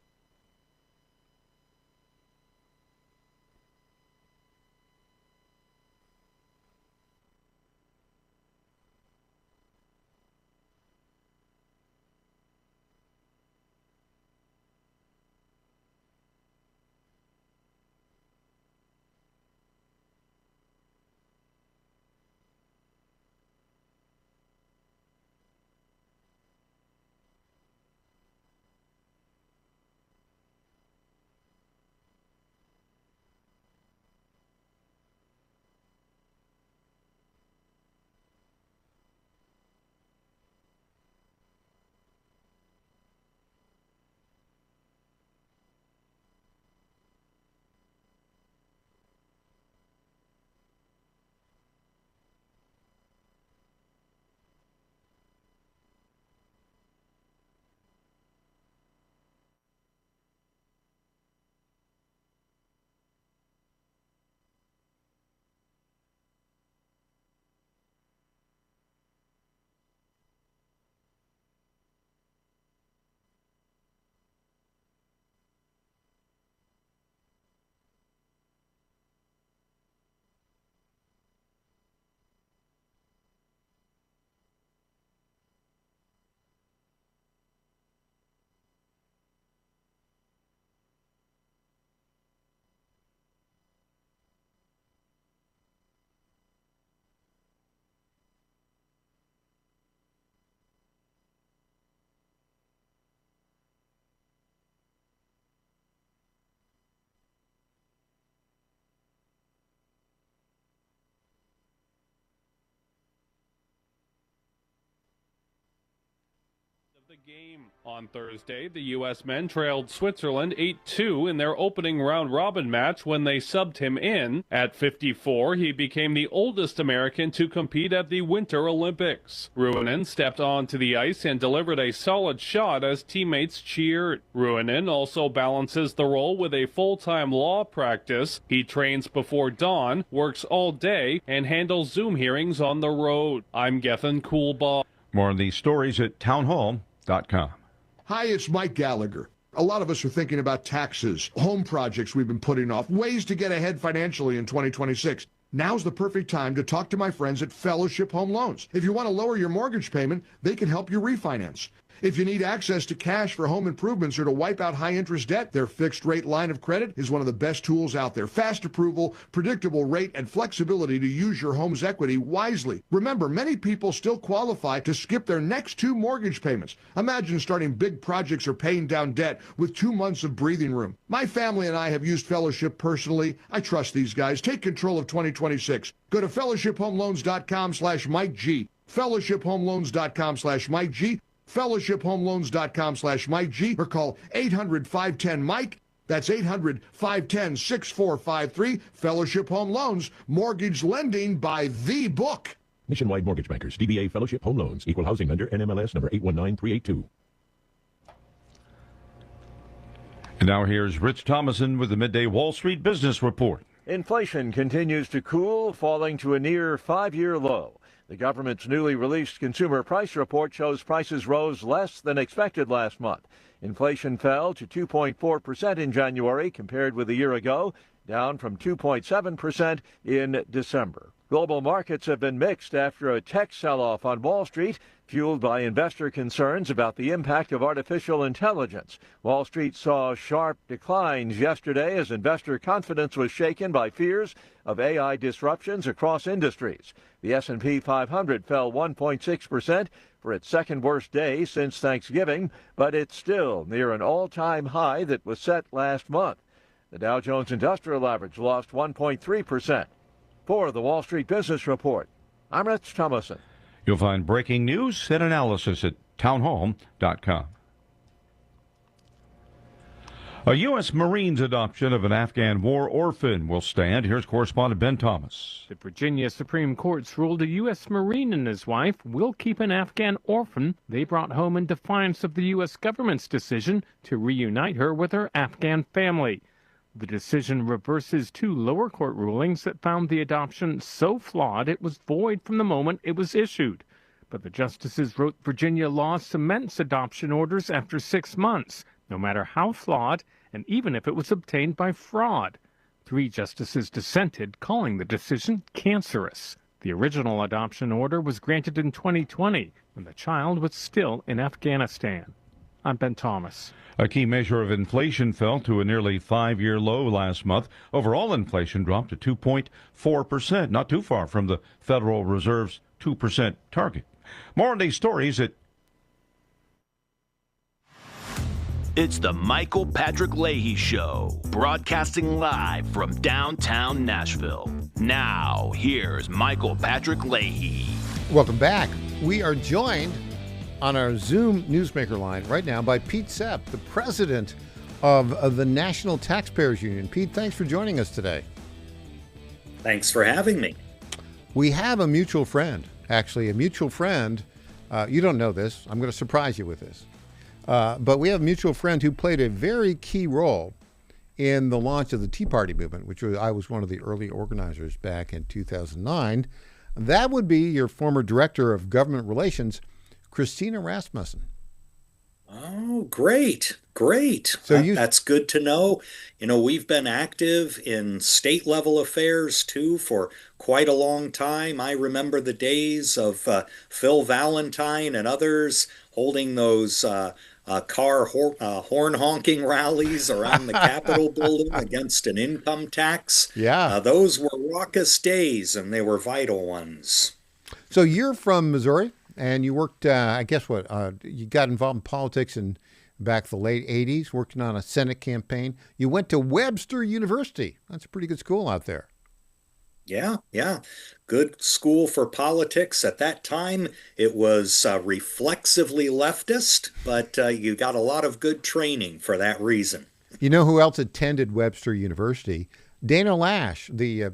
The game on Thursday, the U.S. men trailed Switzerland 8-2 in their opening round-robin match when they subbed him in. At 54, he became the oldest American to compete at the Winter Olympics. Ruohonen stepped onto the ice and delivered a solid shot as teammates cheered. Ruohonen also balances the role with a full-time law practice. He trains before dawn, works all day, and handles Zoom hearings on the road. I'm Gethin Coolbaugh. More on these stories at townhall.com. Hi, it's Mike Gallagher. A lot of us are thinking about taxes, home projects we've been putting off, ways to get ahead financially in 2026. Now's the perfect time to talk to my friends at Fellowship Home Loans. If you want to lower your mortgage payment, they can help you refinance. If you need access to cash for home improvements or to wipe out high-interest debt, their fixed-rate line of credit is one of the best tools out there. Fast approval, predictable rate, and flexibility to use your home's equity wisely. Remember, many people still qualify to skip their next 2 mortgage payments. Imagine starting big projects or paying down debt with 2 months of breathing room. My family and I have used Fellowship personally. I trust these guys. Take control of 2026. Go to fellowshiphomeloans.com/Mike G. fellowshiphomeloans.com/Mike G. fellowshiphomeloans.com/Mike G, or call 800-510-MIKE. That's 800-510-6453. Fellowship Home Loans, mortgage lending by the book. Nationwide Mortgage Bankers, DBA Fellowship Home Loans, Equal Housing Lender, NMLS number 819382. And now here's Rich Thomason with the Midday Wall Street Business Report. Inflation continues to cool, falling to a near 5-year low. The government's newly released consumer price report shows prices rose less than expected last month. Inflation fell to 2.4% in January compared with a year ago, down from 2.7% in December. Global markets have been mixed after a tech sell-off on Wall Street, fueled by investor concerns about the impact of artificial intelligence. Wall Street saw sharp declines yesterday as investor confidence was shaken by fears of AI disruptions across industries. The S&P 500 fell 1.6% for its second worst day since Thanksgiving, but it's still near an all-time high that was set last month. The Dow Jones Industrial Average lost 1.3%. For the Wall Street Business Report, I'm Rich Thomason. You'll find breaking news and analysis at townhall.com. A U.S. Marines adoption of an Afghan war orphan will stand. Here's correspondent Ben Thomas. The Virginia Supreme Court's ruled a U.S. Marine and his wife will keep an Afghan orphan they brought home in defiance of the U.S. government's decision to reunite her with her Afghan family. The decision reverses two lower court rulings that found the adoption so flawed it was void from the moment it was issued. But the justices wrote Virginia law cements adoption orders after 6 months, no matter how flawed, and even if it was obtained by fraud. 3 justices dissented, calling the decision cancerous. The original adoption order was granted in 2020, when the child was still in Afghanistan. I'm Ben Thomas. A key measure of inflation fell to a nearly 5-year low last month. Overall inflation dropped to 2.4%, not too far from the Federal Reserve's 2% target. More on these stories at... It's the Michael Patrick Leahy Show, broadcasting live from downtown Nashville. Now, here's Michael Patrick Leahy. Welcome back. We are joined on our Zoom Newsmaker line right now by Pete Sepp, the president of the National Taxpayers Union. Pete, thanks for joining us today. Thanks for having me. We have a mutual friend, actually, a mutual friend. You don't know this. I'm going to surprise you with this. But we have a mutual friend who played a very key role in the launch of the Tea Party movement, which I was one of the early organizers back in 2009. That would be your former director of government relations, Christina Rasmussen. Oh, great. So that's good to know. You know, we've been active in state level affairs too for quite a long time. I remember the days of Phil Valentine and others holding those horn honking rallies around the Capitol building against an income tax. Yeah. Those were raucous days and they were vital ones. So you're from Missouri? And you worked, I guess you got involved in politics in back the late 80s, working on a Senate campaign. You went to Webster University. That's a pretty good school out there. Yeah. Good school for politics. At that time, it was reflexively leftist, but you got a lot of good training for that reason. You know who else attended Webster University? Dana Lash, the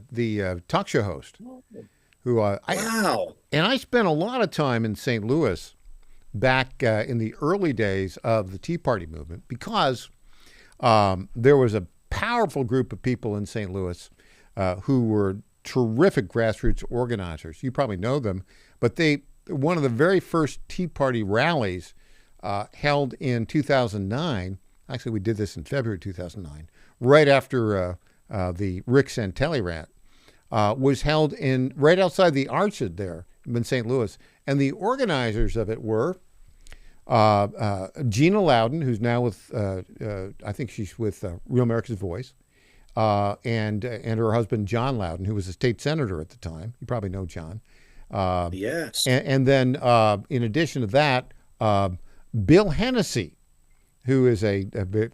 talk show host. Wow. And I spent a lot of time in St. Louis back in the early days of the Tea Party movement because there was a powerful group of people in St. Louis who were terrific grassroots organizers. You probably know them, but one of the very first Tea Party rallies held in 2009. Actually, we did this in February 2009, right after the Rick Santelli rant. Was held right outside the Archid there in St. Louis. And the organizers of it were Gina Loudon, who's now with, I think she's with Real America's Voice, and her husband, John Loudon, who was a state senator at the time. You probably know John. Yes. And then in addition to that, Bill Hennessy, who is a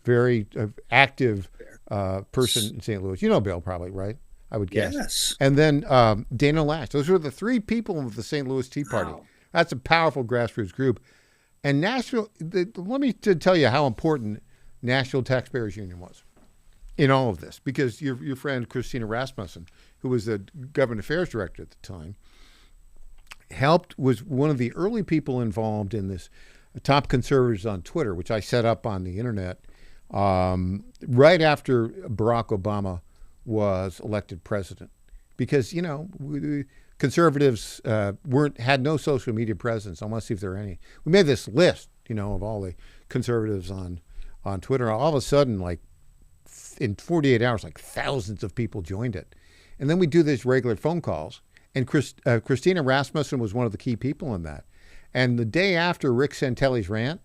very active person in St. Louis. You know Bill probably, right? I would guess. Yes. And then Dana Lash. Those were the 3 people of the St. Louis Tea Party. Wow. That's a powerful grassroots group. And Nashville, let me tell you how important National Taxpayers Union was in all of this, because your friend Christina Rasmussen, who was the government affairs director at the time, was one of the early people involved in this Top Conservatives on Twitter, which I set up on the internet right after Barack Obama was elected president, because conservatives had no social media presence. I want to see if there are any. We made this list, of all the conservatives on Twitter. All of a sudden, like in 48 hours, like thousands of people joined it. And then we do these regular phone calls. And Christina Rasmussen was one of the key people in that. And the day after Rick Santelli's rant,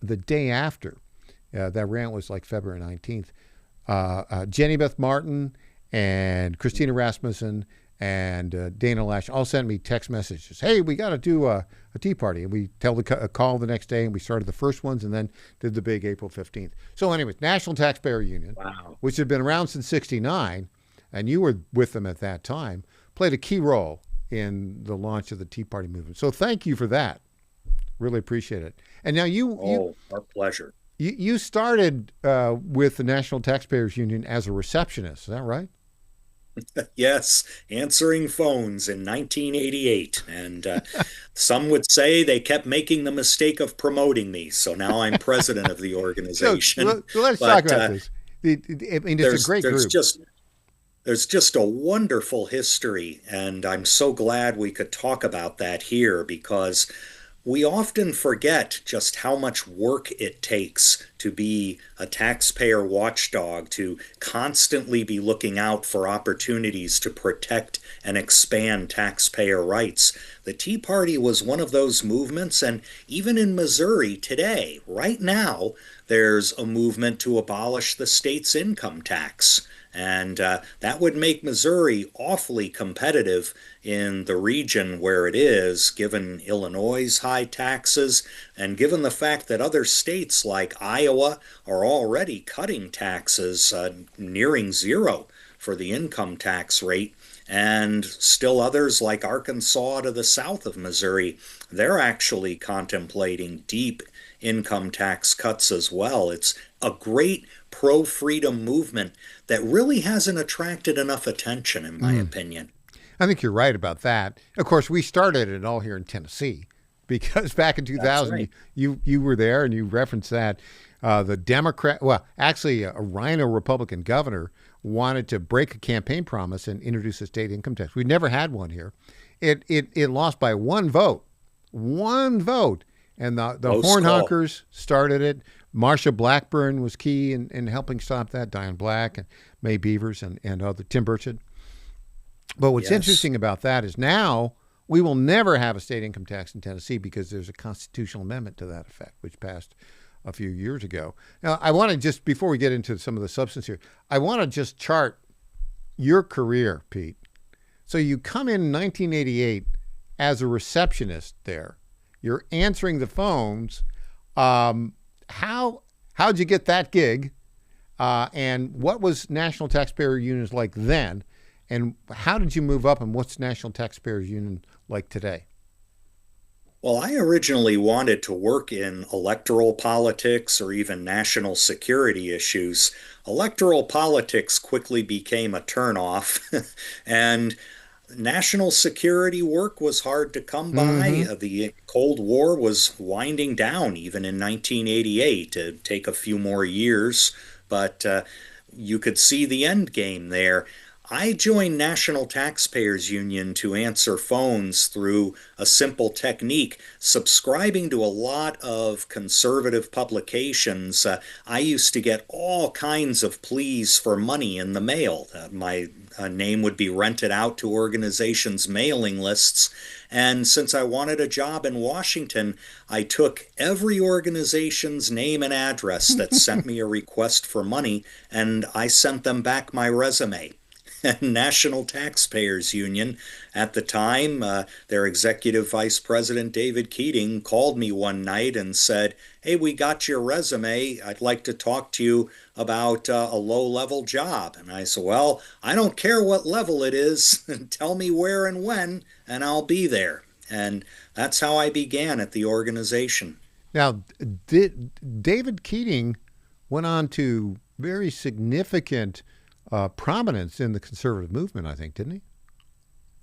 the day after, that rant was like February 19th, Jenny Beth Martin and Christina Rasmussen and Dana Lash all sent me text messages. Hey, we got to do a tea party. And we tell a call the next day, and we started the first ones and then did the big April 15th. So anyways, National Taxpayer Union, which had been around since 1969, and you were with them at that time, played a key role in the launch of the Tea Party movement. So thank you for that. Really appreciate it. And now our pleasure. You started with the National Taxpayers Union as a receptionist. Is that right? Yes, answering phones in 1988. And some would say they kept making the mistake of promoting me. So now I'm president of the organization. So let's talk about this. I mean, it's a great group. There's just a wonderful history, and I'm so glad we could talk about that here, because we often forget just how much work it takes to be a taxpayer watchdog, to constantly be looking out for opportunities to protect and expand taxpayer rights. The Tea Party was one of those movements, and even in Missouri today, right now, there's a movement to abolish the state's income tax. And that would make Missouri awfully competitive in the region where it is, given Illinois' high taxes, and given the fact that other states like Iowa are already cutting taxes nearing zero for the income tax rate, and still others like Arkansas to the south of Missouri, they're actually contemplating deep income tax cuts as well. It's a great pro-freedom movement that really hasn't attracted enough attention, in my opinion. I think you're right about that. Of course, we started it all here in Tennessee, because back in 2000, right, you were there and you referenced that. The Democrat, well, actually a Rhino Republican governor wanted to break a campaign promise and introduce a state income tax. We never had one here. It lost by one vote. And the horn honkers started it. Marsha Blackburn was key in helping stop that. Diane Black and May Beavers and other Tim Burchett. But what's interesting about that is now we will never have a state income tax in Tennessee because there's a constitutional amendment to that effect, which passed a few years ago. Now, I want to just, before we get into some of the substance here, I want to just chart your career, Pete. So you come in 1988 as a receptionist there. You're answering the phones. How'd you get that gig? And what was National Taxpayer Union like then? And how did you move up, and what's National Taxpayers Union like today? Well, I originally wanted to work in electoral politics or even national security issues. Electoral politics quickly became a turnoff, and national security work was hard to come by. The Cold War was winding down even in 1988. It'd take a few more years, but you could see the end game there. I joined National Taxpayers Union to answer phones through a simple technique, subscribing to a lot of conservative publications. I used to get all kinds of pleas for money in the mail. My name would be rented out to organizations' mailing lists. And since I wanted a job in Washington, I took every organization's name and address that sent me a request for money, and I sent them back my resume. National Taxpayers Union, at the time, their executive vice president, David Keating, called me one night and said, "Hey, we got your resume. I'd like to talk to you about a low-level job." And I said, "Well, I don't care what level it is. Tell me where and when, and I'll be there." And that's how I began at the organization. Now, David Keating went on to very significant prominence in the conservative movement, I think, didn't he?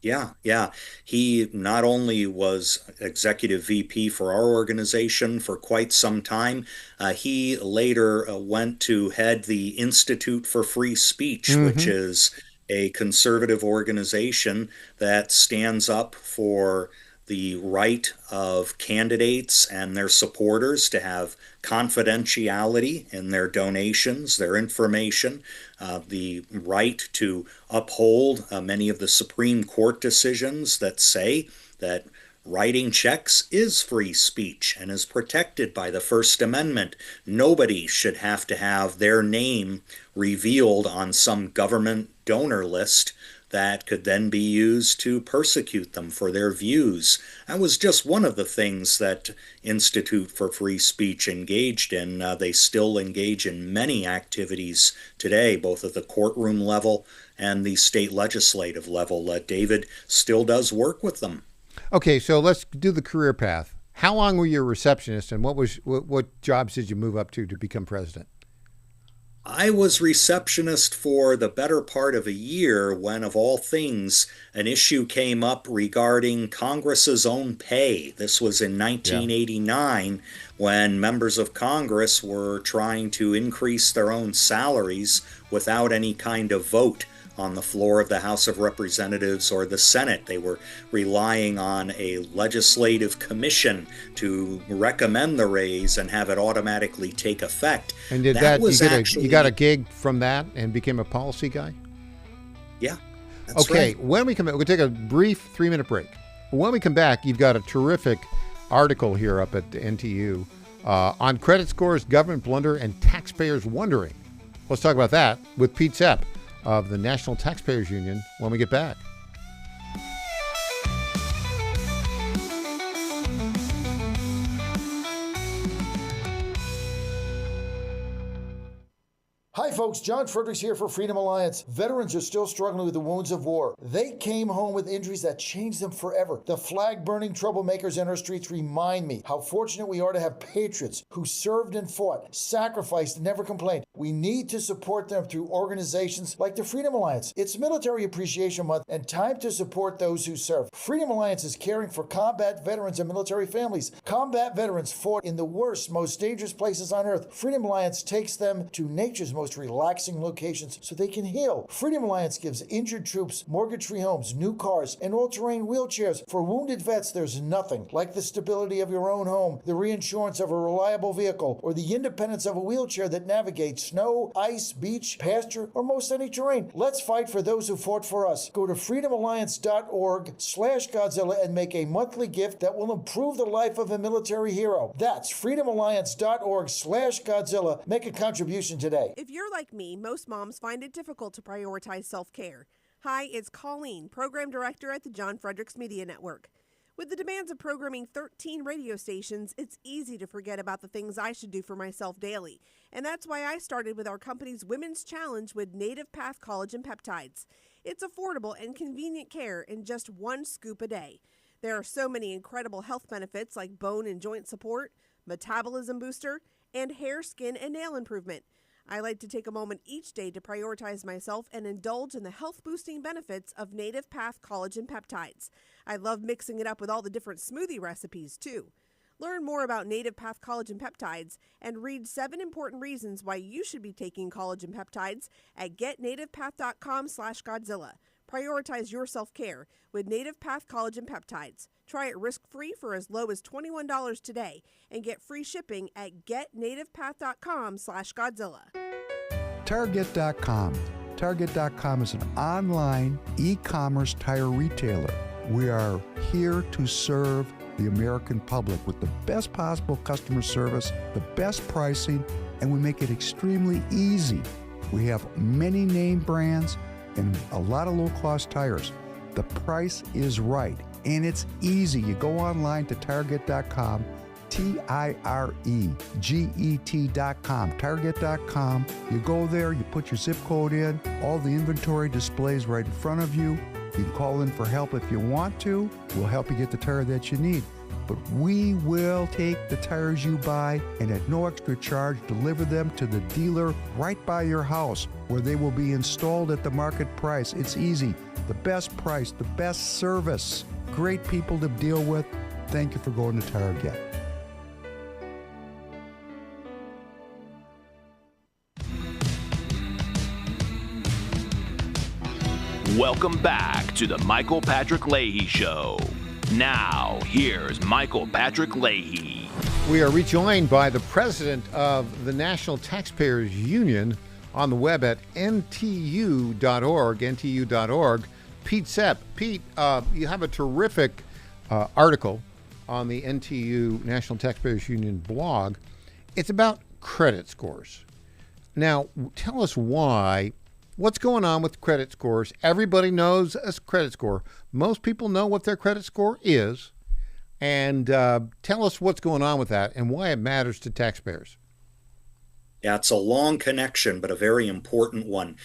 Yeah. He not only was executive VP for our organization for quite some time, he later went to head the Institute for Free Speech, which is a conservative organization that stands up for the right of candidates and their supporters to have confidentiality in their donations, their information, the right to uphold many of the Supreme Court decisions that say that writing checks is free speech and is protected by the First Amendment. Nobody should have to have their name revealed on some government donor list that could then be used to persecute them for their views. That was just one of the things that Institute for Free Speech engaged in. They still engage in many activities today, both at the courtroom level and the state legislative level. David still does work with them. Okay, so let's do the career path. How long were you a receptionist, and what jobs did you move up to become president? I was receptionist for the better part of a year when, of all things, an issue came up regarding Congress's own pay. This was in 1989 when members of Congress were trying to increase their own salaries without any kind of vote on the floor of the House of Representatives or the Senate. They were relying on a legislative commission to recommend the raise and have it automatically take effect. And did you got a gig from that and became a policy guy? Yeah, that's okay, right. When we come back, we'll take a brief 3-minute break. When we come back, you've got a terrific article here up at NTU on credit scores, government blunder, and taxpayers wondering. Let's talk about that with Pete Sepp of the National Taxpayers Union when we get back. Hi folks, John Fredericks here for Freedom Alliance. Veterans are still struggling with the wounds of war. They came home with injuries that changed them forever. The flag-burning troublemakers in our streets remind me how fortunate we are to have patriots who served and fought, sacrificed, and never complained. We need to support them through organizations like the Freedom Alliance. It's Military Appreciation Month and time to support those who serve. Freedom Alliance is caring for combat veterans and military families. Combat veterans fought in the worst, most dangerous places on earth. Freedom Alliance takes them to nature's most relaxing locations so they can heal. Freedom Alliance gives injured troops mortgage-free homes, new cars, and all-terrain wheelchairs. For wounded vets, there's nothing like the stability of your own home, the reinsurance of a reliable vehicle, or the independence of a wheelchair that navigates snow, ice, beach, pasture, or most any terrain. Let's fight for those who fought for us. Go to freedomalliance.org/Godzilla and make a monthly gift that will improve the life of a military hero. That's freedomalliance.org/Godzilla. Make a contribution today. If you're like me, most moms find it difficult to prioritize self-care. Hi, it's Colleen, Program Director at the John Fredericks Media Network. With the demands of programming 13 radio stations, it's easy to forget about the things I should do for myself daily. And that's why I started with our company's Women's Challenge with Native Path Collagen Peptides. It's affordable and convenient care in just 1 scoop a day. There are so many incredible health benefits like bone and joint support, metabolism booster, and hair, skin, and nail improvement. I like to take a moment each day to prioritize myself and indulge in the health-boosting benefits of Native Path Collagen Peptides. I love mixing it up with all the different smoothie recipes, too. Learn more about Native Path Collagen Peptides and read 7 important reasons why you should be taking collagen peptides at getnativepath.com/Godzilla. Prioritize your self-care with Native Path Collagen Peptides. Try it risk-free for as low as $21 today and get free shipping at getnativepath.com/Godzilla. Target.com. Target.com is an online e-commerce tire retailer. We are here to serve the American public with the best possible customer service, the best pricing, and we make it extremely easy. We have many name brands and a lot of low-cost tires. The price is right, and it's easy. You go online to Target.com, Tireget.com, Target.com. You go there, you put your zip code in, all the inventory displays right in front of you. You can call in for help if you want to. We'll help you get the tire that you need. But we will take the tires you buy and at no extra charge deliver them to the dealer right by your house where they will be installed at the market price. It's easy. The best price, the best service. Great people to deal with. Thank you for going to Target. Welcome back to the Michael Patrick Leahy Show. Now, here's Michael Patrick Leahy. We are rejoined by the president of the National Taxpayers Union on the web at ntu.org, Pete Sepp. Pete, you have a terrific article on the NTU, National Taxpayers Union blog. It's about credit scores. Now, tell us what's going on with credit scores. Everybody knows a credit score. Most people know what their credit score is. And tell us what's going on with that and why it matters to taxpayers. Yeah, it's a long connection, but a very important one.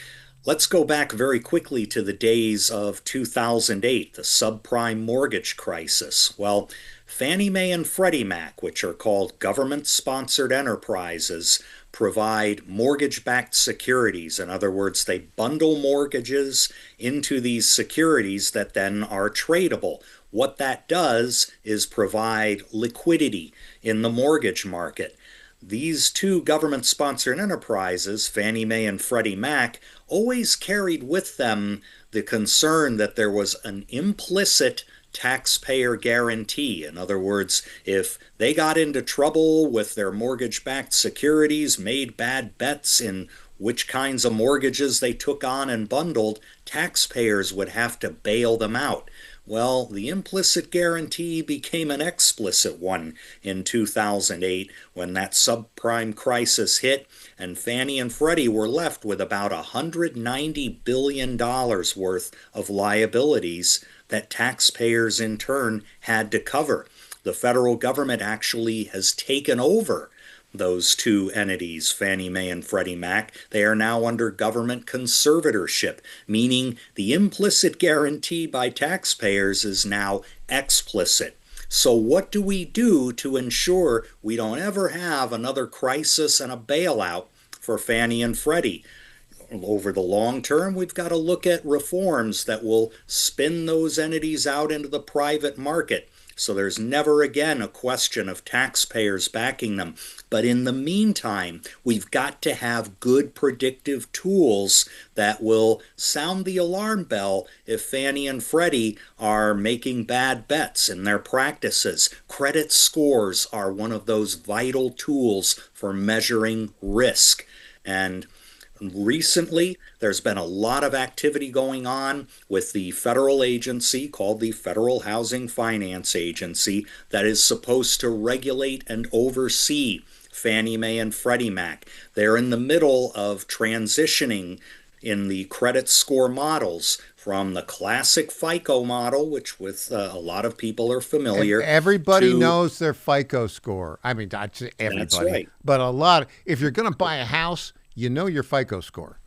Let's go back very quickly to the days of 2008, the subprime mortgage crisis. Well, Fannie Mae and Freddie Mac, which are called government-sponsored enterprises, provide mortgage-backed securities. In other words, they bundle mortgages into these securities that then are tradable. What that does is provide liquidity in the mortgage market. These two government-sponsored enterprises, Fannie Mae and Freddie Mac, always carried with them the concern that there was an implicit taxpayer guarantee. In other words, if they got into trouble with their mortgage-backed securities, made bad bets in which kinds of mortgages they took on and bundled, taxpayers would have to bail them out. Well, the implicit guarantee became an explicit one in 2008 when that subprime crisis hit, and Fannie and Freddie were left with about $190 billion worth of liabilities that taxpayers in turn had to cover. The federal government actually has taken over those two entities, Fannie Mae and Freddie Mac. They are now under government conservatorship, meaning the implicit guarantee by taxpayers is now explicit. So what do we do to ensure we don't ever have another crisis and a bailout for Fannie and Freddie? Over the long term, we've got to look at reforms that will spin those entities out into the private market, so there's never again a question of taxpayers backing them. But in the meantime, we've got to have good predictive tools that will sound the alarm bell if Fannie and Freddie are making bad bets in their practices. Credit scores are one of those vital tools for measuring risk. And recently, there's been a lot of activity going on with the federal agency called the Federal Housing Finance Agency that is supposed to regulate and oversee Fannie Mae and Freddie Mac. They're in the middle of transitioning in the credit score models from the classic FICO model, which with a lot of people are familiar. Everybody knows their FICO score. I mean, not everybody, That's right. But a lot. If you're going to buy a house, you know your FICO score.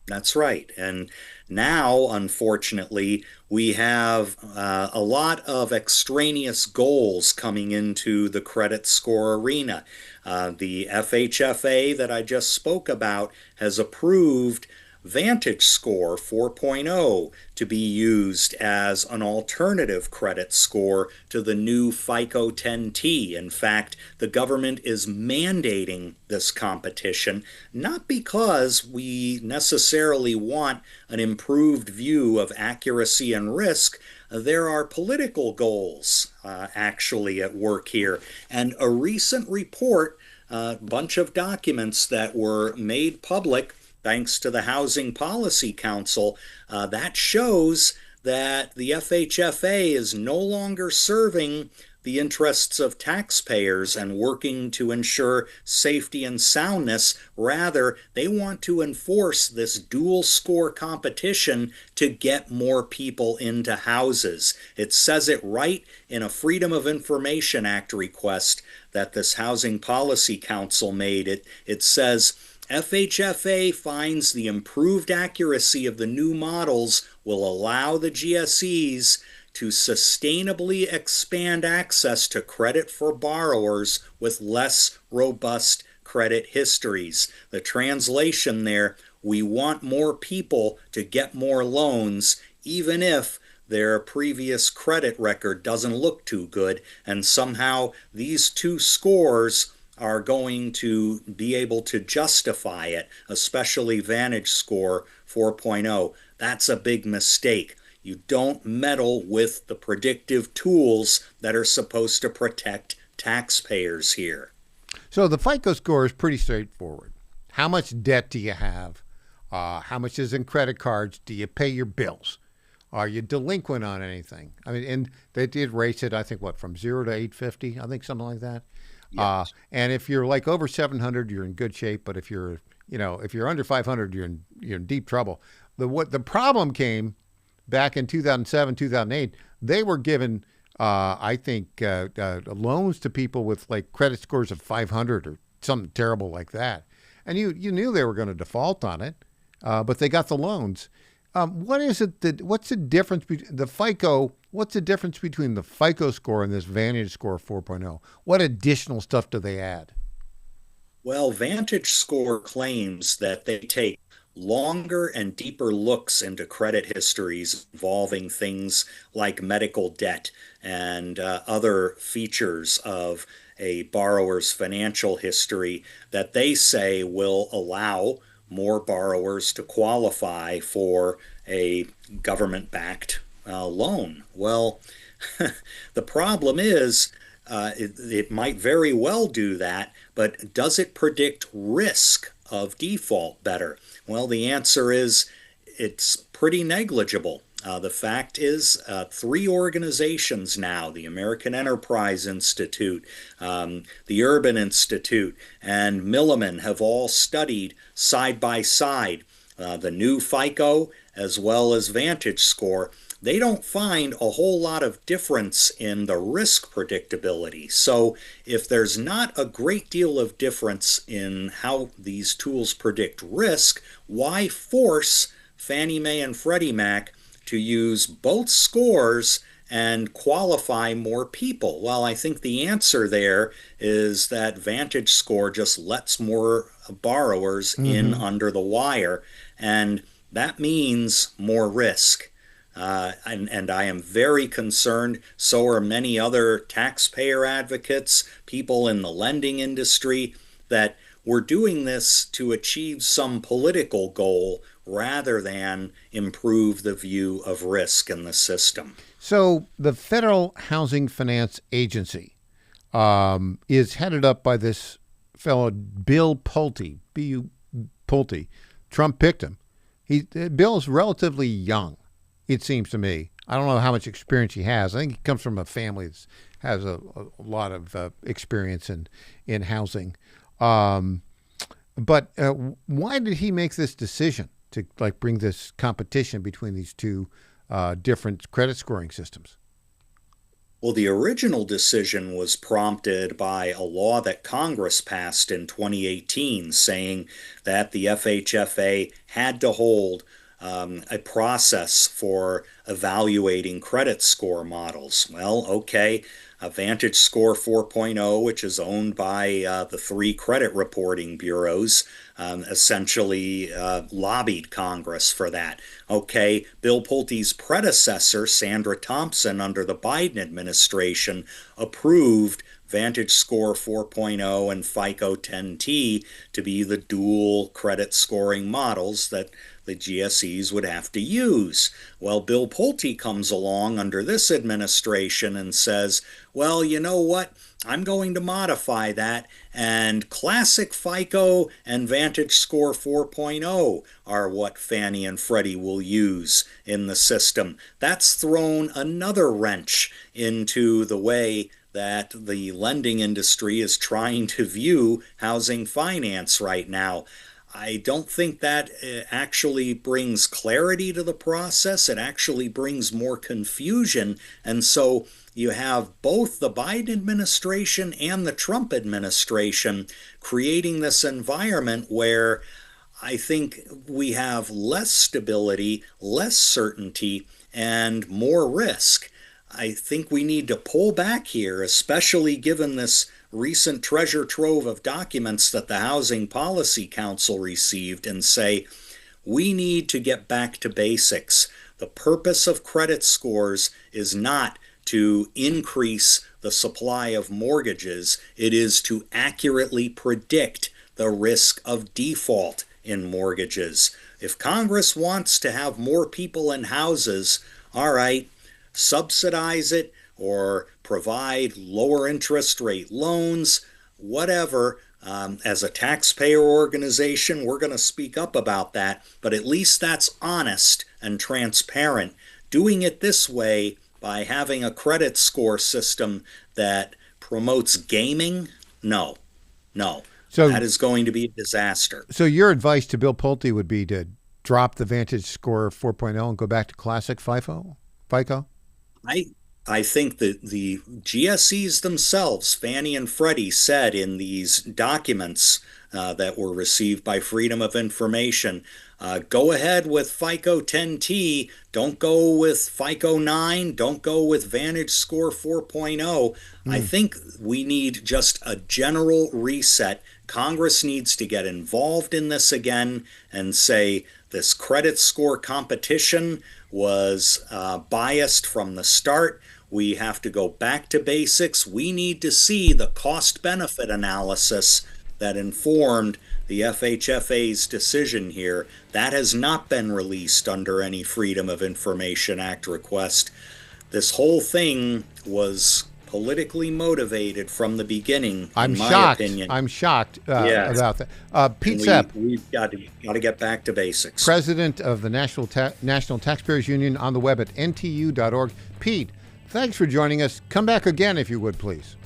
That's right. And now, unfortunately, we have a lot of extraneous goals coming into the credit score arena. The FHFA that I just spoke about has approved Vantage Score 4.0 to be used as an alternative credit score to the new FICO 10T. In fact, the government is mandating this competition, not because we necessarily want an improved view of accuracy and risk. There are political goals actually at work here. And a recent report, a bunch of documents that were made public thanks to the Housing Policy Council, that shows that the FHFA is no longer serving the interests of taxpayers and working to ensure safety and soundness. Rather, they want to enforce this dual score competition to get more people into houses. It says it right in a Freedom of Information Act request that this Housing Policy Council made. It says, FHFA finds the improved accuracy of the new models will allow the GSEs to sustainably expand access to credit for borrowers with less robust credit histories. The translation there, we want more people to get more loans, even if their previous credit record doesn't look too good, and somehow these two scores are going to be able to justify it, especially Vantage Score 4.0. That's a big mistake. You don't meddle with the predictive tools that are supposed to protect taxpayers here. So the FICO score is pretty straightforward. How much debt do you have? How much is in credit cards? Do you pay your bills? Are you delinquent on anything? I mean, and they did raise it, I think, from 0 to 850? I think something like that. Yes. And if you're like over 700, you're in good shape. But if you're under 500, you're in deep trouble. The problem came back in 2007, 2008. They were given, I think, loans to people with like credit scores of 500 or something terrible like that. And you knew they were going to default on it, but they got the loans. What's the difference between the FICO? What's the difference between the FICO score and this Vantage Score 4.0? What additional stuff do they add? Well, Vantage Score claims that they take longer and deeper looks into credit histories involving things like medical debt and other features of a borrower's financial history that they say will allow more borrowers to qualify for a government-backed loan. Well, the problem is it might very well do that, but does it predict risk of default better? Well, the answer is it's pretty negligible. The fact is, 3 organizations now, the American Enterprise Institute, the Urban Institute, and Milliman have all studied side by side the new FICO as well as Vantage Score. They don't find a whole lot of difference in the risk predictability. So if there's not a great deal of difference in how these tools predict risk, why force Fannie Mae and Freddie Mac to use both scores and qualify more people? Well, I think the answer there is that Vantage Score just lets more borrowers in under the wire, and that means more risk. And I am very concerned, so are many other taxpayer advocates, people in the lending industry, that we're doing this to achieve some political goal rather than improve the view of risk in the system. So the Federal Housing Finance Agency is headed up by this fellow, Bill Pulte, B.U. Pulte. Trump picked him. Bill's relatively young, it seems to me. I don't know how much experience he has. I think he comes from a family that has a lot of experience in housing. But why did he make this decision to bring this competition between these two different credit scoring systems? Well, the original decision was prompted by a law that Congress passed in 2018 saying that the FHFA had to hold a process for evaluating credit score models. Well, okay, Vantage Score 4.0, which is owned by the 3 credit reporting bureaus, essentially lobbied Congress for that. Okay, Bill Pulte's predecessor, Sandra Thompson, under the Biden administration, approved Vantage Score 4.0 and FICO 10T to be the dual credit scoring models that the GSEs would have to use. Well, Bill Pulte comes along under this administration and says, well, you know what? I'm going to modify that, and Classic FICO and Vantage Score 4.0 are what Fannie and Freddie will use in the system. That's thrown another wrench into the way that the lending industry is trying to view housing finance right now. I don't think that actually brings clarity to the process. It actually brings more confusion. And so you have both the Biden administration and the Trump administration creating this environment where I think we have less stability, less certainty, and more risk. I think we need to pull back here, especially given this recent treasure trove of documents that the Housing Policy Council received, and say, we need to get back to basics. The purpose of credit scores is not to increase the supply of mortgages. It is to accurately predict the risk of default in mortgages. If Congress wants to have more people in houses, all right, subsidize it or provide lower interest rate loans, whatever. As a taxpayer organization, we're going to speak up about that, but at least that's honest and transparent. Doing it this way by having a credit score system that promotes gaming, no. So that is going to be a disaster. So your advice to Bill Pulte would be to drop the Vantage Score 4.0 and go back to classic FICO? I think that the GSEs themselves, Fannie and Freddie, said in these documents that were received by Freedom of Information, go ahead with FICO 10T, don't go with FICO 9, don't go with Vantage Score 4.0. I think we need just a general reset. Congress needs to get involved in this again and say this credit score competition was biased from the start. We have to go back to basics. We need to see the cost-benefit analysis that informed the FHFA's decision here. That has not been released under any Freedom of Information Act request. This whole thing was politically motivated from the beginning, in my opinion. I'm shocked about that. Pete Sepp. We've got to get back to basics. President of the National Taxpayers Union, on the web at ntu.org. Pete, thanks for joining us. Come back again if you would, please.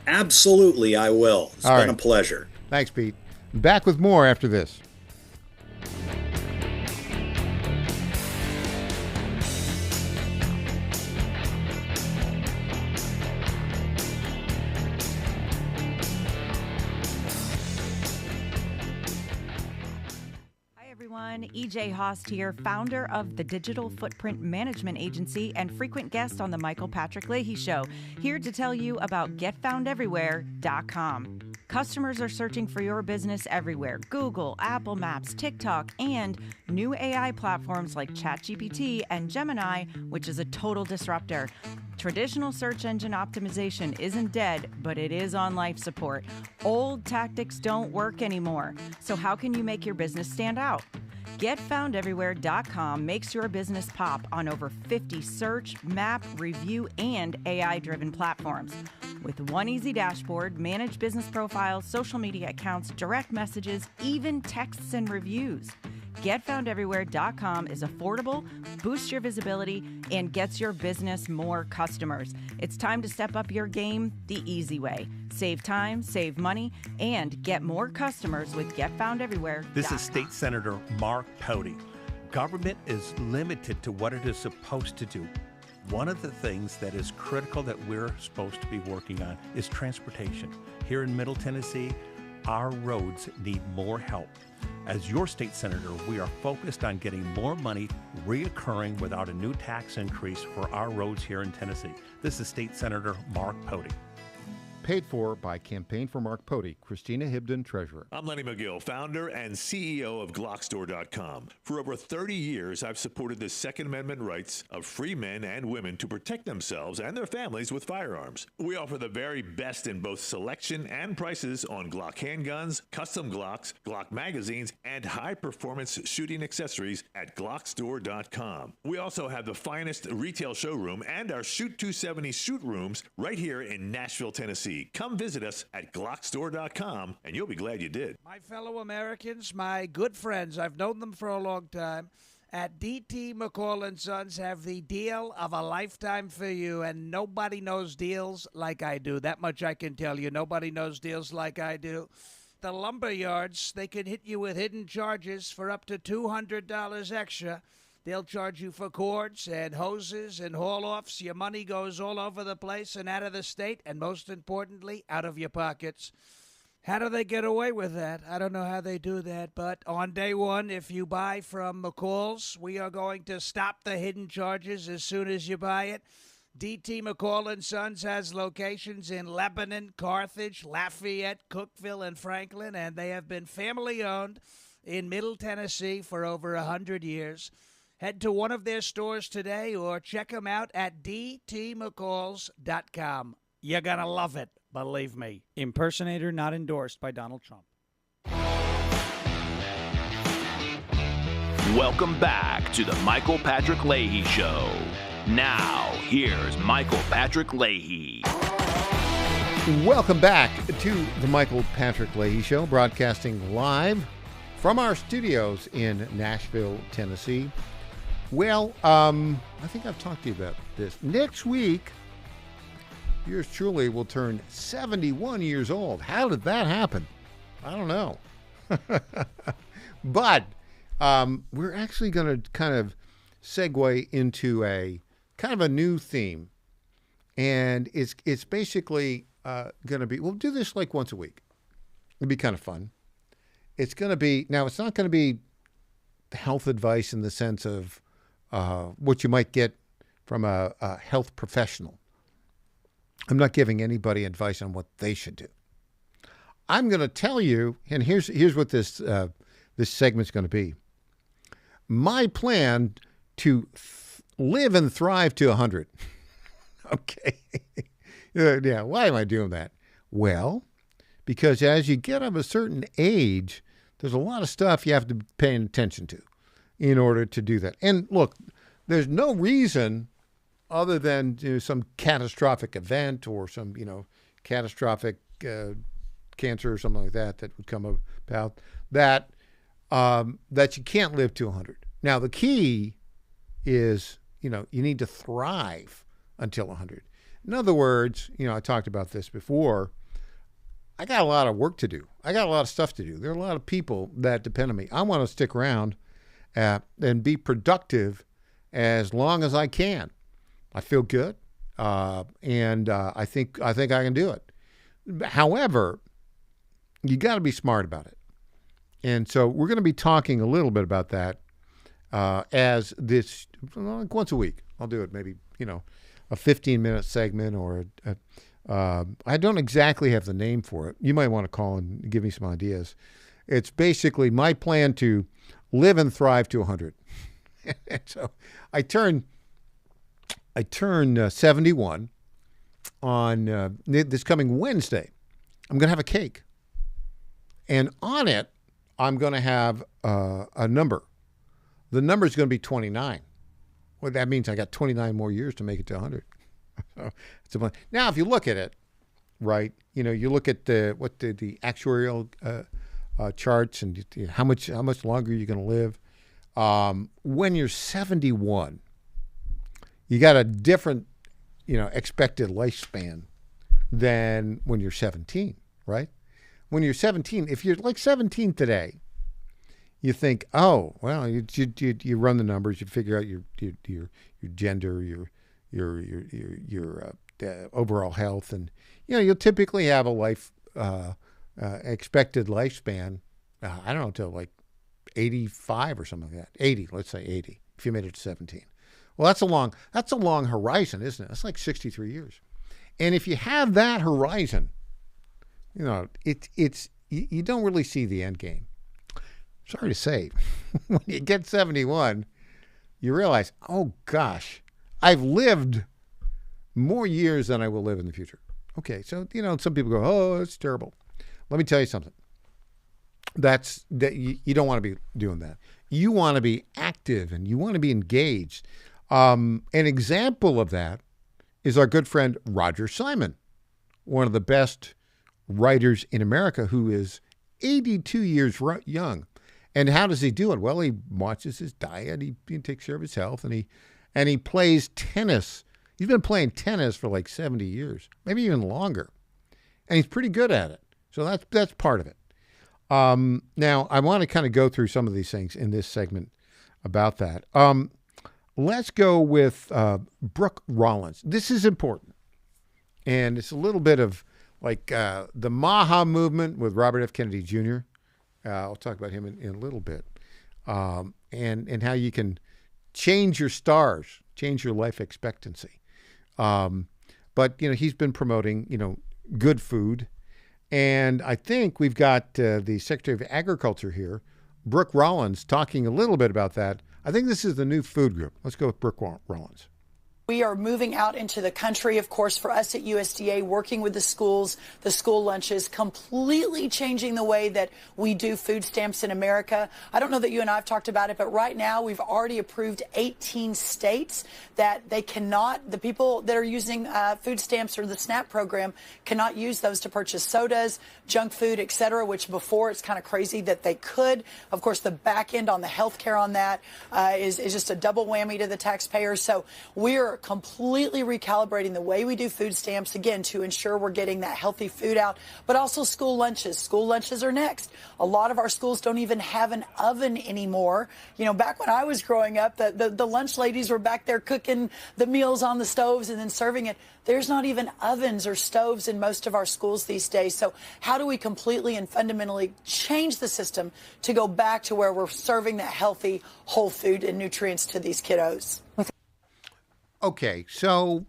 Absolutely, I will. It's been a pleasure. Thanks, Pete. Back with more after this. EJ Host here, founder of the Digital Footprint Management Agency and frequent guest on the Michael Patrick Leahy Show, here to tell you about GetFoundEverywhere.com. Customers are searching for your business everywhere: Google, Apple Maps, TikTok, and new AI platforms like ChatGPT and Gemini, which is a total disruptor. Traditional search engine optimization isn't dead, but it is on life support. Old tactics don't work anymore. So how can you make your business stand out? GetFoundEverywhere.com makes your business pop on over 50 search, map, review, and AI-driven platforms. With one easy dashboard, manage business profiles, social media accounts, direct messages, even texts and reviews. GetFoundEverywhere.com is affordable, boosts your visibility, and gets your business more customers. It's time to step up your game the easy way. Save time, save money, and get more customers with GetFoundEverywhere.com. This is State Senator Mark Pody. Government is limited to what it is supposed to do. One of the things that is critical that we're supposed to be working on is transportation. Here in Middle Tennessee, our roads need more help. As your state senator, we are focused on getting more money reoccurring without a new tax increase for our roads here in Tennessee. This is State Senator Mark Pody. Paid for by Campaign for Mark Pody, Christina Hibden, Treasurer. I'm Lenny McGill, founder and CEO of Glockstore.com. For over 30 years, I've supported the Second Amendment rights of free men and women to protect themselves and their families with firearms. We offer the very best in both selection and prices on Glock handguns, custom Glocks, Glock magazines, and high-performance shooting accessories at Glockstore.com. We also have the finest retail showroom and our Shoot 270 shoot rooms right here in Nashville, Tennessee. Come visit us at Glockstore.com, and you'll be glad you did. My fellow Americans, my good friends, I've known them for a long time, at D.T. McCall & Sons have the deal of a lifetime for you, and nobody knows deals like I do. That much I can tell you. Nobody knows deals like I do. The lumber yards, they can hit you with hidden charges for up to $200 extra. They'll charge you for cords and hoses and haul-offs. Your money goes all over the place and out of the state, and most importantly, out of your pockets. How do they get away with that? I don't know how they do that, but on day one, if you buy from McCall's, we are going to stop the hidden charges as soon as you buy it. D.T. McCall & Sons has locations in Lebanon, Carthage, Lafayette, Cookeville, and Franklin, and they have been family-owned in Middle Tennessee for over 100 years. Head to one of their stores today or check them out at dtmccalls.com. You're going to love it, believe me. Impersonator not endorsed by Donald Trump. Welcome back to the Michael Patrick Leahy Show. Now, here's Michael Patrick Leahy. Welcome back to the Michael Patrick Leahy Show, broadcasting live from our studios in Nashville, Tennessee. Well, I think I've talked to you about this. Next week, yours truly will turn 71 years old. How did that happen? I don't know. But we're actually going to kind of segue into a kind of a new theme. And it's basically going to be, we'll do this like once a week. It'll be kind of fun. It's going to be, now it's not going to be health advice in the sense of what you might get from a health professional. I'm not giving anybody advice on what they should do. I'm going to tell you, and here's what this segment's going to be. My plan to live and thrive to 100. Okay. Yeah, why am I doing that? Well, because as you get of a certain age, there's a lot of stuff you have to pay attention to in order to do that. And look, there's no reason other than some catastrophic event or some, catastrophic cancer or something like that would come about that you can't live to 100. Now, the key is, you need to thrive until 100. In other words, I talked about this before. I got a lot of work to do. I got a lot of stuff to do. There are a lot of people that depend on me. I want to stick around and be productive as long as I can. I feel good, and I think I can do it. However, you got to be smart about it. And so we're going to be talking a little bit about that as this, like once a week. I'll do it maybe, a 15-minute segment or I don't exactly have the name for it. You might want to call and give me some ideas. It's basically my plan to live and thrive to 100. So I turn 71 on this coming Wednesday. I'm going to have a cake. And on it, I'm going to have a number. The number is going to be 29. Well, that means I got 29 more years to make it to 100. Now, if you look at it, right, you look at the actuarial charts and how much longer you're going to live. When you're 71, you got a different, expected lifespan than when you're 17, right? When you're 17, if you're like 17 today, you think, oh, well, you run the numbers, you figure out your gender, your overall health, and you'll typically have a life expected lifespan. I don't know, until like 85 or something like that. 80, let's say 80. If you made it to 17, well, that's a long horizon, isn't it? That's like 63 years. And if you have that horizon, it's you don't really see the end game. Sorry to say, when you get 71, you realize, oh gosh, I've lived more years than I will live in the future. Okay, so some people go, oh, it's terrible. Let me tell you something. You don't want to be doing that. You want to be active and you want to be engaged. An example of that is our good friend Roger Simon, one of the best writers in America, who is 82 years young. And how does he do it? Well, he watches his diet, he takes care of his health, and he plays tennis. He's been playing tennis for like 70 years, maybe even longer. And he's pretty good at it. So that's part of it. Now, I want to kind of go through some of these things in this segment about that. Let's go with Brooke Rollins. This is important. And it's a little bit of like the Maha movement with Robert F. Kennedy Jr. I'll talk about him in a little bit. And how you can change your stars, change your life expectancy. But, he's been promoting, good food. And I think we've got the Secretary of Agriculture here, Brooke Rollins, talking a little bit about that. I think this is the new food group. Let's go with Brooke Rollins. We are moving out into the country, of course, for us at USDA, working with the schools, the school lunches, completely changing the way that we do food stamps in America. I don't know that you and I have talked about it, but right now we've already approved 18 states that they cannot, the people that are using food stamps or the SNAP program cannot use those to purchase sodas, junk food, et cetera, which before it's kind of crazy that they could. Of course, the back end on the health care on that is just a double whammy to the taxpayers. So we're completely recalibrating the way we do food stamps, again, to ensure we're getting that healthy food out, but also school lunches. School lunches are next. A lot of our schools don't even have an oven anymore. You know, back when I was growing up, the lunch ladies were back there cooking the meals on the stoves and then serving it. There's not even ovens or stoves in most of our schools these days. So how do we completely and fundamentally change the system to go back to where we're serving that healthy, whole food and nutrients to these kiddos? Okay, so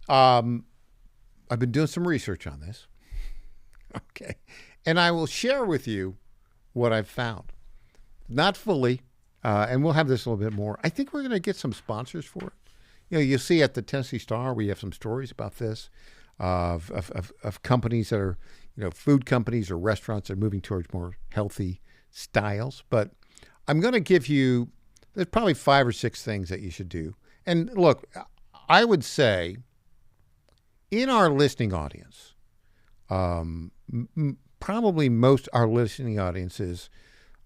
I've been doing some research on this. Okay, and I will share with you what I've found. Not fully, and we'll have this a little bit more. I think we're going to get some sponsors for it. You know, you'll see at the Tennessee Star, we have some stories about this, of companies that are, you know, food companies or restaurants that are moving towards more healthy styles. But I'm going to give you, there's probably 5 or 6 things that you should do. And look, I would say in our listening audience, probably most our listening audience is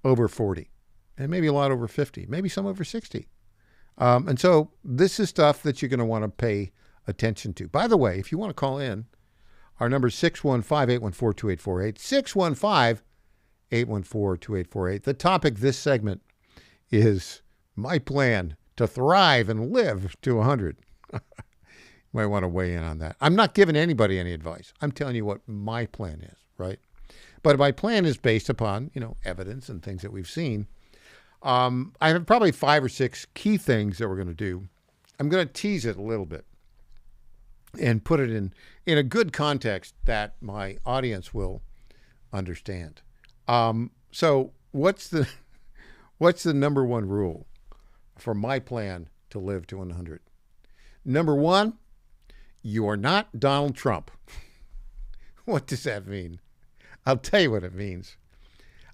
over 40, and maybe a lot over 50, maybe some over 60. And so this is stuff that you're going to want to pay attention to. By the way, if you want to call in, our number is 615-814-2848, 615-814-2848. The topic this segment is my plan to thrive and live to 100. You might want to weigh in on that. I'm not giving anybody any advice. I'm telling you what my plan is, right? But my plan is based upon, you know, evidence and things that we've seen. I have probably 5 or 6 key things that we're going to do. I'm going to tease it a little bit and put it in a good context that my audience will understand. So what's the number one rule for my plan to live to 100? Number 1, you are not Donald Trump. What does that mean? I'll tell you what it means.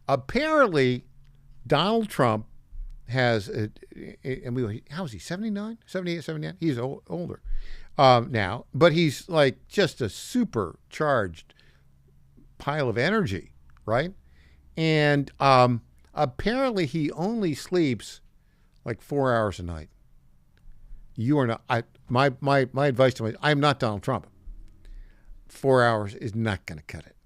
Apparently, Donald Trump has, how is he, 79, 78, 79? He's older now, but he's like just a supercharged pile of energy, right? And apparently he only sleeps like 4 hours a night. You are not, my advice to him is, I'm not Donald Trump. 4 hours is not going to cut it.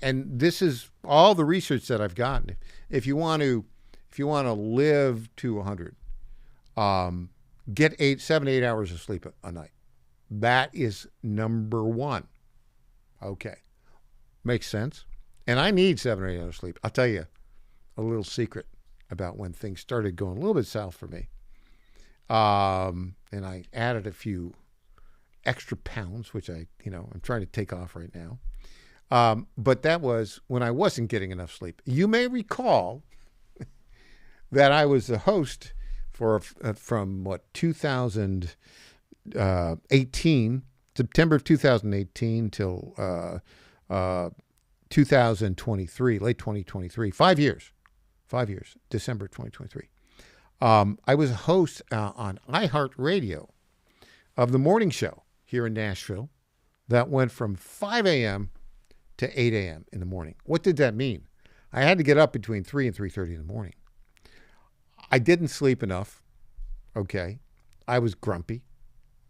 And this is all the research that I've gotten. If you want to live to 100, get 7, 8 hours of sleep a night. That is number 1. Okay. Makes sense. And I need 7 or 8 hours of sleep. I'll tell you a little secret about when things started going a little bit south for me. And I added a few extra pounds, which I'm trying to take off right now. But that was when I wasn't getting enough sleep. You may recall that I was the host from 2018, September of 2018 till 2023, late 2023, 5 years, December 2023. I was a host on iHeartRadio of the morning show here in Nashville that went from 5 a.m. to 8 a.m. in the morning. What did that mean? I had to get up between 3 and 3:30 in the morning. I didn't sleep enough. Okay. I was grumpy.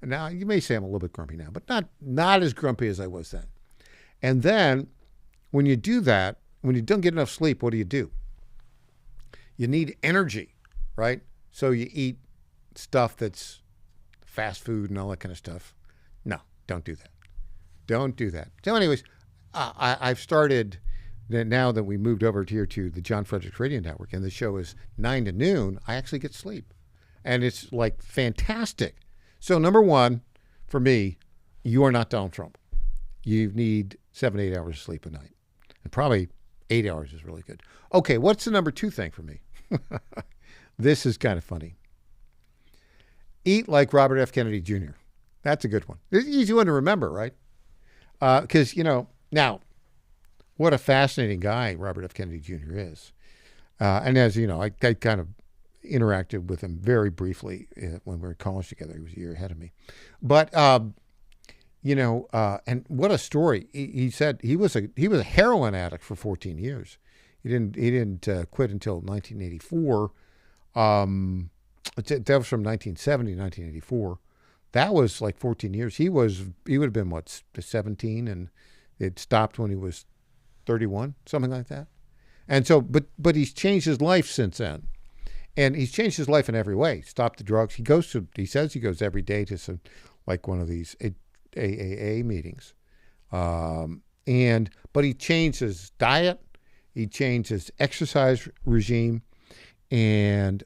Now, you may say I'm a little bit grumpy now, but not as grumpy as I was then. And then when you do that, when you don't get enough sleep, what do? You need energy, right? So you eat stuff that's fast food and all that kind of stuff. No, don't do that. Don't do that. So anyways, I've started, now that we moved over here to the John Fredericks Radio Network and the show is 9 to noon, I actually get sleep. And it's like fantastic. So number 1, for me, you are not Donald Trump. You need 7, 8 hours of sleep a night. And probably 8 hours is really good. Okay, what's the number 2 thing for me? This is kind of funny. Eat like Robert F. Kennedy Jr. That's a good one. It's an easy one to remember, right? Because, now, what a fascinating guy Robert F. Kennedy Jr. is. And as you know, I kind of interacted with him very briefly when we were in college together. He was a year ahead of me. But, and what a story. He said he was a heroin addict for 14 years. He didn't quit until 1984. That was from 1970 to 1984. That was like 14 years. He would have been, 17, and it stopped when he was 31, something like that. And so, but he's changed his life since then. And he's changed his life in every way. Stopped the drugs. He says he goes every day to one of these AAA meetings. But he changed his diet. He changed his exercise regime. And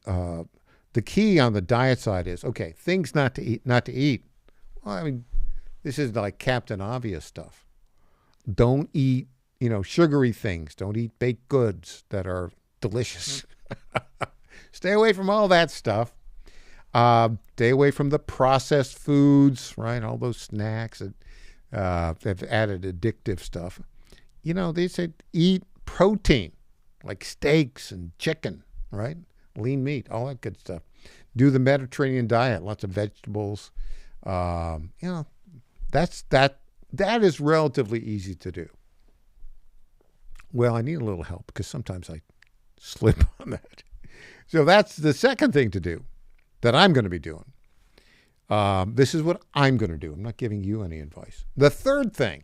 the key on the diet side is, okay, things not to eat. Well, I mean, this is like Captain Obvious stuff. Don't eat, sugary things. Don't eat baked goods that are delicious. Stay away from all that stuff. Stay away from the processed foods, right? All those snacks that have added addictive stuff. They say eat protein, like steaks and chicken, right? Lean meat, all that good stuff. Do the Mediterranean diet, lots of vegetables. That is relatively easy to do. Well, I need a little help because sometimes I slip on that. So that's the second thing to do that I'm going to be doing. This is what I'm going to do. I'm not giving you any advice. The third thing,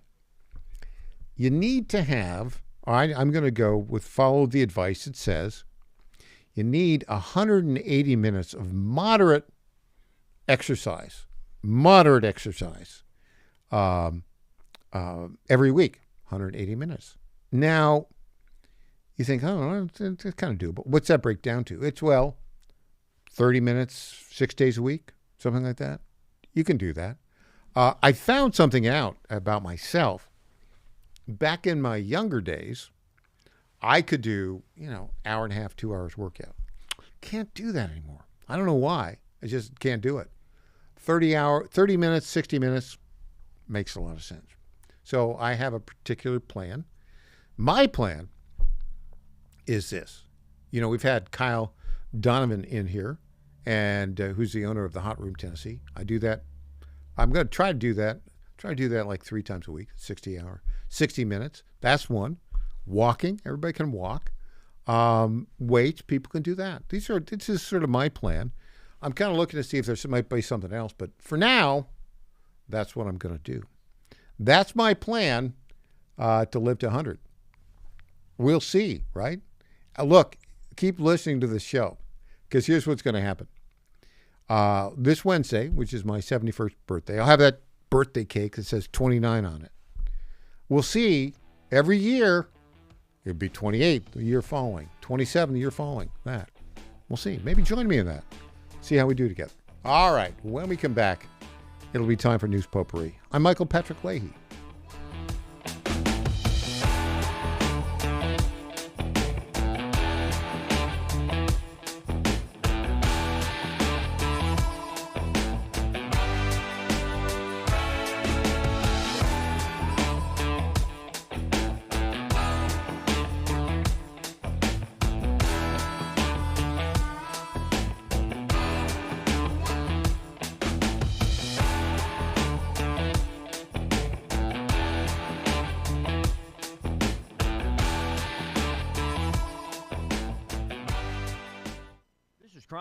you need to have, I'm going to go with follow the advice. It says you need 180 minutes of moderate exercise every week, 180 minutes. Now, you think, it's kind of doable. What's that break down to? It's, 30 minutes, 6 days a week, something like that. You can do that. I found something out about myself. Back in my younger days, I could do, hour and a half, 2 hours workout. Can't do that anymore. I don't know why. I just can't do it. 30 minutes, 60 minutes makes a lot of sense. So I have a particular plan. My plan is this. We've had Kyle Donovan in here, and who's the owner of the Hot Room Tennessee. I do that. I'm going to try to do that. Like 3 times a week, 60 minutes. That's one. Walking, everybody can walk. Weights, people can do that. This is sort of my plan. I'm kind of looking to see if there might be something else, but for now, that's what I'm going to do. That's my plan to live to 100. We'll see, right? Look, keep listening to the show, because here's what's going to happen. This Wednesday, which is my 71st birthday, I'll have that birthday cake that says 29 on it. We'll see every year. It'll be 28 the year following, 27 the year following. That. We'll see. Maybe join me in that. See how we do together. All right. When we come back, it'll be time for News Potpourri. I'm Michael Patrick Leahy.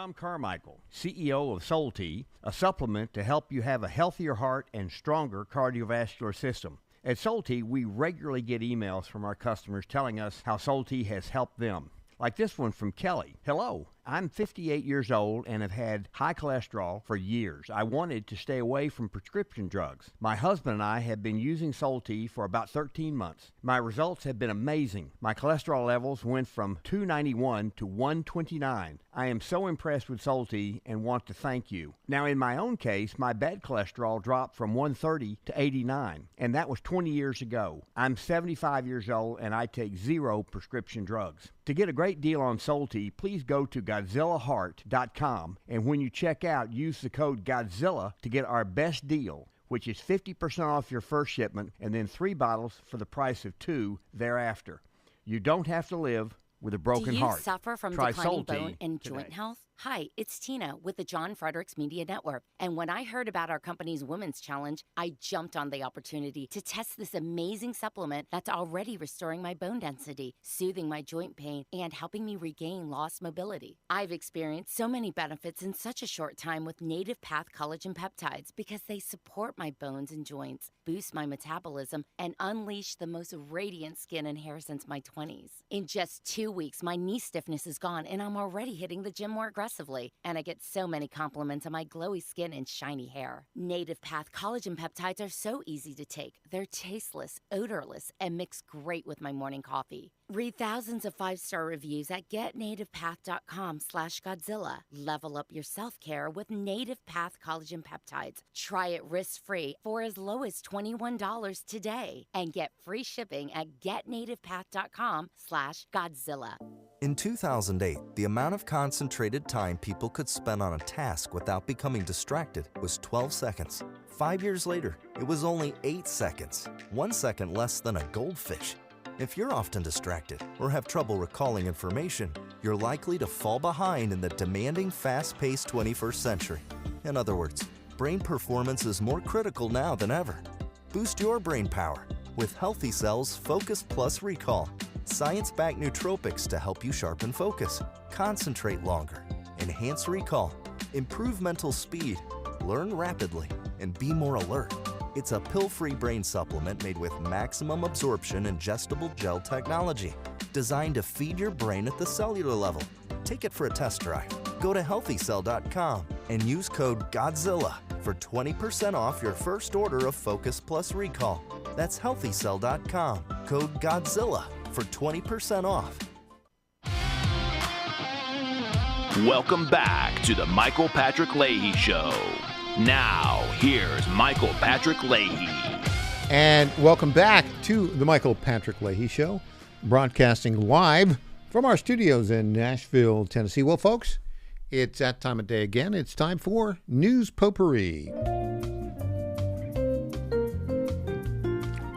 Tom Carmichael, CEO of Soul Tea, a supplement to help you have a healthier heart and stronger cardiovascular system. At Soul Tea, we regularly get emails from our customers telling us how Soul Tea has helped them. Like this one from Kelly. Hello, I'm 58 years old and have had high cholesterol for years. I wanted to stay away from prescription drugs. My husband and I have been using Soul Tea for about 13 months. My results have been amazing. My cholesterol levels went from 291 to 129. I am so impressed with Soul Tea and want to thank you. Now, in my own case, my bad cholesterol dropped from 130 to 89, and that was 20 years ago. I'm 75 years old and I take 0 prescription drugs. To get a great deal on Soul Tea, please go to GodzillaHeart.com, and when you check out, use the code Godzilla to get our best deal, which is 50% off your first shipment and then 3 bottles for the price of 2 thereafter. You don't have to live with a broken heart. Do you suffer from Try declining Solti bone and joint today. health? Hi, it's Tina with the John Fredericks Media Network. And when I heard about our company's Women's Challenge, I jumped on the opportunity to test this amazing supplement that's already restoring my bone density, soothing my joint pain, and helping me regain lost mobility. I've experienced so many benefits in such a short time with Native Path Collagen Peptides because they support my bones and joints, boost my metabolism, and unleash the most radiant skin and hair since my 20s. In just 2 weeks, my knee stiffness is gone, and I'm already hitting the gym more aggressively. And I get so many compliments on my glowy skin and shiny hair. Native Path Collagen Peptides are so easy to take. They're tasteless, odorless, and mix great with my morning coffee. Read thousands of 5-star reviews at getnativepath.com/Godzilla. Level up your self-care with Native Path Collagen Peptides. Try it risk-free for as low as $21 today. And get free shipping at getnativepath.com/Godzilla. In 2008, the amount of concentrated time people could spend on a task without becoming distracted was 12 seconds. 5 years later, it was only 8 seconds, 1 second less than a goldfish. If you're often distracted or have trouble recalling information, you're likely to fall behind in the demanding, fast-paced 21st century. In other words, brain performance is more critical now than ever. Boost your brain power with Healthy Cells Focus Plus Recall. Science-backed nootropics to help you sharpen focus, concentrate longer, enhance recall, improve mental speed, learn rapidly, and be more alert. It's a pill-free brain supplement made with maximum absorption ingestible gel technology, designed to feed your brain at the cellular level. Take it for a test drive. Go to healthycell.com and use code GODZILLA for 20% off your first order of Focus Plus Recall. That's healthycell.com, code GODZILLA for 20% off. Welcome back to the Michael Patrick Leahy Show. Now, here's Michael Patrick Leahy. And welcome back to the Michael Patrick Leahy Show, broadcasting live from our studios in Nashville, Tennessee. Well, folks, it's that time of day again. It's time for News Potpourri.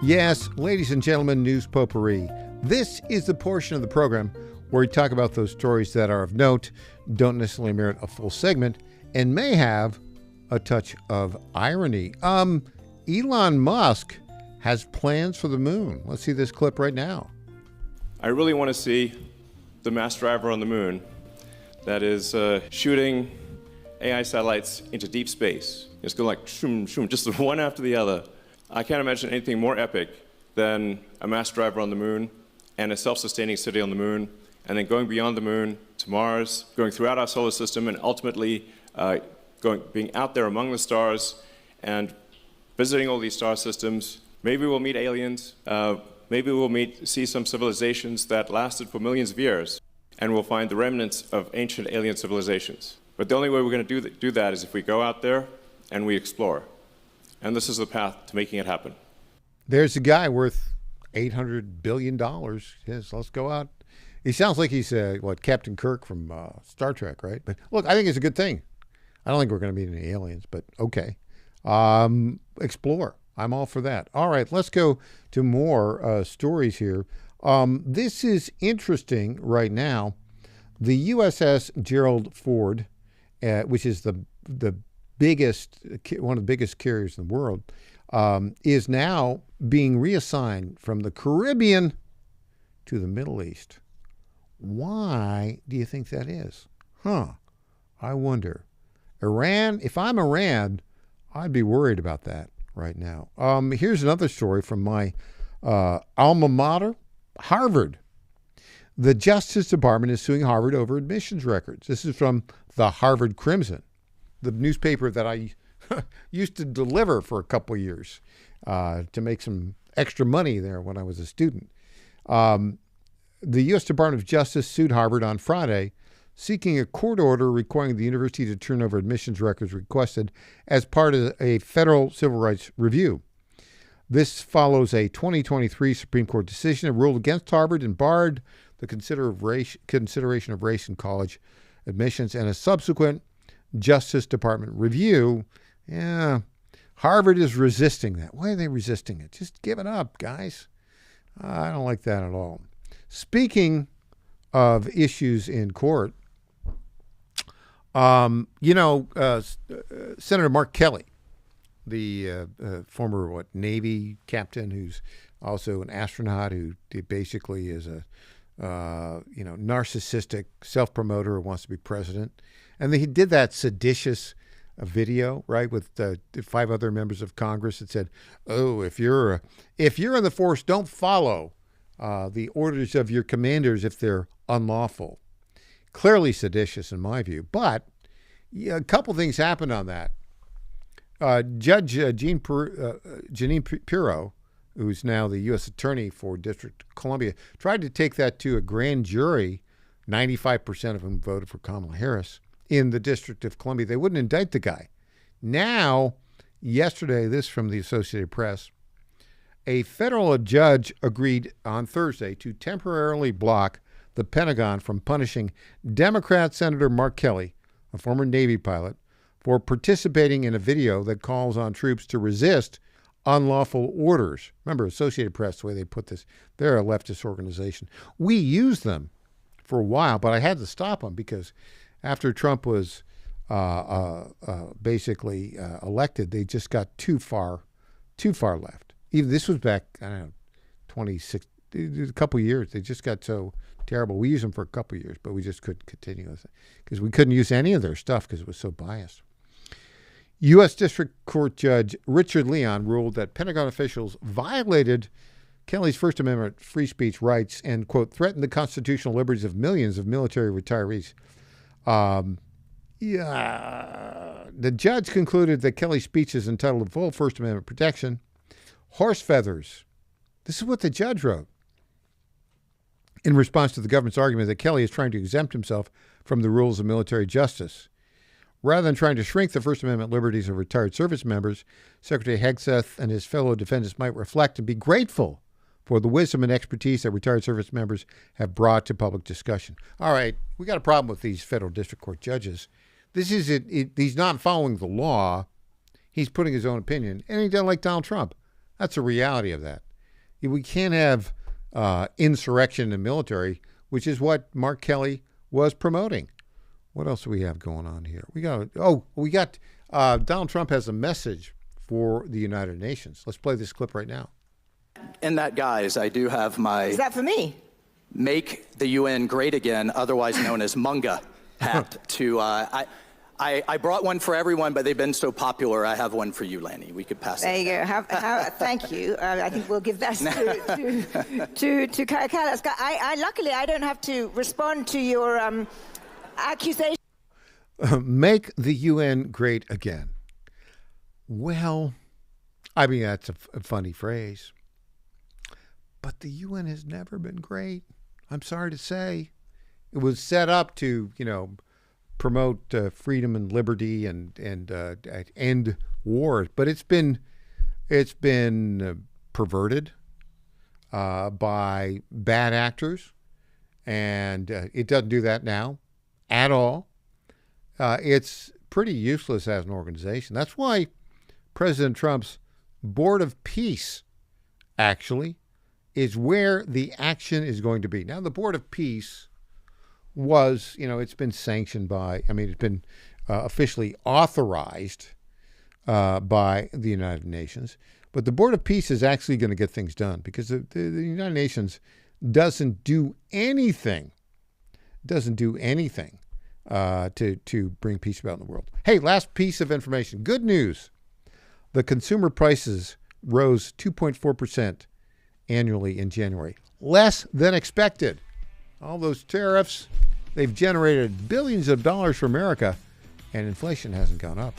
Yes, ladies and gentlemen, News Potpourri. This is the portion of the program where we talk about those stories that are of note, don't necessarily merit a full segment, and may have a touch of irony. Elon Musk has plans for the moon. Let's see this clip right now. I really want to see the mass driver on the moon that is shooting AI satellites into deep space. It's going like shoom, shoom, just one after the other. I can't imagine anything more epic than a mass driver on the moon and a self-sustaining city on the moon, and then going beyond the moon to Mars, going throughout our solar system, and ultimately being out there among the stars and visiting all these star systems. Maybe we'll meet aliens. Maybe we'll see some civilizations that lasted for millions of years, and we'll find the remnants of ancient alien civilizations. But the only way we're going to do that is if we go out there and we explore. And this is the path to making it happen. There's a guy worth $800 billion. Yes, let's go out. He sounds like he's, Captain Kirk from Star Trek, right? But look, I think it's a good thing. I don't think we're going to meet any aliens, but okay. Explore. I'm all for that. All right, let's go to more stories here. This is interesting right now. The USS Gerald Ford, which is the biggest, one of the biggest carriers in the world, is now being reassigned from the Caribbean to the Middle East. Why do you think that is? I wonder. Iran, if I'm Iran, I'd be worried about that right now. Here's another story from my alma mater, Harvard. The Justice Department is suing Harvard over admissions records. This is from the Harvard Crimson, the newspaper that I used to deliver for a couple years to make some extra money there when I was a student. The U.S. Department of Justice sued Harvard on Friday, seeking a court order requiring the university to turn over admissions records requested as part of a federal civil rights review. This follows a 2023 Supreme Court decision that ruled against Harvard and barred the consideration of race in college admissions and a subsequent Justice Department review. Yeah, Harvard is resisting that. Why are they resisting it? Just give it up, guys. I don't like that at all. Speaking of issues in court, Senator Mark Kelly, the former Navy captain who's also an astronaut who basically is a narcissistic self-promoter who wants to be president. And he did that seditious video, right, with 5 other members of Congress that said, "Oh, if you're in the force, don't follow the orders of your commanders if they're unlawful." Clearly seditious in my view. But a couple things happened on that. Judge Jeanine Pirro, who's now the U.S. Attorney for District of Columbia, tried to take that to a grand jury, 95% of whom voted for Kamala Harris, in the District of Columbia. They wouldn't indict the guy. Now, yesterday, this from the Associated Press, a federal judge agreed on Thursday to temporarily block the Pentagon from punishing Democrat Senator Mark Kelly, a former Navy pilot, for participating in a video that calls on troops to resist unlawful orders. Remember, Associated Press, the way they put this, they're a leftist organization. We used them for a while, but I had to stop them because after Trump was basically elected, they just got too far left. Even this was back, I don't know, 26, a couple of years. They just got so terrible. We used them for a couple of years, but we just couldn't continue with it because we couldn't use any of their stuff because it was so biased. U.S. District Court Judge Richard Leon ruled that Pentagon officials violated Kelly's First Amendment free speech rights and, quote, threatened the constitutional liberties of millions of military retirees. The judge concluded that Kelly's speech is entitled to full First Amendment protection. Horse feathers. This is what the judge wrote in response to the government's argument that Kelly is trying to exempt himself from the rules of military justice. Rather than trying to shrink the First Amendment liberties of retired service members, Secretary Hegseth and his fellow defendants might reflect and be grateful for the wisdom and expertise that retired service members have brought to public discussion. All right, we got a problem with these federal district court judges. This is it. He's not following the law. He's putting his own opinion, and he doesn't like Donald Trump. That's the reality of that. We can't have insurrection in the military, which is what Mark Kelly was promoting. What else do we have going on here? We got Donald Trump has a message for the United Nations. Let's play this clip right now. In that, guys, I do have my... Is that for me? Make the UN Great Again, otherwise known as MUNGA hat. I brought one for everyone, but they've been so popular, I have one for you, Lanny. We could pass there it. There you go. Thank you. I think we'll give that to Carlos. Luckily, I don't have to respond to your accusation. Make the UN great again. Well, I mean, that's a funny phrase. But the UN has never been great. I'm sorry to say. It was set up to, promote freedom and liberty and end wars, but it's been perverted by bad actors, and it doesn't do that now at all. It's pretty useless as an organization. That's why President Trump's Board of Peace actually is where the action is going to be. Now, the Board of Peace was, it's been sanctioned it's been officially authorized by the United Nations. But the Board of Peace is actually going to get things done because the United Nations doesn't do anything to bring peace about in the world. Hey, last piece of information. Good news. The consumer prices rose 2.4% annually in January. Less than expected. All those tariffs, they've generated billions of dollars for America, and inflation hasn't gone up.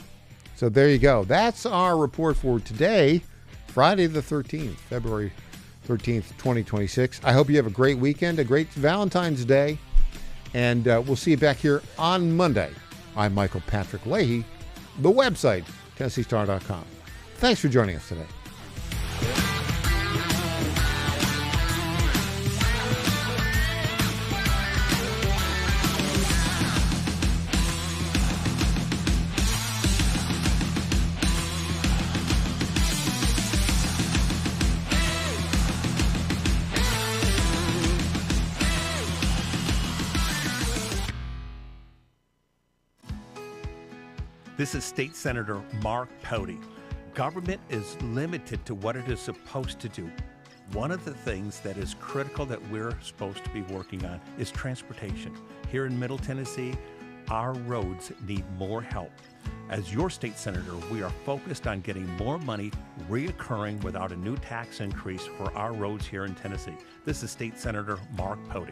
So there you go. That's our report for today, Friday the 13th, February 13th, 2026. I hope you have a great weekend, a great Valentine's Day, and we'll see you back here on Monday. I'm Michael Patrick Leahy, the website, TennesseeStar.com. Thanks for joining us today. This is State Senator Mark Pody. Government is limited to what it is supposed to do. One of the things that is critical that we're supposed to be working on is transportation. Here in Middle Tennessee, our roads need more help. As your state senator, we are focused on getting more money reoccurring without a new tax increase for our roads here in Tennessee. This is State Senator Mark Pody.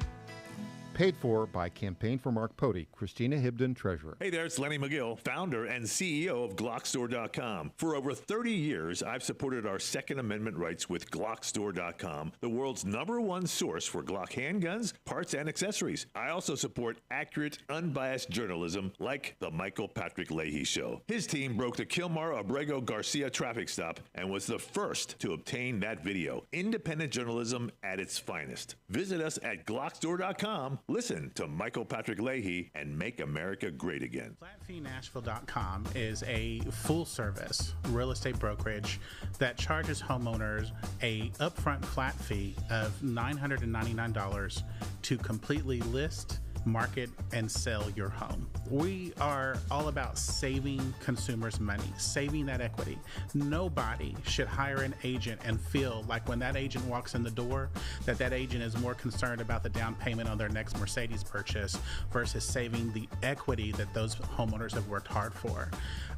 Paid for by Campaign for Mark Pody, Christina Hibden, Treasurer. Hey there, it's Lenny McGill, founder and CEO of GlockStore.com. For over 30 years, I've supported our Second Amendment rights with GlockStore.com, the world's #1 source for Glock handguns, parts, and accessories. I also support accurate, unbiased journalism like The Michael Patrick Leahy Show. His team broke the Kilmar Abrego Garcia traffic stop and was the first to obtain that video. Independent journalism at its finest. Visit us at GlockStore.com. Listen to Michael Patrick Leahy and make America great again. FlatFeeNashville.com is a full-service real estate brokerage that charges homeowners a upfront flat fee of $999 to completely list, market, and sell your home. We are all about saving consumers money, saving that equity. Nobody should hire an agent and feel like when that agent walks in the door, that agent is more concerned about the down payment on their next Mercedes purchase versus saving the equity that those homeowners have worked hard for.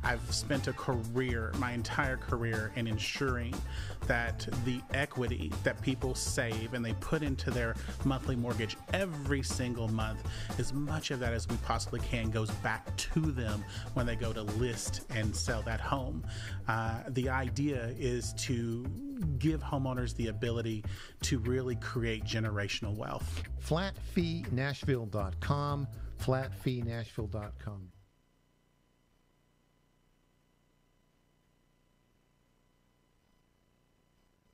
I've spent my entire career in ensuring that the equity that people save and they put into their monthly mortgage every single month, as much of that as we possibly can goes back to them when they go to list and sell that home. The idea is to give homeowners the ability to really create generational wealth. FlatFeeNashville.com, FlatFeeNashville.com.